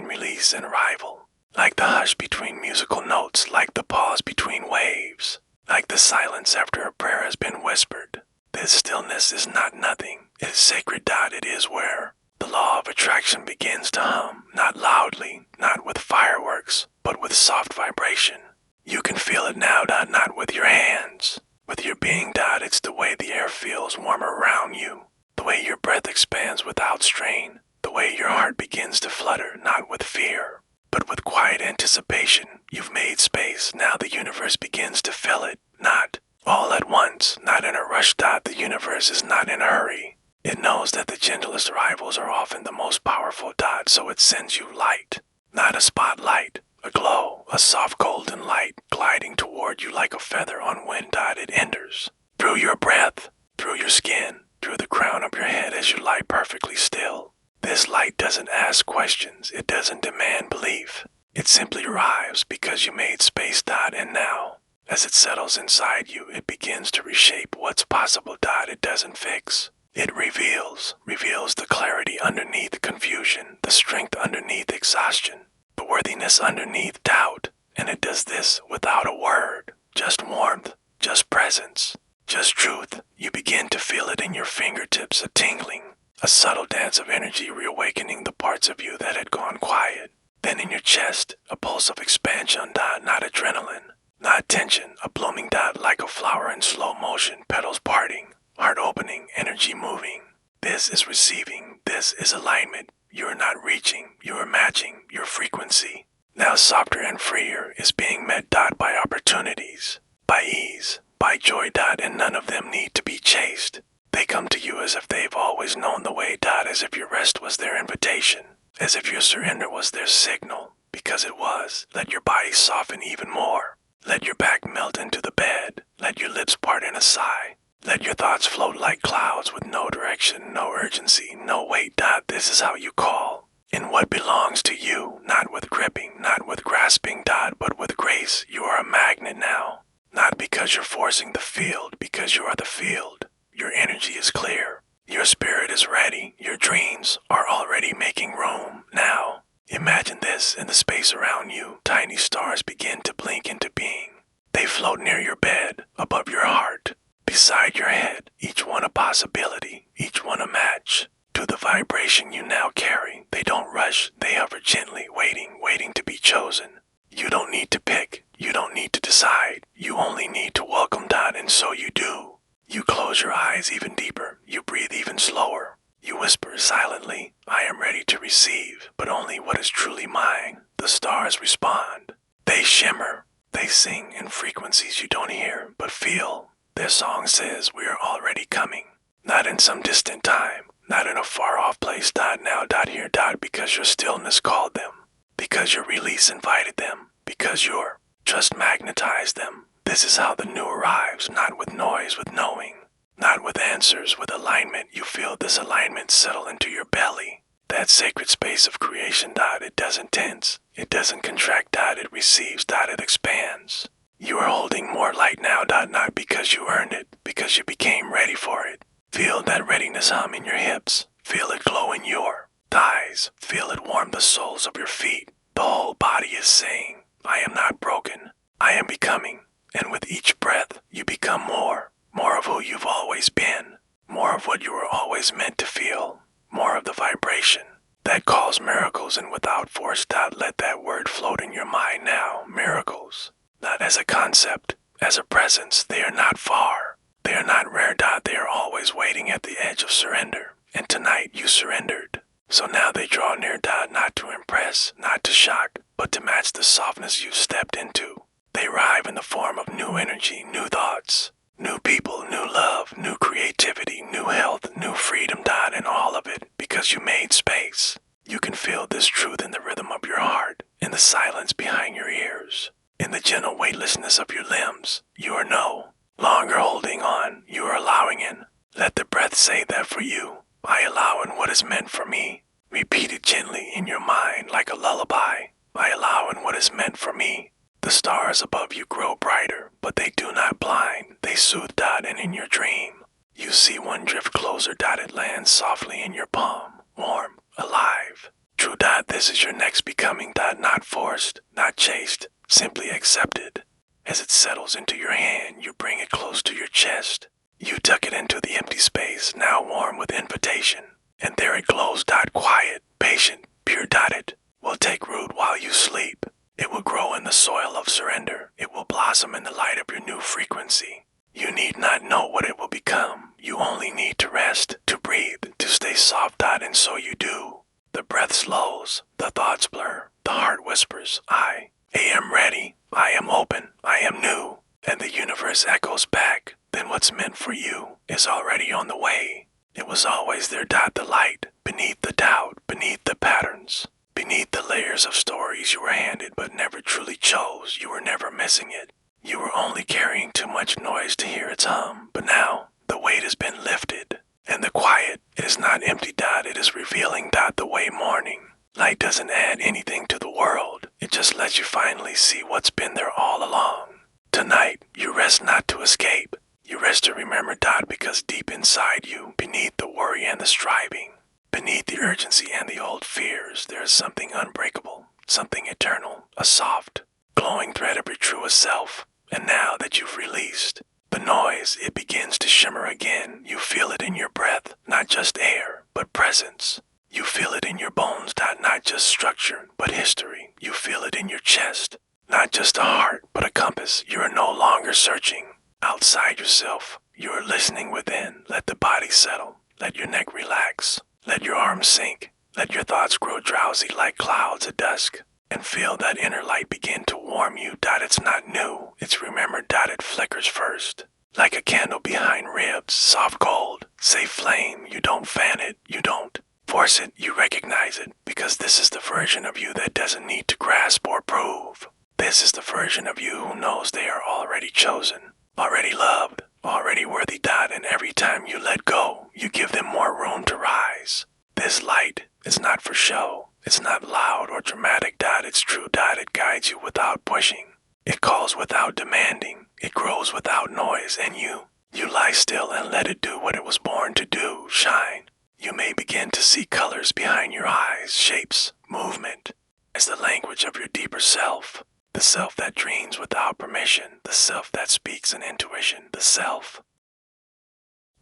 release and arrival. Like the hush between musical notes, like the pause between waves, like the silence after a prayer has been whispered. This stillness is not nothing. It is sacred. It is where the law of attraction begins to hum, not loudly, not with fireworks, but with soft vibration. You can feel it now. Not with your hands, with your being. It's the way the air feels warmer around you, the way your breath expands without strain, the way your heart begins to flutter, not with fear, but with quiet anticipation. You've made space. Now the universe begins to fill it. Not all at once, not in a rush. The universe is not in a hurry. It knows that the gentlest arrivals are often the most powerful. So it sends you light. Not a spotlight, a glow, a soft golden light gliding toward you like a feather on wind. It enters through your breath, through your skin, through the crown of your head as you lie perfectly still. This light doesn't ask questions. It doesn't demand belief. It simply arrives because you made space. And now, as it settles inside you, it begins to reshape what's possible. It doesn't fix. It reveals the clarity underneath confusion, the strength underneath exhaustion, the worthiness underneath doubt. And it does this without a word, just warmth, just presence, just truth. You begin to feel it in your fingertips, a tingling, a subtle dance of energy reawakening the parts of you that had gone quiet. Then in your chest, a pulse of expansion. Not adrenaline, not tension, a blooming. Like a flower in slow motion, petals parting, heart opening, energy moving. This is receiving. This is alignment. You are not reaching. You are matching your frequency. Now softer and freer is being met. By opportunities, by ease, by joy. And none of them need to be chased. They come to you as if they've always known the way. As if your rest was their invitation. As if your surrender was their signal. Because it was. Let your body soften even more. Let your back melt into the bed. Let your lips part in a sigh. Let your thoughts float like clouds with no direction, no urgency, no weight. This is how you call in what belongs to you, not with gripping, not with grasping, but with grace. You are a magnet now, not because you're forcing the field, because you are the field. Your energy is clear. Your spirit is ready. Your dreams are already making room now. Imagine this in the space around you. Tiny stars begin to blink into being. They float near your bed, above your heart, beside your head, each one a possibility, each one a match to the vibration you now carry. They don't rush, they hover gently, waiting to be chosen. You don't need to pick, you don't need to decide, you only need to welcome that, and so you do. You close your eyes even deeper, you breathe even slower. You whisper silently, I am ready to receive, but only what is truly mine. The stars respond. They shimmer. They sing in frequencies you don't hear, but feel. Their song says we are already coming. Not in some distant time, not in a far-off place, now, here, because your stillness called them, because your release invited them, because your trust magnetized them. This is how the new arrives, not with noise, with knowing. Not with answers, with alignment. You feel this alignment settle into your belly. That sacred space of creation, it doesn't tense. It doesn't contract, it receives, it expands. You are holding more light now, not because you earned it, because you became ready for it. Feel that readiness hum in your hips. Feel it glow in your thighs. Feel it warm the soles of your feet. The whole body is saying, I am not broken. I am becoming. And with each breath, you become more of who you've always been, more of what you were always meant to feel, more of the vibration that calls miracles. And without force, let that word float in your mind now. Miracles, not as a concept, as a presence. They are not far. They are not rare, they are always waiting at the edge of surrender. And tonight you surrendered. So now they draw near, not to impress, not to shock, but to match the softness you've stepped into. They arrive in the form of new energy, new thoughts, new people, new love, new creativity, new health, new freedom, and all of it because you made space. You can feel this truth in the rhythm of your heart, in the silence behind your ears, in the gentle weightlessness of your limbs. You are no longer holding on, you are allowing in. Let the breath say that for you. I allow in what is meant for me. Repeat it gently in your mind like a lullaby. I allow in what is meant for me. The stars above you grow brighter, but they do not blind. They soothe, and in your dream, you see one drift closer, it lands softly in your palm, warm, alive. True, this is your next becoming, not forced, not chased, simply accepted. As it settles into your hand, you bring it close to your chest. You tuck it into the empty space, now warm with invitation. And there it glows, quiet, patient, pure, it will take root while you sleep. It will grow in the soil of surrender. It will blossom in the light of your new frequency. You need not know what it will become. You only need to rest, to breathe, to stay soft, and so you do. The breath slows, the thoughts blur, the heart whispers, I am ready, I am open, I am new. And the universe echoes back, then what's meant for you is already on the way. It was always there, the light, beneath the doubt, beneath the patterns. Beneath the layers of stories you were handed but never truly chose, you were never missing it. You were only carrying too much noise to hear its hum. But now, the weight has been lifted. And the quiet, it is not empty, it is revealing, the way morning. Light doesn't add anything to the world. It just lets you finally see what's been there all along. Tonight, you rest not to escape. You rest to remember, because deep inside you, beneath the worry and the striving, beneath the urgency and the old fears, there is something unbreakable, something eternal, a soft, glowing thread of your truest self. And now that you've released the noise, it begins to shimmer again. You feel it in your breath, not just air, but presence. You feel it in your bones, not just structure, but history. You feel it in your chest, not just a heart, but a compass. You are no longer searching outside yourself. You are listening within. Let the body settle. Let your neck relax. Let your arms sink. Let your thoughts grow drowsy like clouds at dusk. And feel that inner light begin to warm you. It's not new. It's remembered. It flickers first. Like a candle behind ribs, soft gold, safe flame. You don't fan it. You don't force it. You recognize it. Because this is the version of you that doesn't need to grasp or prove. This is the version of you who knows they are already chosen, already loved, already worthy. And every time you let go, you give them more room to rise. This light is not for show. It's not loud or dramatic. It's true. It guides you without pushing. It calls without demanding. It grows without noise. And you lie still and let it do what it was born to do, shine. You may begin to see colors behind your eyes, shapes, movement, as the language of your deeper self. The self that dreams without permission, the self that speaks in intuition, the self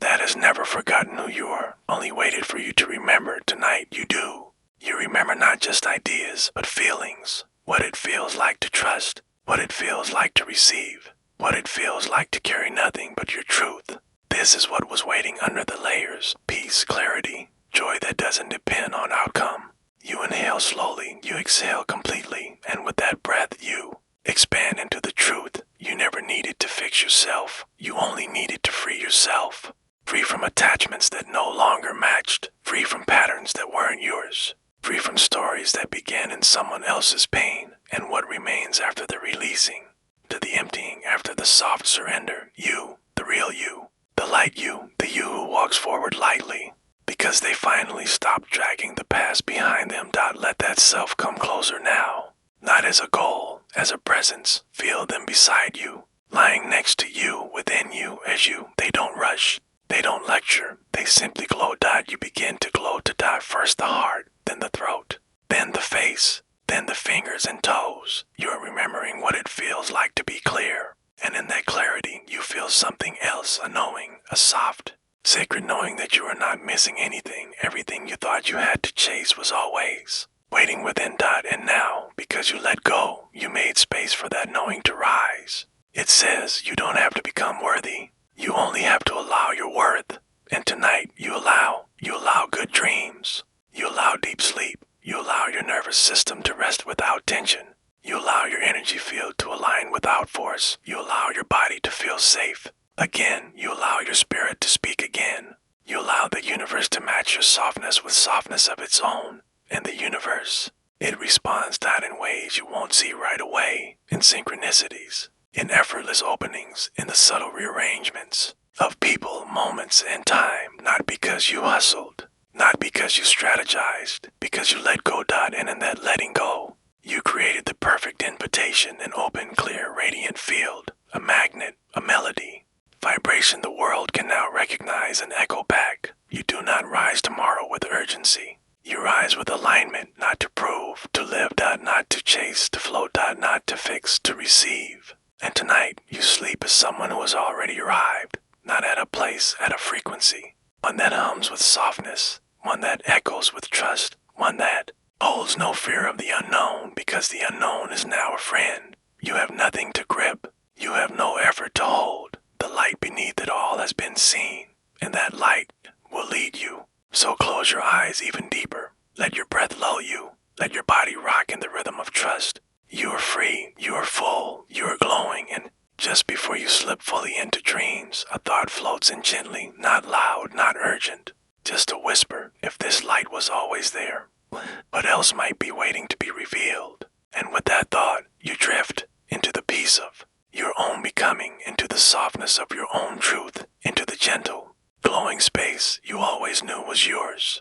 that has never forgotten who you are, only waited for you to remember. Tonight you do. You remember not just ideas, but feelings. What it feels like to trust, what it feels like to receive, what it feels like to carry nothing but your truth. This is what was waiting under the layers. Peace, clarity, joy that doesn't depend on outcome. You inhale slowly, you exhale completely, and with that breath you expand into the truth. You never needed to fix yourself. You only needed to free yourself. Free from attachments that no longer matched. Free from patterns that weren't yours. Free from stories that began in someone else's pain. And what remains after the releasing, to the emptying after the soft surrender. You, the real you, the light you, the you who walks forward lightly. Because they finally stopped dragging the past behind them. Let that self come closer now. Not as a goal, as a presence. Feel them beside you, lying next to you, within you, as you. They don't rush, they don't lecture, they simply glow. You begin to glow to first the heart, then the throat, then the face, then the fingers and toes. You are remembering what it feels like to be clear. And in that clarity, you feel something else, a knowing, a soft, sacred knowing that you are not missing anything. Everything you thought you had to chase was always waiting within. And now, because you let go, you made space for that knowing to rise. It says you don't have to become worthy. You only have to allow your worth. And tonight, you allow good dreams. You allow deep sleep. You allow your nervous system to rest without tension. You allow your energy field to align without force. You allow your body to feel safe. Again, you allow your spirit to speak again. You allow the universe to match your softness with softness of its own. And the universe, it responds in ways you won't see right away. In synchronicities, in effortless openings, in the subtle rearrangements of people, moments, and time. Not because you hustled, not because you strategized, because you let go. And in that letting go, you created the perfect invitation, an open, clear, radiant field, a magnet, a melody, vibration the world can now recognize and echo back. You do not rise tomorrow with urgency. You rise with alignment, not to prove, to live. Not to chase, to float. Not to fix, to receive. And tonight, you sleep as someone who has already arrived, not at a place, at a frequency. One that hums with softness, one that echoes with trust, one that holds no fear of the unknown, because the unknown is now a friend. You have nothing to grip. You have no effort to hold. The light beneath it all has been seen, and that light will lead you. So close your eyes even deeper. Let your breath lull you. Let your body rock in the rhythm of trust. You are free. You are full. You are glowing. And just before you slip fully into dreams, a thought floats in gently, not loud, not urgent. Just a whisper. If this light was always there, what else might be waiting to be revealed? And with that thought, you drift into the peace of your own becoming, into the softness of your own truth, into the gentle, glowing space you always knew was yours.